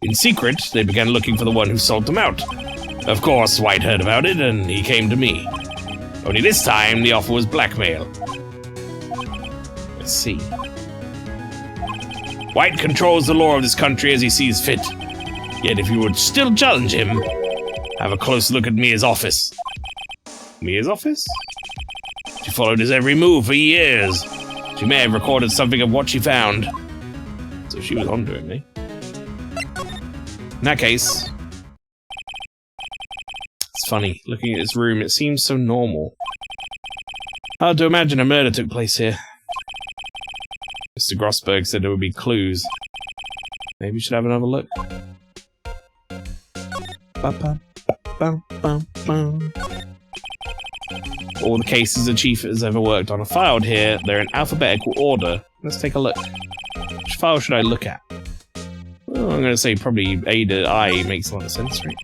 [SPEAKER 2] In secret, they began looking for the one who sold them out. Of course, White heard about it, and he came to me. Only this time, the offer was blackmail.
[SPEAKER 1] Let's see.
[SPEAKER 2] White controls the law of this country as he sees fit. Yet if you would still challenge him, have a close look at Mia's office.
[SPEAKER 1] Mia's office?
[SPEAKER 2] She followed his every move for years. She may have recorded something of what she found.
[SPEAKER 1] So she was onto it, eh? In that case... It's funny, looking at this room, it seems so normal. Hard to imagine a murder took place here. Mr. Grossberg said there would be clues. Maybe we should have another look. All the cases the chief has ever worked on are filed here. They're in alphabetical order. Let's take a look. Which file should I look at? Well, I'm going to say probably A to I makes a lot of sense, right?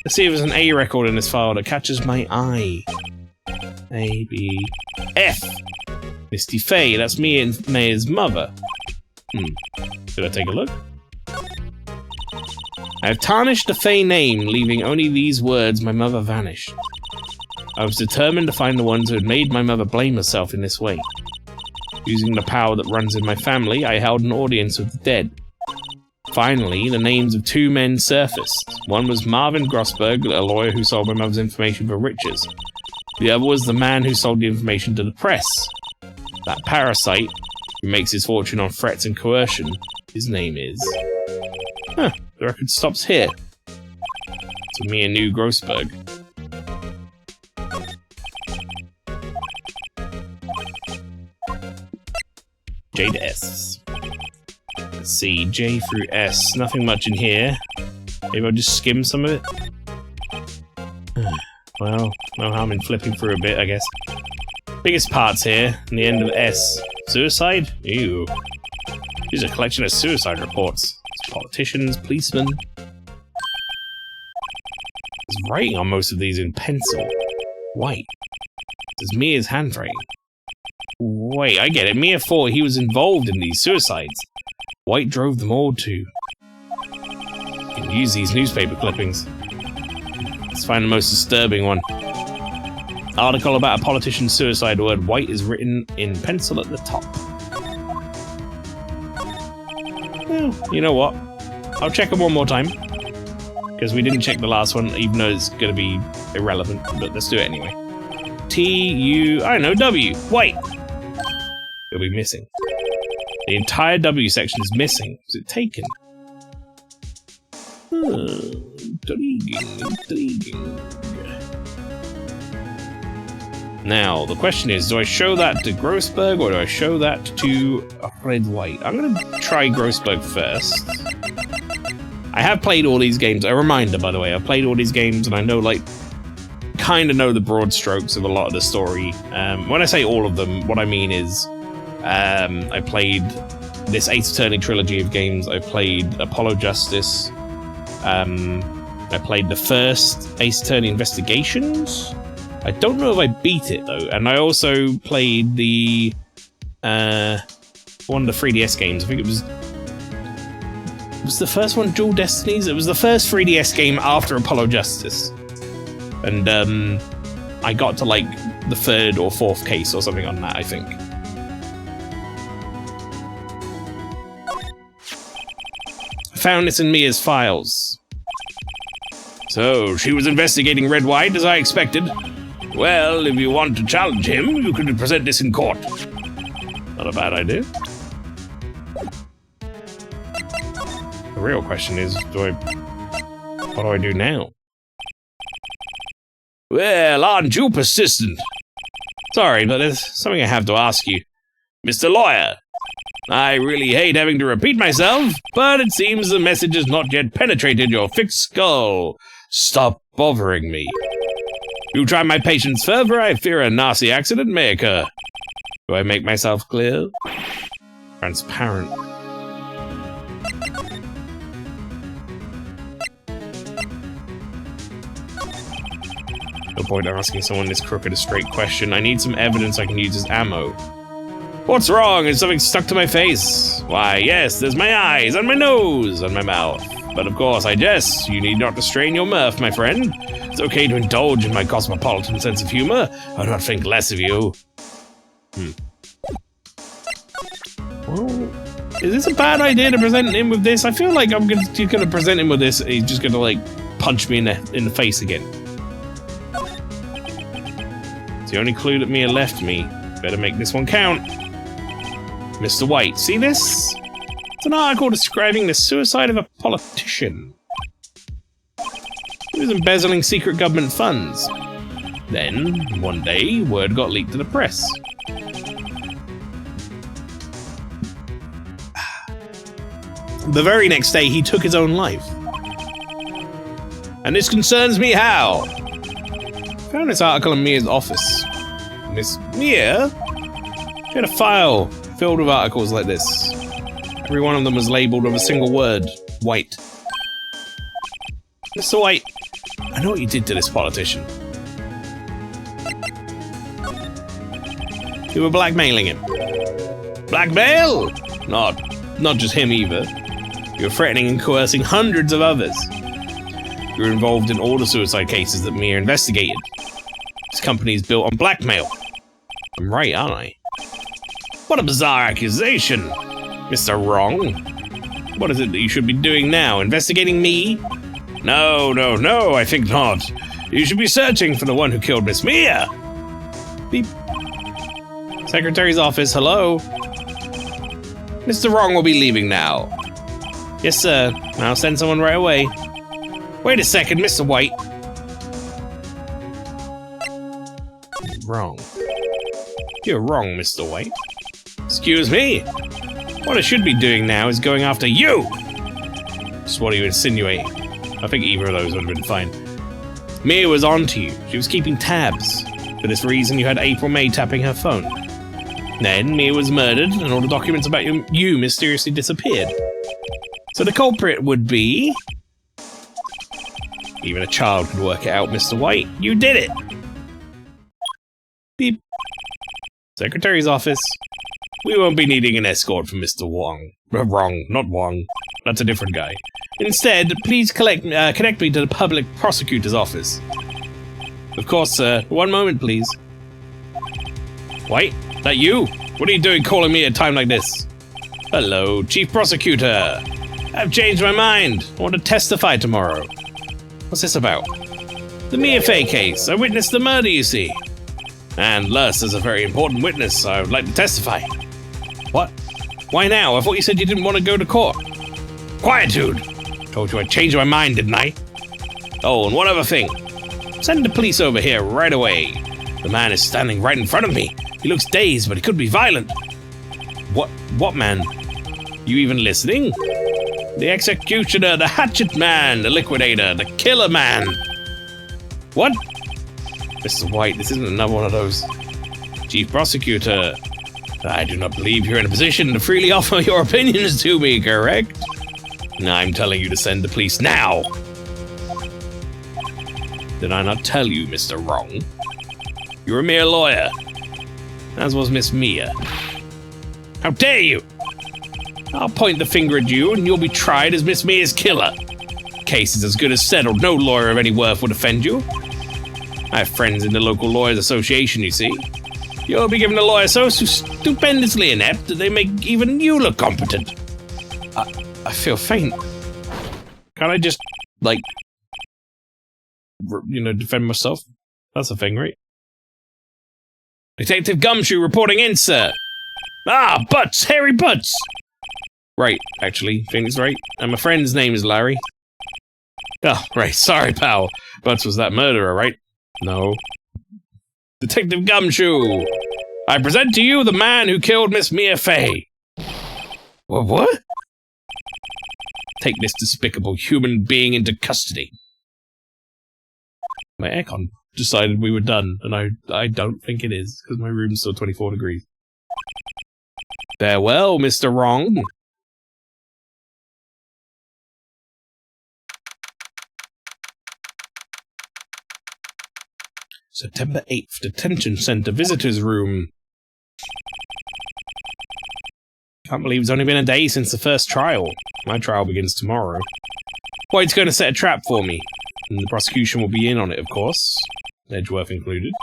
[SPEAKER 1] Let's see if there's an A record in this file that catches my eye. A, B, F. Misty Fay, that's me and Maya's mother. Should I take a look? I have tarnished the Fay name, leaving only these words, my mother vanished. I was determined to find the ones who had made my mother blame herself in this way. Using the power that runs in my family, I held an audience with the dead. Finally, the names of two men surfaced. One was Marvin Grossberg, a lawyer who sold my mother's information for riches. The other was the man who sold the information to the press. That parasite, who makes his fortune on threats and coercion, his name is... Huh, the record stops here. So me and New Grossberg. J to S. Let's see, J through S. Nothing much in here. Maybe I'll just skim some of it. Well, no harm in flipping through a bit, I guess. Biggest parts here, and the end of S. Suicide? Ew. Here's a collection of suicide reports. It's politicians, policemen. He's writing on most of these in pencil. White. This is Mia's handwriting. Wait, I get it. Mia thought he was involved in these suicides. White drove them all to. You can use these newspaper clippings. Let's find the most disturbing one. Article about a politician's suicide. Word White is written in pencil at the top. Well, you know what? I'll check it one more time. Because we didn't check the last one, even though it's going to be irrelevant. But let's do it anyway. T-U... I don't know, W. White. It'll be missing. The entire W section is missing. Was it taken? Intriguing. Now, the question is, do I show that to Grossberg or do I show that to Red White? I'm going to try Grossberg first. I have played all these games. A reminder, by the way, I've played all these games and I know, like, kind of know the broad strokes of a lot of the story. When I say all of them, what I mean is I played this Ace Attorney trilogy of games. I played Apollo Justice. I played the first Ace Attorney Investigations. I don't know if I beat it though, and I also played the one of the 3DS games. I think it was the first one Dual Destinies. It was the first 3DS game after Apollo Justice, and I got to like the third or fourth case or something on that, I think. I found this in Mia's files. So she was investigating Red White as I expected. Well, if you want to challenge him, you could present this in court. Not a bad idea. The real question is, what do I do now? Well, aren't you persistent? Sorry, but there's something I have to ask you. Mr. Lawyer, I really hate having to repeat myself, but it seems the message has not yet penetrated your thick skull. Stop bothering me. You try my patience further, I fear a nasty accident may occur. Do I make myself clear? Transparent. No point in asking someone this crooked a straight question. I need some evidence I can use as ammo. What's wrong? Is something stuck to my face? Why, yes, there's my eyes, and my nose, and my mouth. But of course, I jest. You need not to strain your mirth, my friend. It's okay to indulge in my cosmopolitan sense of humor. I'll not think less of you. Well, is this a bad idea to present him with this? I feel like I'm just gonna present him with this, and he's just gonna, like, punch me in the face again. It's the only clue that Mia left me. Better make this one count. Mr. White, see this? It's an article describing the suicide of a politician. He was embezzling secret government funds. Then, one day, word got leaked to the press. The very next day, he took his own life. And this concerns me how? I found this article in Mia's office. Miss Mia? She had a file filled with articles like this. Every one of them was labeled with a single word, White. Mr. White, I know what you did to this politician. You were blackmailing him. Blackmail? Not just him either. You were threatening and coercing hundreds of others. You were involved in all the suicide cases that Mia investigated. This company is built on blackmail. I'm right, aren't I? What a bizarre accusation, Mr. Wrong. What is it that you should be doing now? Investigating me? No, I think not. You should be searching for the one who killed Miss Mia. Beep. Secretary's office, hello? Mr. Wrong will be leaving now. Yes, sir. I'll send someone right away. Wait a second, Mr. White. Wrong. You're wrong, Mr. White. Excuse me? What I should be doing now is going after you! Just what are you insinuating? I think either of those would have been fine. Mia was on to you. She was keeping tabs. For this reason, you had April May tapping her phone. Then Mia was murdered, and all the documents about you mysteriously disappeared. So the culprit would be... Even a child could work it out, Mr. White. You did it! Beep. Secretary's office. We won't be needing an escort from Mr. Wong. Wrong, not Wong. That's a different guy. Instead, please connect me to the public prosecutor's office. Of course, sir. One moment, please. White? That you? What are you doing calling me at a time like this? Hello, Chief Prosecutor. I've changed my mind. I want to testify tomorrow. What's this about? The Mia Fey case. I witnessed the murder, you see. And Lurs is a very important witness, so I would like to testify. What? Why now? I thought you said you didn't want to go to court. Quietude! Told you I changed my mind, didn't I? Oh, and one other thing. Send the police over here right away. The man is standing right in front of me. He looks dazed, but he could be violent. What man? You even listening? The executioner, the hatchet man, the liquidator, the killer man. What? Mr. White, this isn't another one of those. Chief Prosecutor, I do not believe you're in a position to freely offer your opinions to me, correct? I'm telling you to send the police now. Did I not tell you, Mr. Wrong? You're a mere lawyer, as was Miss Mia. How dare you! I'll point the finger at you and you'll be tried as Miss Mia's killer. Case is as good as settled. No lawyer of any worth would offend you. I have friends in the local lawyers association, you see. You'll be given a lawyer so stupendously inept that they make even you look competent. I feel faint. Can't I just, like, defend myself? That's a thing, right? Detective Gumshoe reporting in, sir. Ah, Butts! Harry Butts! Right, actually, I think it's right. And my friend's name is Larry. Oh, right, sorry, pal. Butts was that murderer, right? No. Detective Gumshoe! I present to you the man who killed Miss Mia Fey. What? Take this despicable human being into custody. My aircon decided we were done, and I don't think it is, because my room's still 24 degrees. Farewell, Mr. Wrong. September 8th, Detention Center Visitors Room. Can't believe it's only been a day since the first trial. My trial begins tomorrow. White's going to set a trap for me, and the prosecution will be in on it, of course. Edgeworth included.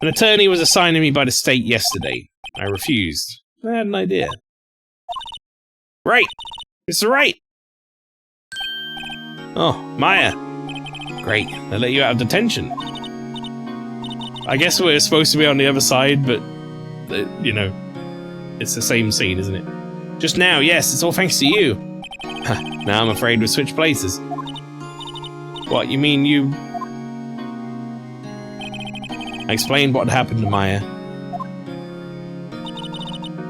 [SPEAKER 1] An attorney was assigned to me by the state yesterday. I refused. I had an idea. Right! Mr. Wright! Oh, Maya. Great, they let you out of detention. I guess we're supposed to be on the other side, but, it's the same scene, isn't it? Just now, yes, it's all thanks to you. Now I'm afraid we've switched places. What, you mean you... I explained what happened to Maya.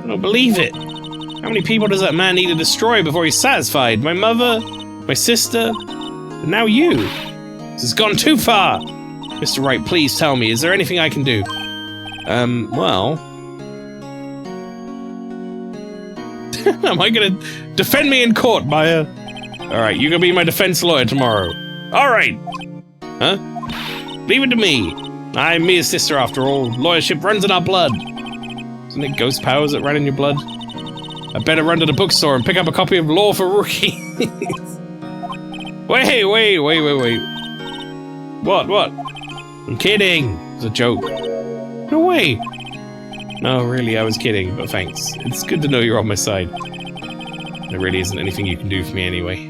[SPEAKER 1] I don't believe it. How many people does that man need to destroy before he's satisfied? My mother, my sister, and now you. This has gone too far. Mr. Wright, please tell me, is there anything I can do? Well... Am I gonna defend me in court, Maya? Alright, you're gonna be my defense lawyer tomorrow. Alright! Huh? Leave it to me. I'm Mia's sister after all. Lawyership runs in our blood. Isn't it ghost powers that run in your blood? I better run to the bookstore and pick up a copy of Law for Rookies. Wait. What? I'm kidding. It's a joke. No way. No, really, I was kidding, but thanks. It's good to know you're on my side. There really isn't anything you can do for me anyway.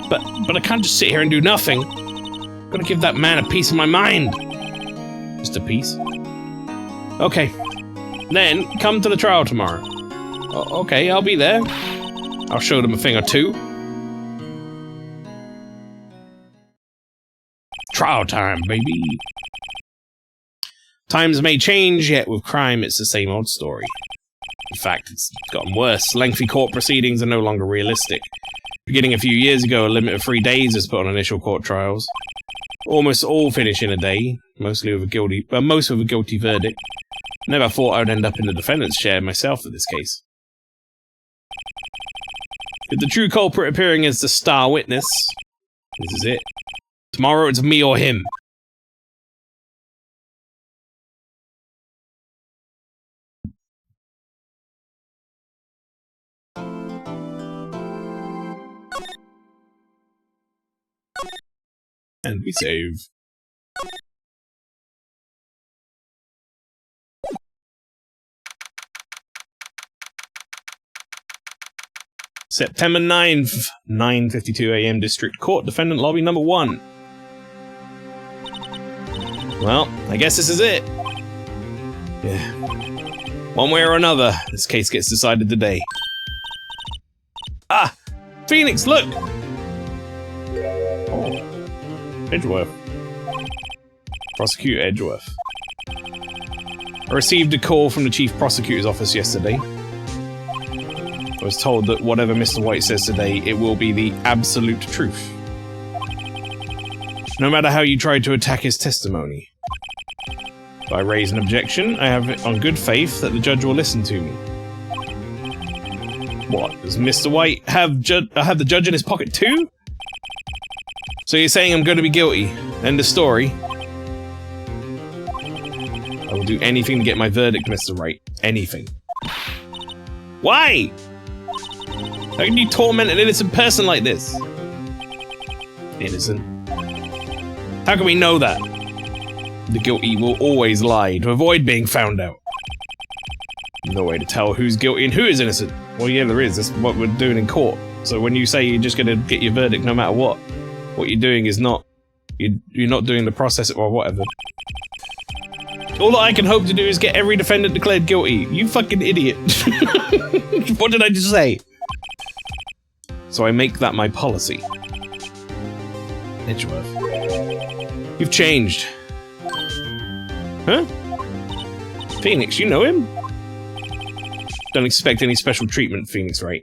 [SPEAKER 1] But I can't just sit here and do nothing. I'm gonna give that man a piece of my mind. Just a piece? Okay. Then, come to the trial tomorrow. Okay, I'll be there. I'll show them a thing or two. Trial time, baby. Times may change, yet with crime it's the same old story. In fact, it's gotten worse. Lengthy court proceedings are no longer realistic. Beginning a few years ago, a limit of 3 days was put on initial court trials. Almost all finish in a day, most with a guilty verdict.
[SPEAKER 2] Never thought I would end up in the defendant's chair myself in this case. With the true culprit appearing as the star witness, this is it. Tomorrow it's me or him. And we save. September 9th, 9:52 AM, District Court, Defendant Lobby number 1. Well, I guess this is it. Yeah. One way or another, this case gets decided today. Ah! Phoenix, look! Oh. Edgeworth. Prosecutor Edgeworth. I received a call from the Chief Prosecutor's office yesterday. I was told that whatever Mr. White says today, it will be the absolute truth. No matter how you try to attack his testimony. If I raise an objection, I have it on good faith that the judge will listen to me. What, does Mr. White have the judge in his pocket too? So you're saying I'm going to be guilty? End of story. I will do anything to get my verdict, Mr. Wright. Anything. Why? How can you torment an innocent person like this? Innocent? How can we know that? The guilty will always lie to avoid being found out. No way to tell who's guilty and who is innocent. Well, yeah, there is. That's what we're doing in court. So when you say you're just going to get your verdict no matter what you're doing is not... You're not doing the process or whatever. All I can hope to do is get every defendant declared guilty. You fucking idiot. What did I just say? So I make that my policy. Edgeworth. You've changed. Huh? Phoenix, you know him? Don't expect any special treatment, Phoenix, right?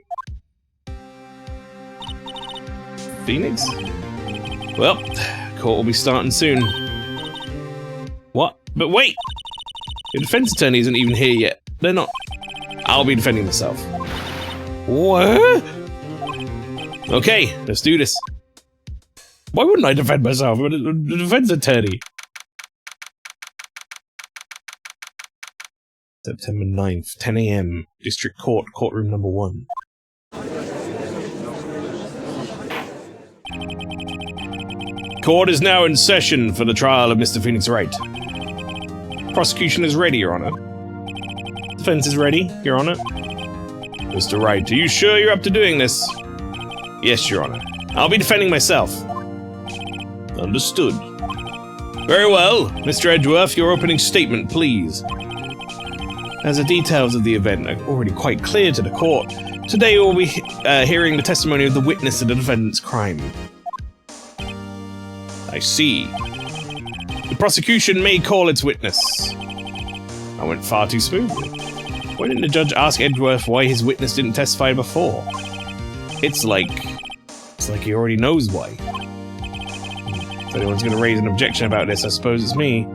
[SPEAKER 2] Phoenix? Well, court will be starting soon. What? But wait! Your defense attorney isn't even here yet. They're not. I'll be defending myself. What? Okay, let's do this. Why wouldn't I defend myself? I'm a defense attorney. September 9th, 10 AM, District Court, courtroom number 1. Court is now in session for the trial of Mr. Phoenix Wright. Prosecution is ready, Your Honor. Defense is ready, Your Honor. Mr. Wright, are you sure you're up to doing this? Yes, Your Honor. I'll be defending myself. Understood. Very well. Mr. Edgeworth, your opening statement, please. As the details of the event are already quite clear to the court, today we'll be hearing the testimony of the witness to the defendant's crime. I see. The prosecution may call its witness. I went far too smoothly. Why didn't the judge ask Edgeworth why his witness didn't testify before? It's like he already knows why. If anyone's going to raise an objection about this, I suppose it's me.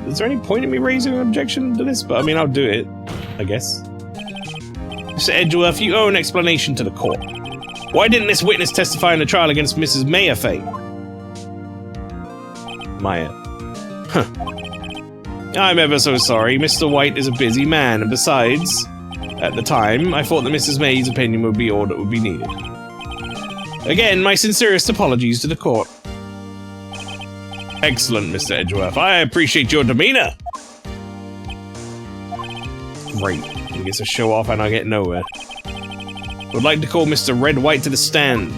[SPEAKER 2] Is there any point in me raising an objection to this? But I mean, I'll do it, I guess. Mr. Edgeworth, you owe an explanation to the court. Why didn't this witness testify in the trial against Mrs. Mayerfay? Maya. Huh. I'm ever so sorry. Mr. White is a busy man, and besides, at the time, I thought that Mrs. May's opinion would be all that would be needed. Again, my sincerest apologies to the court. Excellent, Mr. Edgeworth. I appreciate your demeanor. Great. He gets a show off and I get nowhere. Would like to call Mr. Red White to the stand.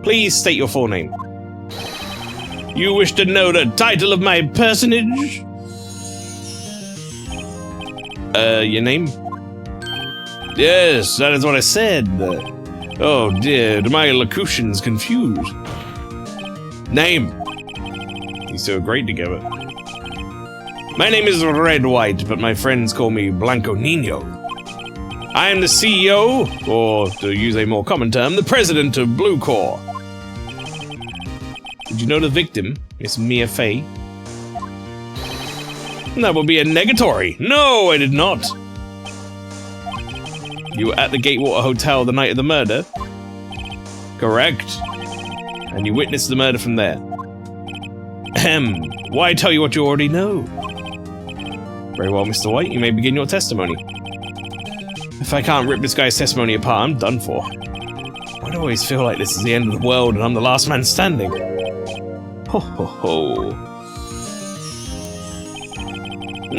[SPEAKER 2] Please state your full name. You wish to know the title of my personage? Your name? Yes, that is what I said. Oh dear, my elocution's confused. Name. He's so great together. My name is Red White, but my friends call me Blanco Nino. I am the CEO, or to use a more common term, the president of Blue Corps. Did you know the victim, Miss Mia Fey? That would be a negatory. No, I did not. You were at the Gatewater Hotel the night of the murder? Correct. And you witnessed the murder from there. Ahem. Why tell you what you already know? Very well, Mr. White, you may begin your testimony. If I can't rip this guy's testimony apart, I'm done for. I always feel like this is the end of the world and I'm the last man standing. Ho ho ho.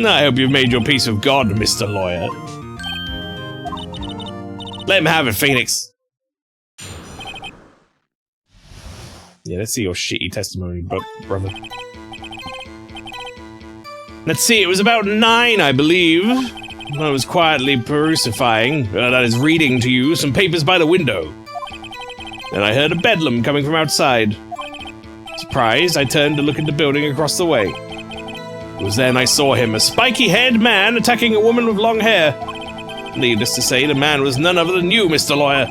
[SPEAKER 2] I hope you've made your peace with God, Mr. Lawyer. Let him have it, Phoenix. Yeah, let's see your shitty testimony, brother. Let's see, it was about 9, I believe. I was quietly perusifying, that is, reading to you, some papers by the window. Then I heard a bedlam coming from outside. Surprised, I turned to look at the building across the way. It was then I saw him, a spiky-haired man attacking a woman with long hair. Needless to say, the man was none other than you, Mr. Lawyer.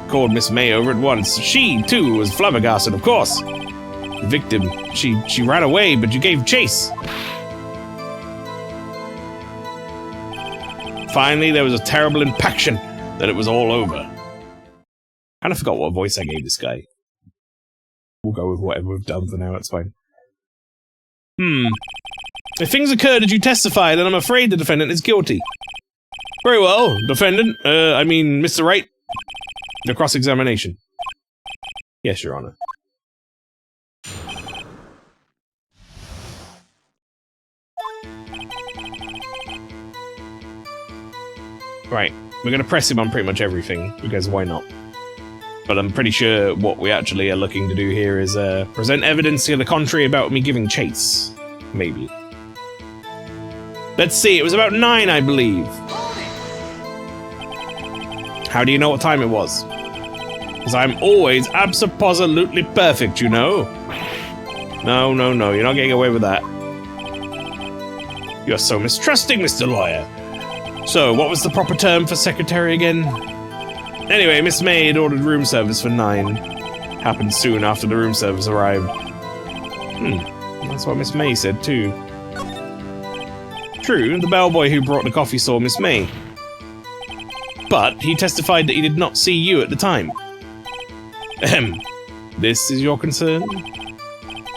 [SPEAKER 2] Called Miss May over at once. She, too, was flabbergasted, of course. The victim, she ran away, but you gave chase. Finally, there was a terrible impaction that it was all over. And I forgot what voice I gave this guy. We'll go with whatever we've done for now, it's fine. If things occurred as you testify, then I'm afraid the defendant is guilty. Very well, defendant, Mr. Wright. The cross-examination. Yes, Your Honor. Right, we're gonna press him on pretty much everything, because why not? But I'm pretty sure what we actually are looking to do here is, present evidence to the contrary about me giving chase. Maybe. Let's see, it was about 9, I believe. How do you know what time it was? Because I'm always abso-positively perfect, you know? No, you're not getting away with that. You're so mistrusting, Mr. Lawyer. So, what was the proper term for secretary again? Anyway, Miss May had ordered room service for 9. Happened soon after the room service arrived. That's what Miss May said too. True, the bellboy who brought the coffee saw Miss May. But he testified that he did not see you at the time. Ahem. This is your concern?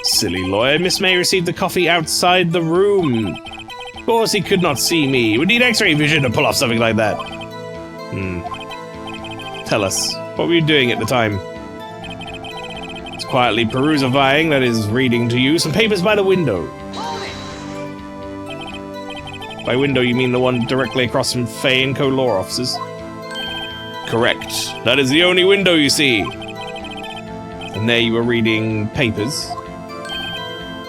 [SPEAKER 2] Silly lawyer, Miss May received the coffee outside the room. Of course he could not see me. He would need x-ray vision to pull off something like that. Tell us, what were you doing at the time? It's quietly perusifying, that is, reading to you, some papers by the window. By window, you mean the one directly across from Fay & Co. law offices? Correct. That is the only window you see. And there you were reading papers?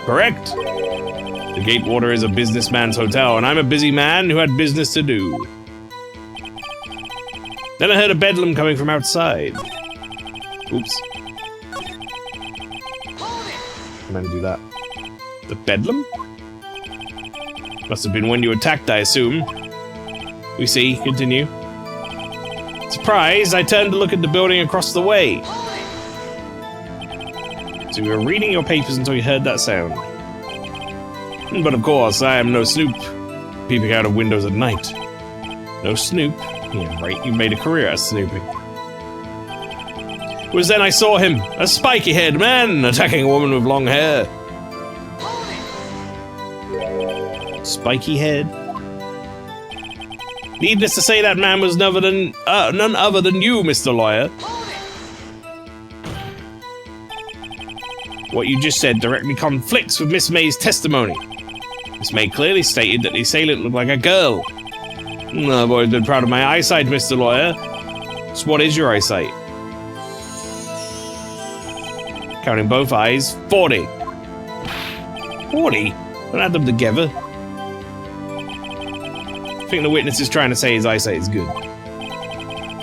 [SPEAKER 2] Correct. The Gatewater is a businessman's hotel, and I'm a busy man who had business to do. Then I heard a bedlam coming from outside. Oops. I'm gonna do that. The bedlam? Must have been when you attacked, I assume. We see. Continue. Surprised, I turned to look at the building across the way. So you were reading your papers until you heard that sound. But of course, I am no snoop, peeping out of windows at night. No snoop? Yeah, right, you made a career out of snooping. It was then I saw him, a spiky-haired man, attacking a woman with long hair. Spiky head? Needless to say, that man was none other than you, Mr. Lawyer. What you just said directly conflicts with Miss May's testimony. Miss May clearly stated that the assailant looked like a girl. I've always been proud of my eyesight, Mr. Lawyer. So what is your eyesight? Counting both eyes, 40. 40? Don't add them together. I think the witness is trying to say his eyesight is good.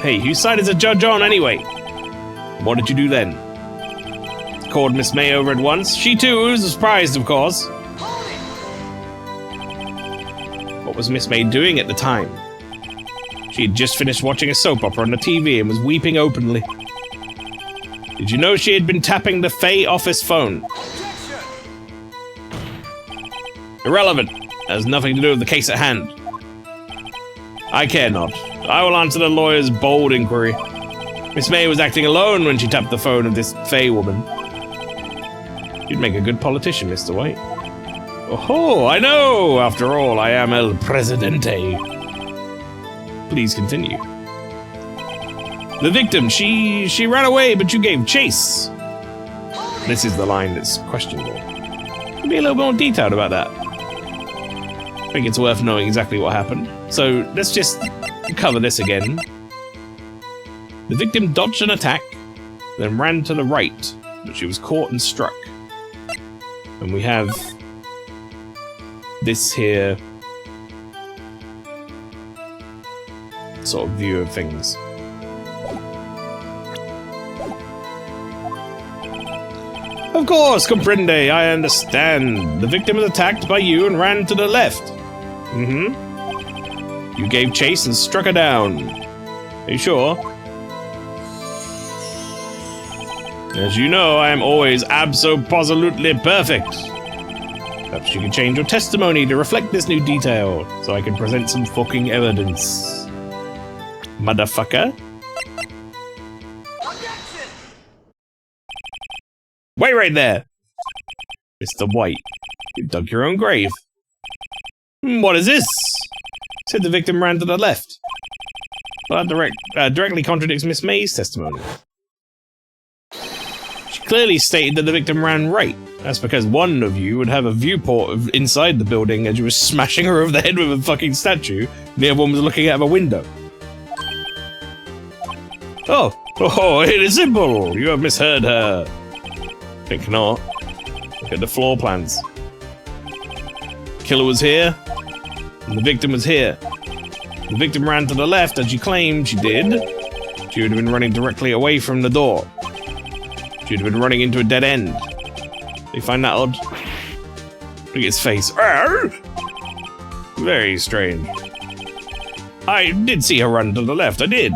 [SPEAKER 2] Hey, whose side is the judge on anyway? What did you do then? Called Miss May over at once. She too was surprised, of course. What was Miss May doing at the time?
[SPEAKER 1] She had just finished watching a soap opera on the TV and was weeping openly. Did you know she had been tapping the Faye office phone? Irrelevant. Has nothing to do with the case at hand. I care not. I will answer the lawyer's bold inquiry. Miss May was acting alone when she tapped the phone of this Faye woman. You'd make a good politician, Mr. White. Oh, I know! After all, I am El Presidente. Please continue. The victim, she ran away, but you gave chase. This is the line that's questionable. Be a little more detailed about that. I think it's worth knowing exactly what happened. So let's just cover this again. The victim dodged an attack, then ran to the right, but she was caught and struck. And we have this here sort of view of things. Of course, comprende, I understand. The victim was attacked by you and ran to the left. Mm-hmm. You gave chase and struck her down. Are you sure? As you know, I am always abso-positively perfect. Perhaps you can change your testimony to reflect this new detail, so I can present some fucking evidence. Motherfucker.
[SPEAKER 3] Objection!
[SPEAKER 1] Wait right there! Mr. White, you dug your own grave. What is this? Said the victim ran to the left. Well, that directly contradicts Miss May's testimony. She clearly stated that the victim ran right. That's because one of you would have a viewport of inside the building as you were smashing her over the head with a fucking statue, and the other one was looking out of a window. Oh, it is simple. You have misheard her. Think not. Look at the floor plans. Killer was here, and the victim was here. The victim ran to the left, as you claimed she did. She would have been running directly away from the door. She would have been running into a dead end. Do you find that odd? Look at his face. Very strange. I did see her run to the left, I did.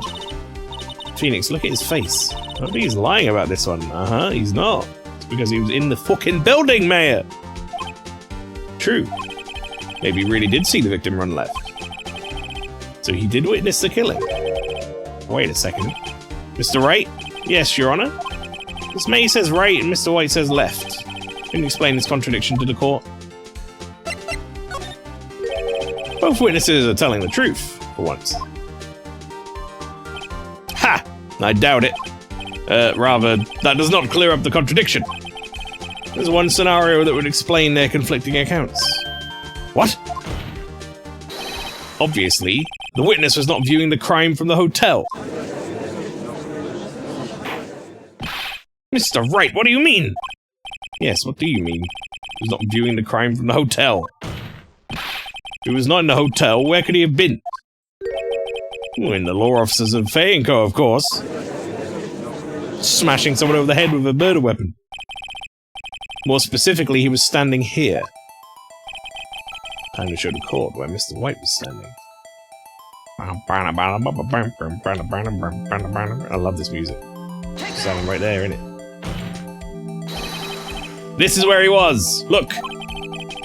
[SPEAKER 1] Phoenix, look at his face. I don't think he's lying about this one. He's not. It's because he was in the fucking building, Mayor. True. Maybe he really did see the victim run left. So he did witness the killing. Wait a second. Mr. Wright? Yes, Your Honor. Miss May says right and Mr. White says left. Can you explain this contradiction to the court? Both witnesses are telling the truth, for once. Ha! I doubt it. Rather, that does not clear up the contradiction. There's one scenario that would explain their conflicting accounts. What? Obviously, the witness was not viewing the crime from the hotel. Mr. Wright, what do you mean? Yes, what do you mean? He was not viewing the crime from the hotel. If he was not in the hotel, where could he have been? Well, in the law offices of Faye & Co., of course. Smashing someone over the head with a murder weapon. More specifically, he was standing here. Time to show the court where Mr. White was standing. I love this music. Standing right there, innit? This is where he was! Look!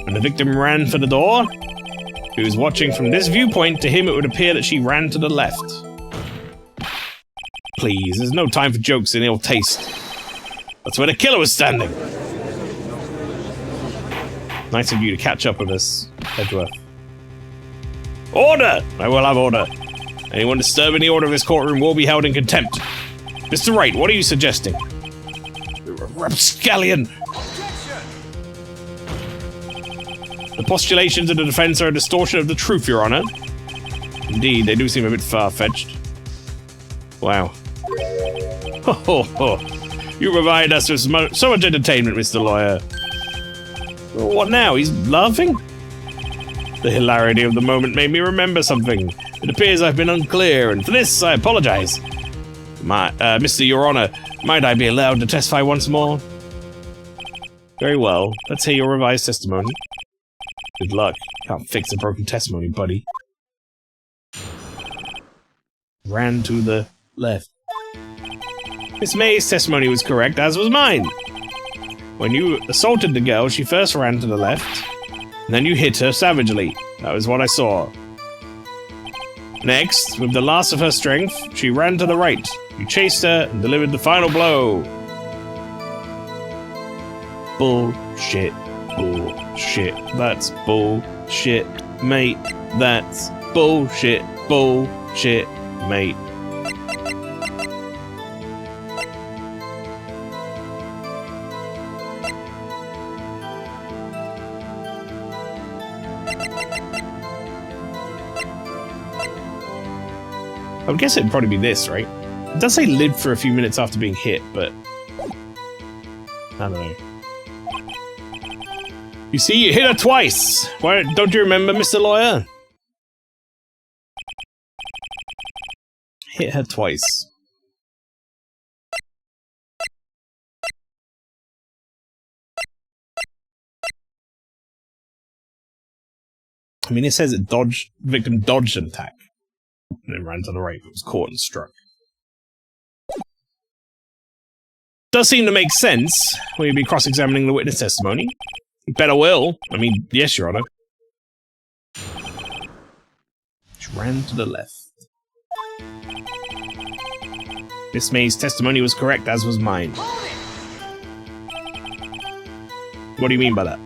[SPEAKER 1] When the victim ran for the door, he was watching from this viewpoint. To him, it would appear that she ran to the left. Please, there's no time for jokes and ill taste. That's where the killer was standing! Nice of you to catch up with us, Edgeworth. Order! I will have order. Anyone disturbing the order of this courtroom will be held in contempt. Mr. Wright, what are you suggesting? You're a rapscallion! The postulations of the defense are a distortion of the truth, Your Honor. Indeed, they do seem a bit far-fetched. Wow. You provide us with so much entertainment, Mr. Lawyer. What now? He's laughing? The hilarity of the moment made me remember something. It appears I've been unclear, and for this I apologize. Mr. Your Honor, might I be allowed to testify once more? Very well. Let's hear your revised testimony. Good luck. Can't fix a broken testimony, buddy. ran to the left. Miss May's testimony was correct, as was mine. When you assaulted the girl, she first ran to the left, and then you hit her savagely. That was what I saw. Next, with the last of her strength, she ran to the right. You chased her and delivered the final blow. Bullshit. Bullshit. That's bullshit, mate. That's bullshit. Bullshit, mate. I would guess it'd probably be this, right? It does say lived for a few minutes after being hit, but I don't know. You see, you hit her twice! Why, don't you remember, Mr. Lawyer? Hit her twice. I mean, it says it victim dodged an attack. And then ran to the right, but was caught and struck. Does seem to make sense when you'd be cross-examining the witness testimony. You better will. I mean, yes, Your Honor. She ran to the left. Miss May's testimony was correct, as was mine. What do you mean by that?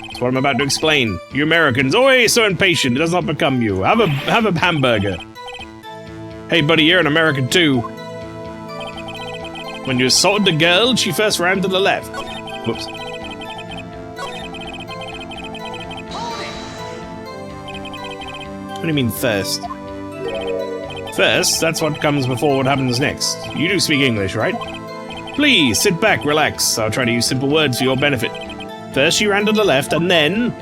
[SPEAKER 1] That's what I'm about to explain. You Americans, always so impatient, it does not become you. Have a hamburger. Hey buddy, you're an American too. When you assaulted the girl, she first ran to the left. Whoops. What do you mean first? First, that's what comes before what happens next. You do speak English, right? Please, sit back, relax. I'll try to use simple words for your benefit. First, she ran to the left, and then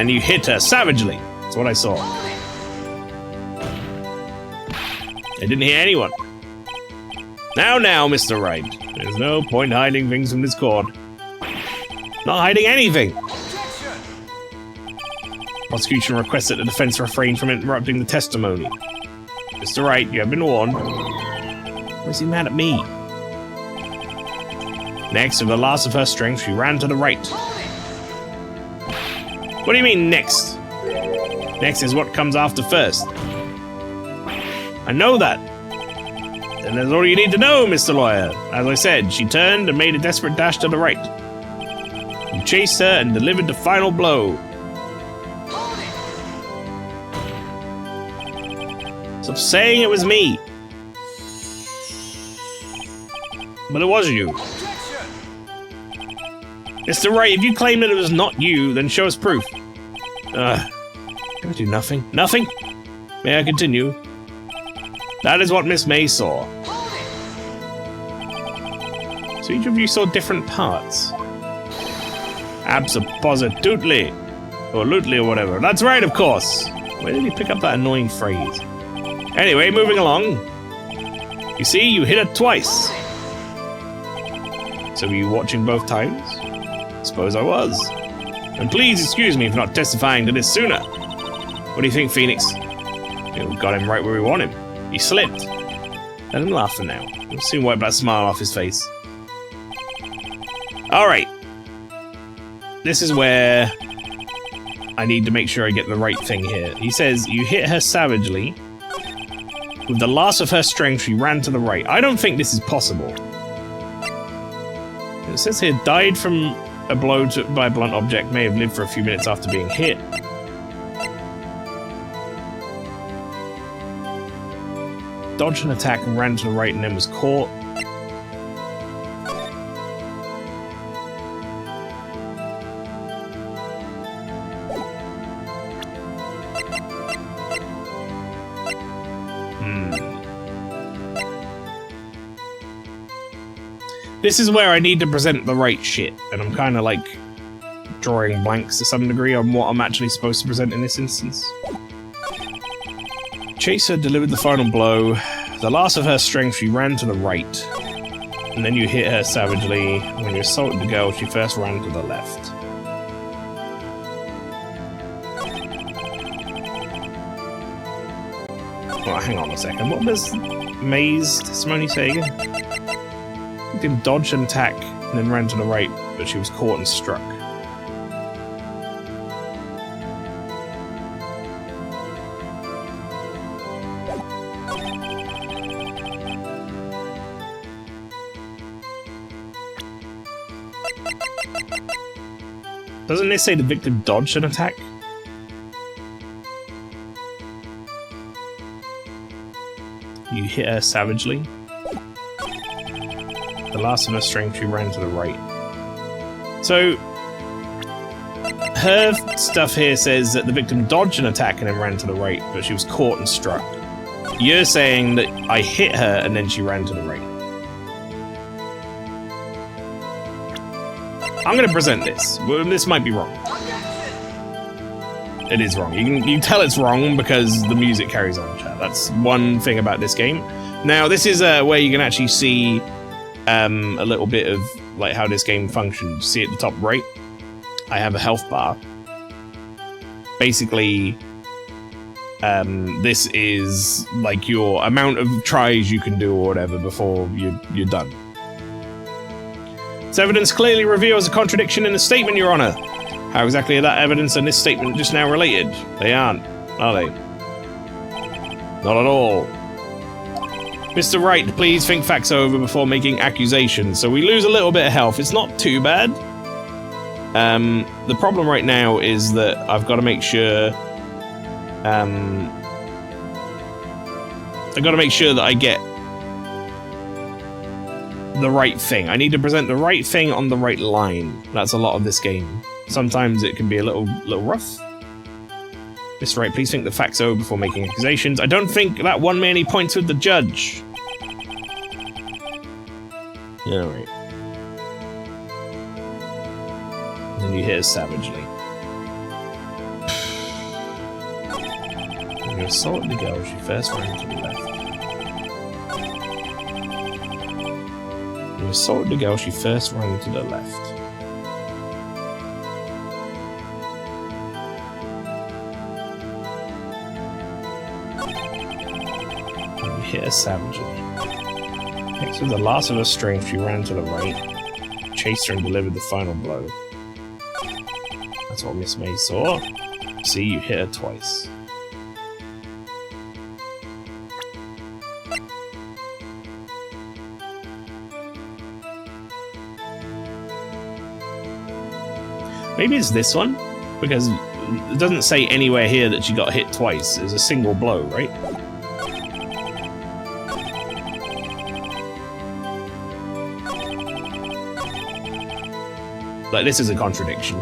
[SPEAKER 1] you hit her savagely. That's what I saw. I didn't hear anyone. Now, Mr. Wright. There's no point hiding things from this court. Not hiding anything. Prosecution requests that the defense refrain from interrupting the testimony. Mr. Wright, you have been warned. Why is he mad at me? Next, with the last of her strength, she ran to the right. What do you mean, next? Next is what comes after first. I know that. Then that's all you need to know, Mr. Lawyer. As I said, she turned and made a desperate dash to the right. You chased her and delivered the final blow. Stop saying it was me. But it was you. Mr. Wright, if you claim that it was not you, then show us proof. Can I do nothing? Nothing? May I continue? That is what Miss May saw. So each of you saw different parts. Abso-positutely. Or lootly or whatever. That's right, of course. Where did he pick up that annoying phrase? Anyway, moving along. You see, you hit her twice. So were you watching both times? Suppose I was. And please excuse me for not testifying to this sooner. What do you think, Phoenix? We got him right where we want him. He slipped. Let him laugh for now. We'll soon wipe that smile off his face. Alright. This is where I need to make sure I get the right thing here. He says, you hit her savagely. With the last of her strength, she ran to the right. I don't think this is possible. It says here, died from a blow by a blunt object, may have lived for a few minutes after being hit. Dodged an attack and ran to the right and then was caught. This is where I need to present the right shit, and I'm kind of like drawing blanks to some degree on what I'm actually supposed to present in this instance. Chaser delivered the final blow. The last of her strength, she ran to the right. And then you hit her savagely. When you assaulted the girl, she first ran to the left. Oh, hang on a second. What does May's testimony say again? Victim dodged an attack and then ran to the right, but she was caught and struck. Doesn't this say the victim dodged an attack? You hit her savagely. The last of her strength, she ran to the right. So, her stuff here says that the victim dodged an attack and then ran to the right, but she was caught and struck. You're saying that I hit her and then she ran to the right. I'm going to present this. Well, this might be wrong. It is wrong. You can tell it's wrong because the music carries on, chat. That's one thing about this game. Now, this is where you can actually see a little bit of like how this game functions. See at the top right, I have a health bar. Basically, this is like your amount of tries you can do or whatever before you're done. This evidence clearly reveals a contradiction in the statement, Your Honor. How exactly are that evidence and this statement just now related? They aren't, are they? Not at all. Mr. Wright, please think facts over before making accusations. So we lose a little bit of health. It's not too bad. The problem right now is that I've got to make sure... I've got to make sure that I get the right thing. I need to present the right thing on the right line. That's a lot of this game. Sometimes it can be a little rough. Mr. Wright, please think the facts over before making accusations. I don't think that won me any points with the judge. Yeah, right. And then you hit her savagely. You assaulted the girl, she first ran to the left. You assaulted the girl, she first ran to the left. And you hit her savagely. Next, with the last of her strength, she ran to the right, chased her and delivered the final blow. That's what Miss May saw. See, you hit her twice. Maybe it's this one, because it doesn't say anywhere here that she got hit twice. It's a single blow, right? Like, this is a contradiction.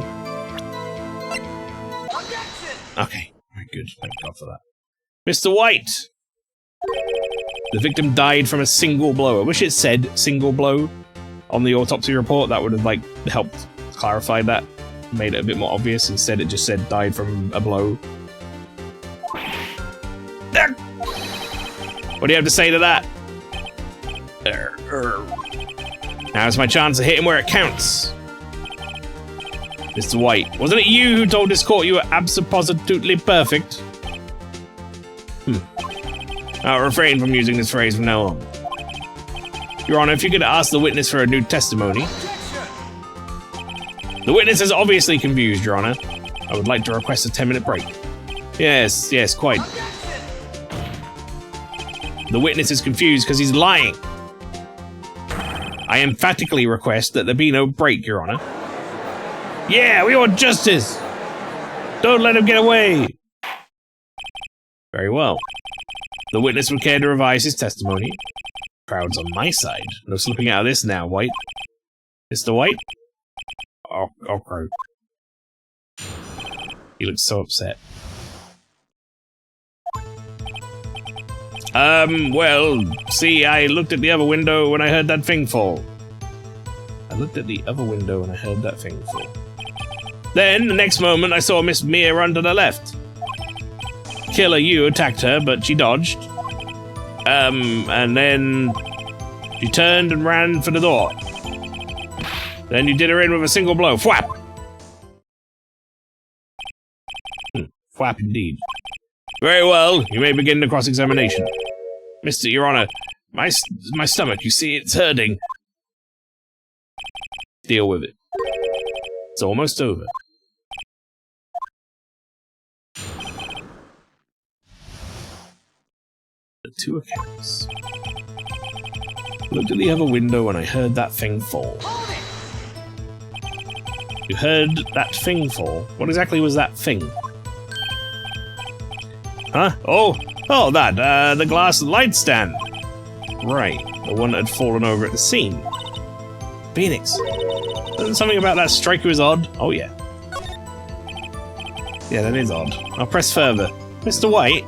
[SPEAKER 1] Okay, very good. Thank God for that. Mr. White! The victim died from a single blow. I wish it said single blow on the autopsy report. That would have, like, helped clarify that. Made it a bit more obvious. Instead, it just said died from a blow. What do you have to say to that? Now's my chance to hit him where it counts. Mr. White, wasn't it you who told this court you were absolutely perfect? I'll refrain from using this phrase from now on. Your Honor, if you could ask the witness for a new testimony. The witness is obviously confused, Your Honor. I would like to request a 10-minute break. Yes, quite. The witness is confused because he's lying. I emphatically request that there be no break, Your Honor. Yeah, we want justice! Don't let him get away! Very well. The witness would care to revise his testimony. Crowd's on my side. No slipping out of this now, White. Mr. White? Oh, crow. He looks so upset. Well, see, I looked at the other window when I heard that thing fall. Then, the next moment, I saw Miss Mia run to the left. Killer you attacked her, but she dodged. And then she turned and ran for the door. Then you did her in with a single blow. Thwap! Thwap indeed.
[SPEAKER 2] Very well, you may begin the cross-examination. Mr. Your Honor, my stomach, you see, it's hurting. Deal with it. It's almost over. The two accounts. Looked at the other window when I heard that thing fall. You heard that thing fall? What exactly was that thing? Huh? Oh, that, the glass light stand. Right, the one that had fallen over at the scene. Phoenix. Something about that striker is odd. Oh, yeah. Yeah, that is odd. I'll press further. Mr. White?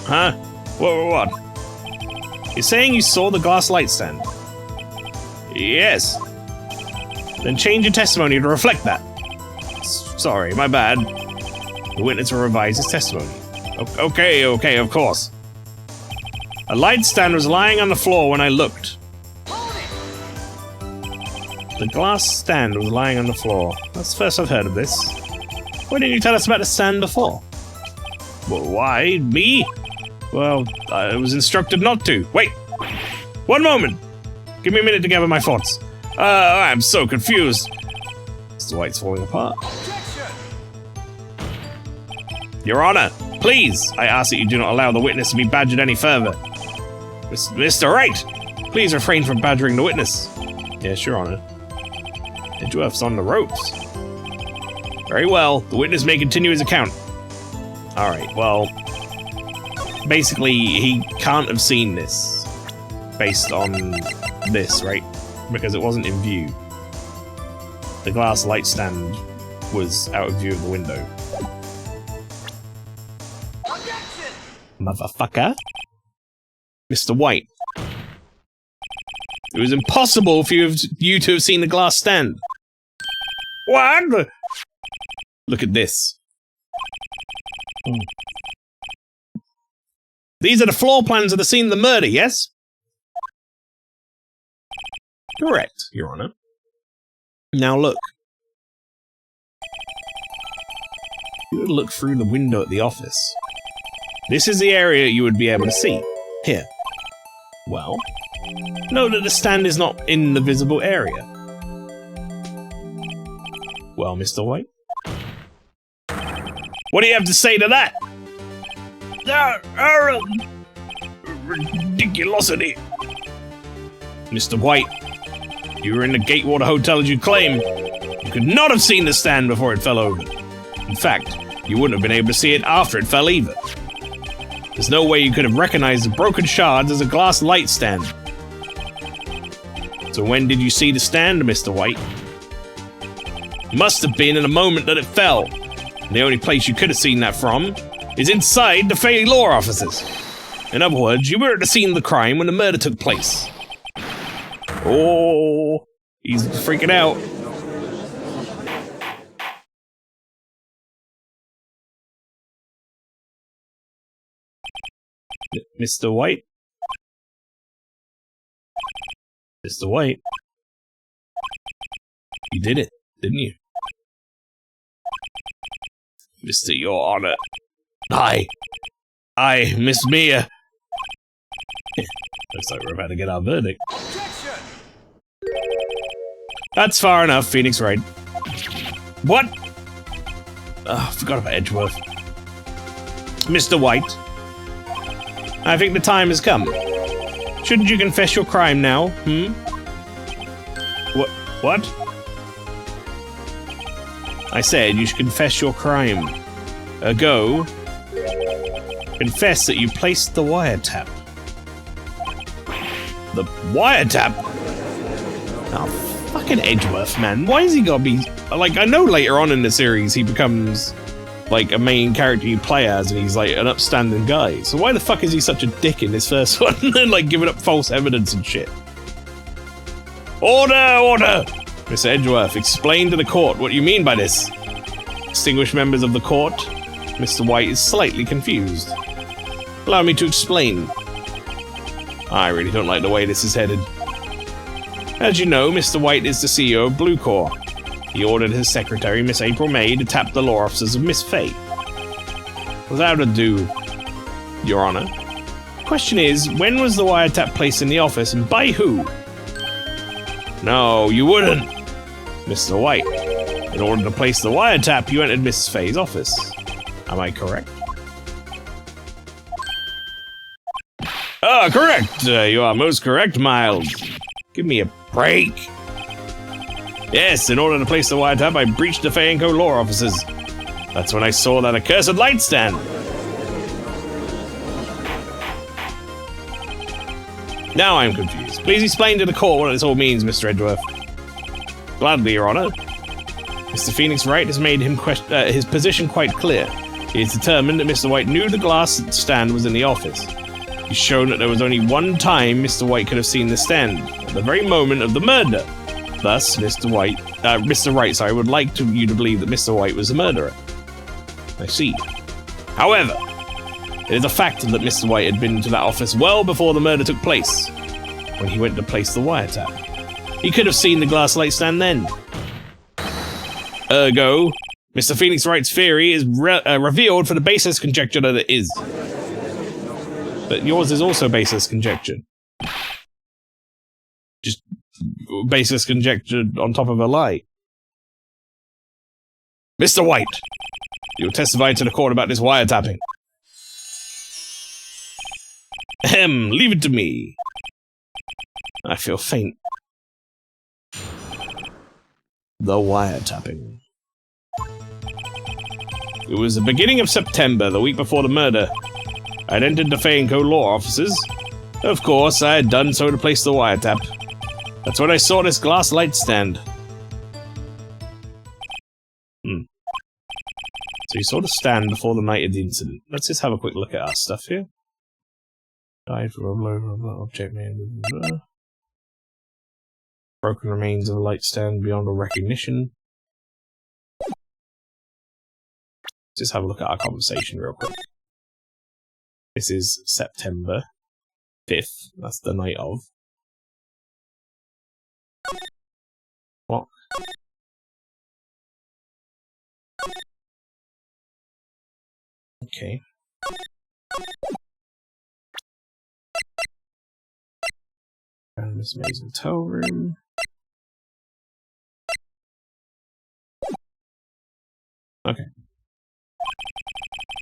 [SPEAKER 2] Huh? What? You're saying you saw the glass light stand? Yes. Then change your testimony to reflect that. Sorry, my bad. The witness will revise his testimony. Okay, of course. A light stand was lying on the floor when I looked. The glass stand was lying on the floor. That's the first I've heard of this. Why didn't you tell us about the stand before? Well, why? Me? Well, I was instructed not to. Wait! 1 moment! Give me a minute to gather my thoughts. I'm so confused. Mr. White's falling apart. Your Honor, please, I ask that you do not allow the witness to be badgered any further. Mr. Wright, please refrain from badgering the witness. Yes, Your Honor. Edgeworth's on the ropes. Very well, the witness may continue his account. Alright, well, basically, he can't have seen this based on this, right? Because it wasn't in view. The glass light stand was out of view of the window. Objection! Motherfucker. Mr. White. It was impossible for you to have seen the glass stand. What? Look at this. These are the floor plans of the scene of the murder, yes? Correct, Your Honor. Now look. You would look through the window at the office. This is the area you would be able to see. Here. Well, note that the stand is not in the visible area. Well, Mr. White? What do you have to say to that? Ridiculosity. Mr. White, you were in the Gatewater Hotel as you claim. You could not have seen the stand before it fell over. In fact, you wouldn't have been able to see it after it fell either. There's no way you could have recognized the broken shards as a glass light stand. So when did you see the stand, Mr. White? Must have been in the moment that it fell. And the only place you could have seen that from is inside the Fairy Law offices. In other words, you were at the scene of the crime when the murder took place. Oh, he's freaking out. Mr. White? Mr. White? You did it, didn't you? Mr. Your Honor. I, Miss Mia. Looks like we're about to get our verdict. Objection! That's far enough, Phoenix Wright. What? Oh, I forgot about Edgeworth. Mr. White. I think the time has come. Shouldn't you confess your crime now, What? I said you should confess your crime. Go. Confess that you placed the wiretap. The wiretap? Oh, fucking Edgeworth, man. Why is he gotta be... Like, I know later on in the series he becomes, like, a main character you play as, and he's, like, an upstanding guy. So why the fuck is he such a dick in this first one? And, like, giving up false evidence and shit. Order! Miss Edgeworth, explain to the court what you mean by this. Distinguished members of the court, Mr. White is slightly confused. Allow me to explain. I really don't like the way this is headed. As you know, Mr. White is the CEO of Blue Corps. He ordered his secretary, Miss April May, to tap the law offices of Miss Fay. Without ado, Your Honor. Question is, when was the wiretap placed in the office and by who? No, you wouldn't, Mr. White. In order to place the wiretap, you entered Mrs. Fay's office. Am I correct? Ah, correct! You are most correct, Miles. Give me a break. Yes, in order to place the wiretap, I breached the Fay & Co. law offices. That's when I saw that accursed light stand. Now I'm confused. Please explain to the court what this all means, Mr. Edgeworth. Gladly, Your Honor. Mr. Phoenix Wright has made his position quite clear. He has determined that Mr. White knew the glass stand was in the office. He's shown that there was only one time Mr. White could have seen the stand, at the very moment of the murder. Thus, Mr. Wright would like you to believe that Mr. White was the murderer. I see. However, it is a fact that Mr. White had been to that office well before the murder took place, when he went to place the wiretap. He could have seen the glass light stand then. Ergo, Mr. Phoenix Wright's theory is revealed for the baseless conjecture that it is. But yours is also baseless conjecture. Just baseless conjecture on top of a lie. Mr. White, you'll testify to the court about this wiretapping. Leave it to me. I feel faint. The wiretapping. It was the beginning of September, the week before the murder. I'd entered the Fay & Co. law offices. Of course, I had done so to place the wiretap. That's when I saw this glass light stand. So you saw the stand before the night of the incident. Let's just have a quick look at our stuff here. Died from a blow from an object man. Broken remains of a light stand beyond all recognition. Just have a look at our conversation real quick. This is September 5th. That's the night of. What? Okay. And Miss May's hotel room. Okay.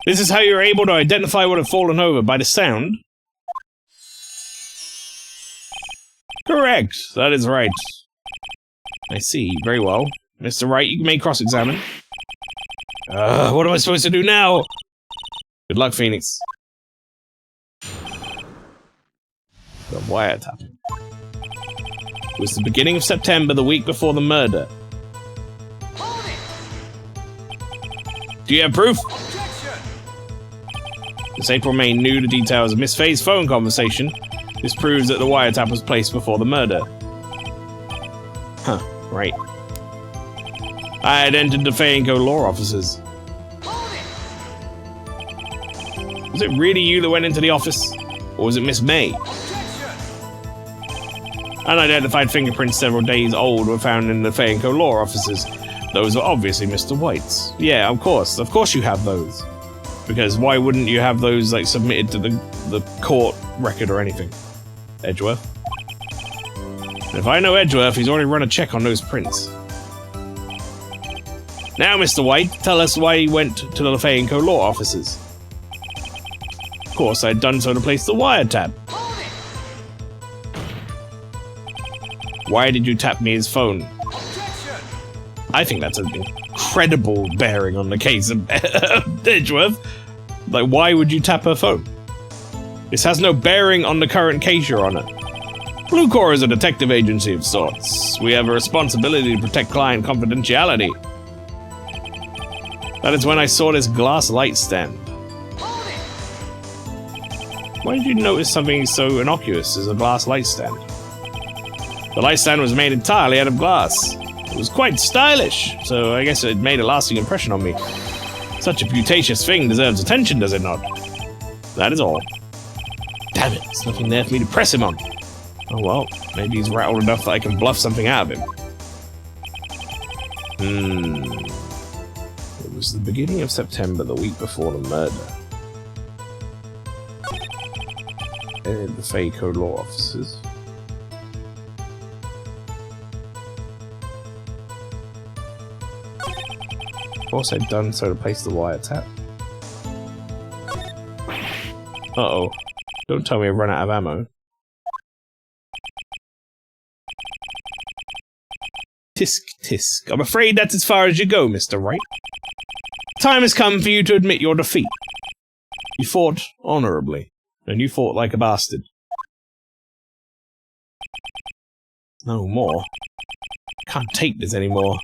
[SPEAKER 2] This is how you're able to identify what had fallen over, by the sound? Correct, that is right. I see, very well. Mr. Wright, you may cross-examine. What am I supposed to do now? Good luck, Phoenix. The wiretapping. It was the beginning of September, the week before the murder. Do you have proof? Miss April May knew the details of Miss Fay's phone conversation. This proves that the wiretap was placed before the murder. Huh, right. I had entered the Fay & Co. law offices. Was it really you that went into the office? Or was it Miss May? Unidentified fingerprints several days old were found in the Fay & Co. law offices. Those were obviously Mr. White's. Yeah, of course you have those. Because why wouldn't you have those, like, submitted to the court record or anything? Edgeworth. And if I know Edgeworth, he's already run a check on those prints. Now, Mr. White, tell us why you went to the Fay & Co. law offices. Of course, I had done so to place the wiretap. Why did you tap me his phone? I think that's an incredible bearing on the case of Edgeworth. Like, why would you tap her phone? This has no bearing on the current case, Your Honor. Blue Corps is a detective agency of sorts. We have a responsibility to protect client confidentiality. That is when I saw this glass light stand. Why did you notice something so innocuous as a glass light stand? The light stand was made entirely out of glass. It was quite stylish, so I guess it made a lasting impression on me. Such a putacious thing deserves attention, does it not? That is all. Damn it, there's nothing there for me to press him on. Oh well, maybe he's rattled enough that I can bluff something out of him. It was the beginning of September, the week before the murder.
[SPEAKER 1] any of the Fey Code Law officers. Of course I'd done so to place the wiretap. Uh-oh. Don't tell me I've run out of ammo. Tisk tisk. I'm afraid that's as far as you go, Mr. Wright. Time has come for you to admit your defeat. You fought honorably, and you fought like a bastard. No more. I can't take this anymore.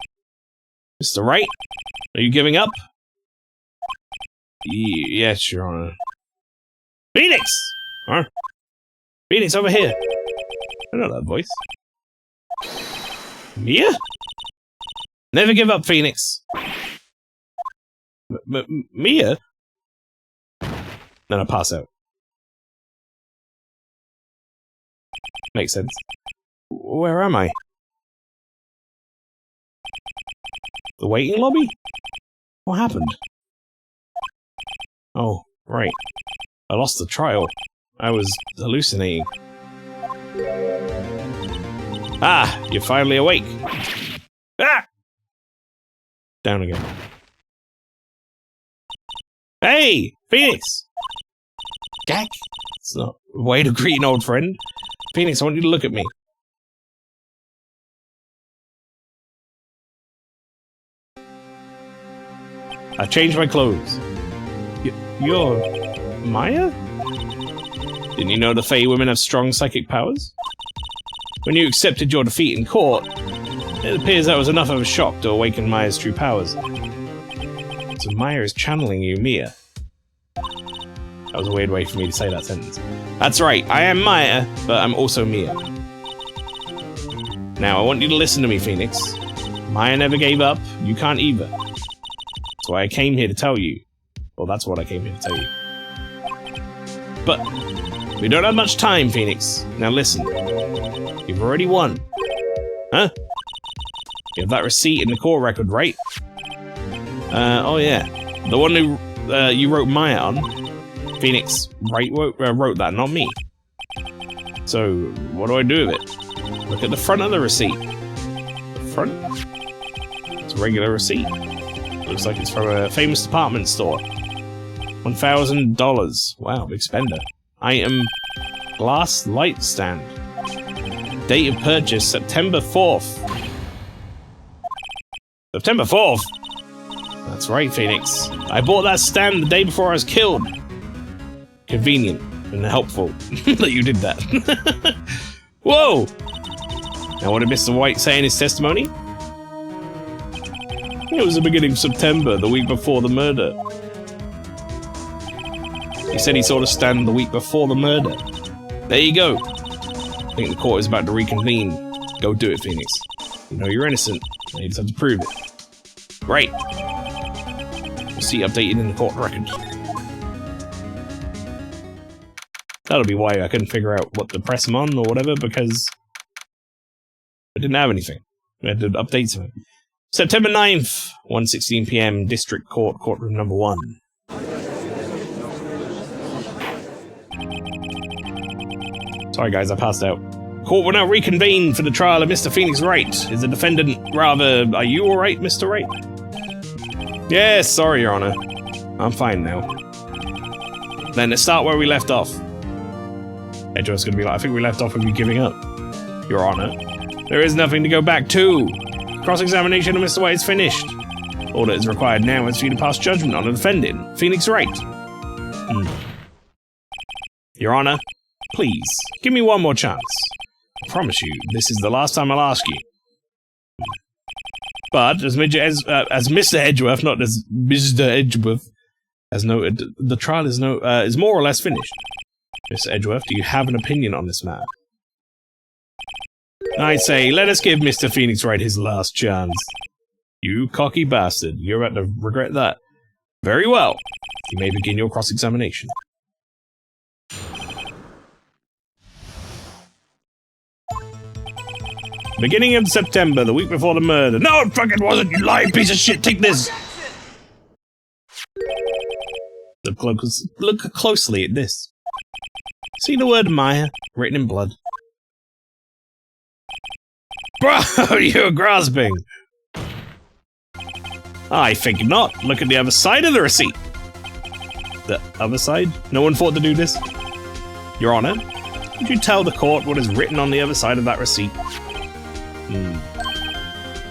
[SPEAKER 1] Mr. Wright, are you giving up? Yes, Your Honor. Phoenix! Huh? Phoenix, over here. I know that voice. Mia? Never give up, Phoenix. Mia? Then I pass out. Makes sense. Where am I? The waiting lobby? What happened? Oh, right. I lost the trial. I was hallucinating. Ah, you're finally awake. Ah! Down again. Hey, Phoenix! Gak? It's not a way to greet an old friend. Phoenix, I want you to look at me. I changed my clothes. You're... Maya? Didn't you know the Fey women have strong psychic powers? When you accepted your defeat in court, it appears that was enough of a shock to awaken Maya's true powers. So Maya is channeling you, Mia. That was a weird way for me to say that sentence. That's right, I am Maya, but I'm also Mia. Now, I want you to listen to me, Phoenix. Maya never gave up, you can't either. That's why I came here to tell you. Well, that's what I came here to tell you. But we don't have much time, Phoenix. Now listen. You've already won. Huh? You have that receipt in the court record, right? Oh yeah. The one who you wrote Maya on. Phoenix Wright wrote that, not me. So, what do I do with it? Look at the front of the receipt. The front? It's a regular receipt. Looks like it's from a famous department store. $1,000. Wow, big spender. Item: glass light stand. Date of purchase: September 4th. September 4th? That's right, Phoenix. I bought that stand the day before I was killed. Convenient and helpful that you did that. Whoa! Now, what did Mr. White say in his testimony? It was the beginning of September, the week before the murder. He said he saw the stand the week before the murder. There you go. I think the court is about to reconvene. Go do it, Phoenix. You know you're innocent. You just have to prove it. Great. We'll see updated in the court record. That'll be why I couldn't figure out what to press him on or whatever, because I didn't have anything. I had to update something. September 9th, 1:16 PM, District Court, Courtroom Number 1. Sorry guys, I passed out. Court will now reconvene for the trial of Mr. Phoenix Wright. Is the defendant rather... Are you alright, Mr. Wright? Yes, sorry, Your Honor. I'm fine now. Then let's start where we left off. Edgeworth's gonna be like, I think we left off with you giving up. Your Honor. There is nothing to go back to. Cross-examination of Mr. White is finished. All that is required now is for you to pass judgment on the defendant, Phoenix Wright. Your Honor, please, give me one more chance. I promise you, this is the last time I'll ask you. But, as Mr. Edgeworth, not as Mr. Edgeworth, has noted, the trial is more or less finished. Mr. Edgeworth, do you have an opinion on this matter? I say, let us give Mr. Phoenix Wright his last chance. You cocky bastard, you're about to regret that. Very well. You may begin your cross-examination. Beginning of September, the week before the murder. No, it fucking wasn't, you lying piece of shit, take this! Look closely at this. See the word Maya written in blood.
[SPEAKER 2] Bro, you're grasping.
[SPEAKER 1] I think not. Look at the other side of the receipt. The other side? No one thought to do this? Your Honor, could you tell the court what is written on the other side of that receipt?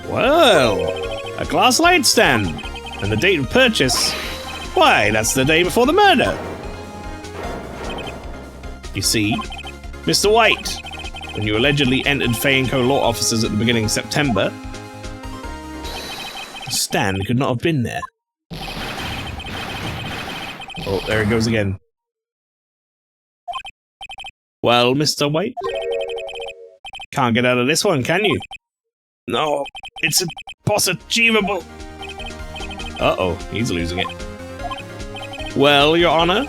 [SPEAKER 2] Well,
[SPEAKER 1] a glass light stand. And the date of purchase. Why, that's the day before the murder. You see, Mr. White, when you allegedly entered Fay & Co. law offices at the beginning of September, the stand could not have been there. Oh, there it goes again. Well, Mr. White? Can't get out of this one, can you?
[SPEAKER 2] no, it's impossible.
[SPEAKER 1] Uh-oh, he's losing it. Well, Your Honor,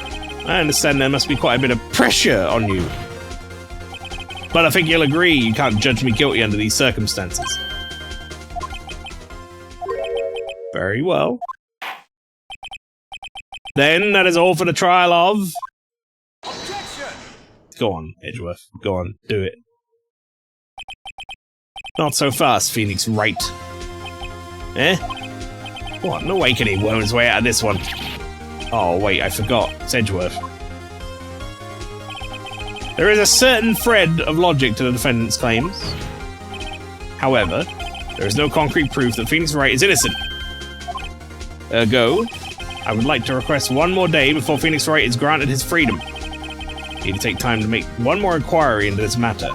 [SPEAKER 1] I understand there must be quite a bit of pressure on you. But I think you'll agree you can't judge me guilty under these circumstances. Very well. Then that is all for the trial of...
[SPEAKER 3] Objection!
[SPEAKER 1] Go on, Edgeworth. Go on, do it. Not so fast, Phoenix Wright. Eh? What? No way can he worm his way out of this one. Oh, wait, I forgot. It's Edgeworth. There is a certain thread of logic to the defendant's claims. However, there is no concrete proof that Phoenix Wright is innocent. Ergo, I would like to request one more day before Phoenix Wright is granted his freedom. Need to take time to make one more inquiry into this matter.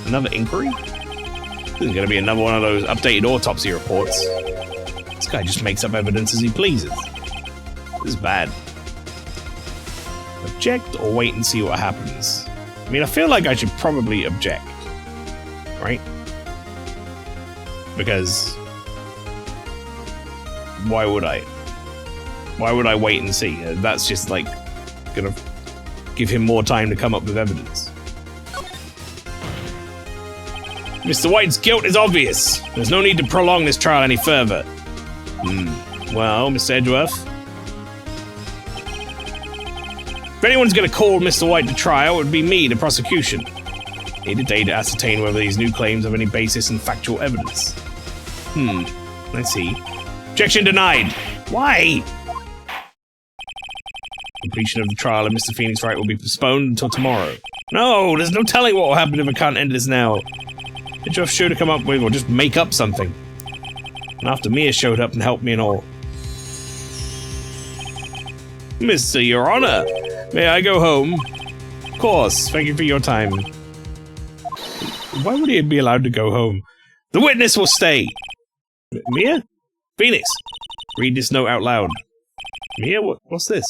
[SPEAKER 1] Another inquiry? This isn't going to be another one of those updated autopsy reports. This guy just makes up evidence as he pleases. This is bad. Object or wait and see what happens? I mean, I feel like I should probably object. Right? Because... why would I? Why would I wait and see? That's just like gonna give him more time to come up with evidence. Mr. White's guilt is obvious. There's no need to prolong this trial any further. Well, Mr. Edgeworth, if anyone's gonna call Mr. White to trial, it would be me, the prosecution. Need a day to ascertain whether these new claims have any basis in factual evidence. Let's see. Objection denied. Why? Completion of the trial of Mr. Phoenix Wright will be postponed until tomorrow. No, there's no telling what will happen if I can't end this now. Edgeworth sure to come up with or just make up something. And after Mia showed up and helped me and all. Mr. Your Honor, may I go home? Of course, thank you for your time. Why would he be allowed to go home? The witness will stay. Mia? Phoenix, read this note out loud. Mia, what's this?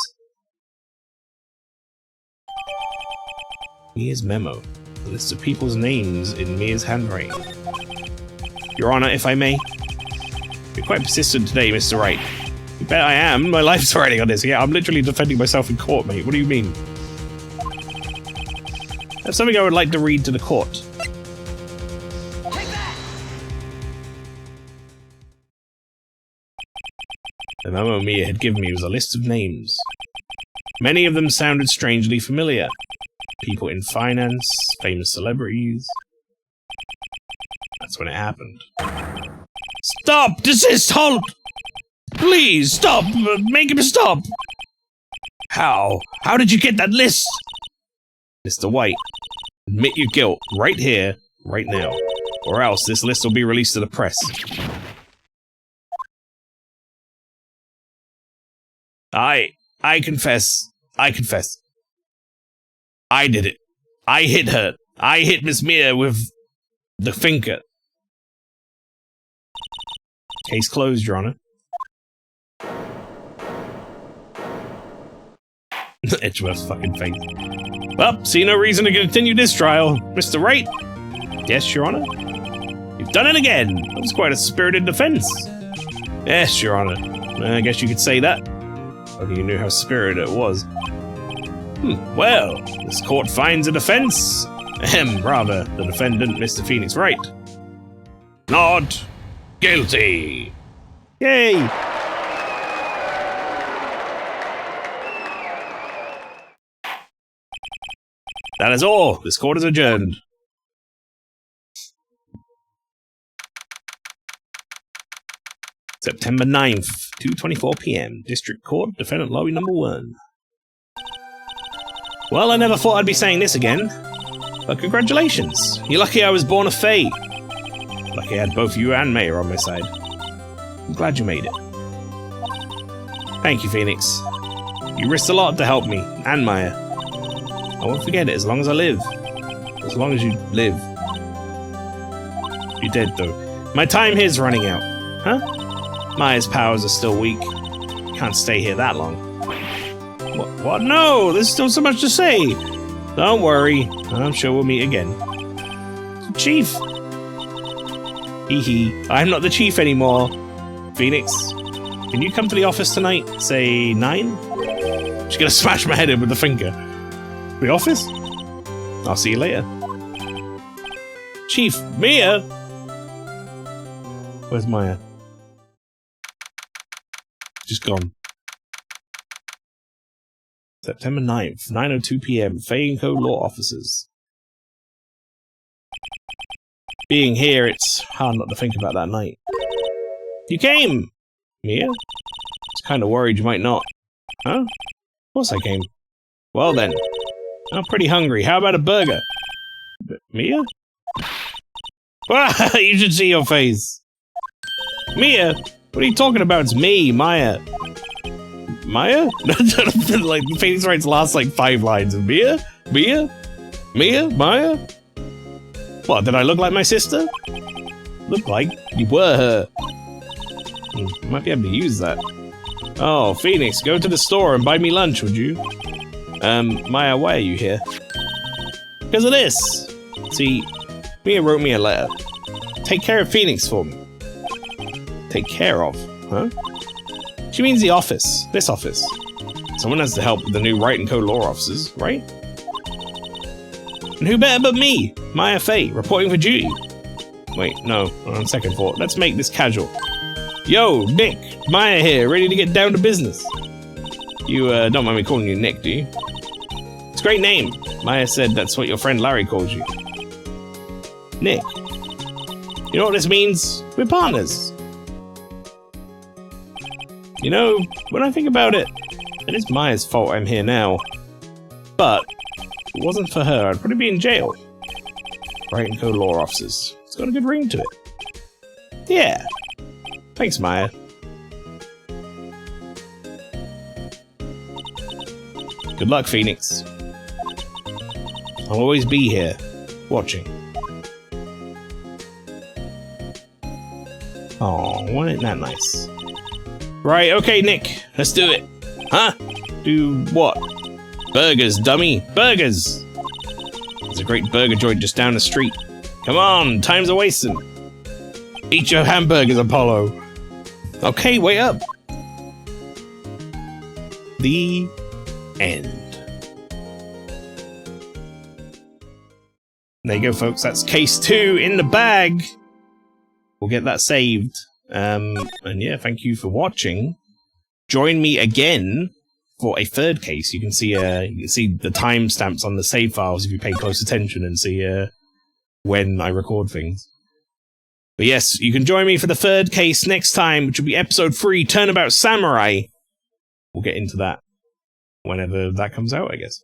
[SPEAKER 1] Mia's memo. A list of people's names in Mia's handwriting. Your Honor, if I may. You're quite persistent today, Mr. Wright. You bet I am. My life's riding on this. Yeah, I'm literally defending myself in court, mate. What do you mean? That's something I would like to read to the court.
[SPEAKER 3] Take that!
[SPEAKER 1] The memo Mia had given me was a list of names. Many of them sounded strangely familiar. People in finance, famous celebrities. That's when it happened. Stop! Desist! Halt! Please, stop! Make him stop! How? How did you get that list? Mr. White, admit your guilt right here, right now. Or else this list will be released to the press. I confess. I confess. I did it. I hit her. I hit Miss Mia with the finger. Case closed, Your Honor. Edgeworth's fucking face. Well, see no reason to continue this trial. Mr. Wright? Yes, Your Honor? You've done it again. That was quite a spirited defense. Yes, Your Honor. I guess you could say that. Only you knew how spirited it was. Well, this court finds a defense. Rather, the defendant, Mr. Phoenix Wright. Not guilty. Yay! That is all. This court is adjourned. September 9th, 2:24 p.m. District Court, Defendant Lobby Number 1. Well, I never thought I'd be saying this again. But congratulations. You're lucky I was born a Fae. Lucky I had both you and Mayor on my side. I'm glad you made it. Thank you, Phoenix. You risked a lot to help me, and Maya. I won't forget it as long as I live. As long as you live. You're dead, though. My time here's running out. Huh? Maya's powers are still weak. Can't stay here that long. What? No! There's still so much to say! Don't worry. I'm sure we'll meet again. Chief! Hee hee. I'm not the chief anymore. Phoenix, can you come to the office tonight? Say 9? She's gonna smash my head in with the finger. The office? I'll see you later. Chief, Mia! Where's Maya? She's gone. September 9th, 9:02 p.m. Fae & Co. Law Offices. Being here, it's hard not to think about that night. You came! Mia? I was kind of worried you might not. Huh? Of course I came. Well then. I'm pretty hungry. How about a burger? Mia? You should see your face. Mia? What are you talking about? It's me, Maya. Maya? Like, Phoenix Wright's last, 5 lines. Mia? Mia? Mia? Maya? What, did I look like my sister? Look like you were her. Might be able to use that. Oh, Phoenix, go to the store and buy me lunch, would you? Maya, why are you here? Because of this. See, Mia wrote me a letter. Take care of Phoenix for me. Take care of? Huh? She means the office. This office. Someone has to help with the new Wright & Co. law officers, right? And who better but me, Maya Fae, reporting for duty. Wait, no, on second thought, let's make this casual. Yo, Nick, Maya here, ready to get down to business. You, don't mind me calling you Nick, do you? It's a great name. Maya said that's what your friend Larry calls you. Nick. You know what this means? We're partners. You know, when I think about it, it is Maya's fault I'm here now. But, if it wasn't for her, I'd probably be in jail. Wright & Co. law officers. It's got a good ring to it. Yeah. Thanks, Maya. Good luck, Phoenix. I'll always be here, watching. Oh, wasn't that nice? Right, okay, Nick, let's do it. Huh? Do what? Burgers, dummy. Burgers! There's a great burger joint just down the street. Come on, time's a-wasting. Eat your hamburgers, Apollo. Okay, wait up. The end. There you go, folks. That's case 2 in the bag. We'll get that saved. And yeah, thank you for watching. Join me again for a third case. You can see the timestamps on the save files if you pay close attention and see when I record things. But yes, you can join me for the third case next time, which will be episode 3, Turnabout Samurai. We'll get into that whenever that comes out, I guess.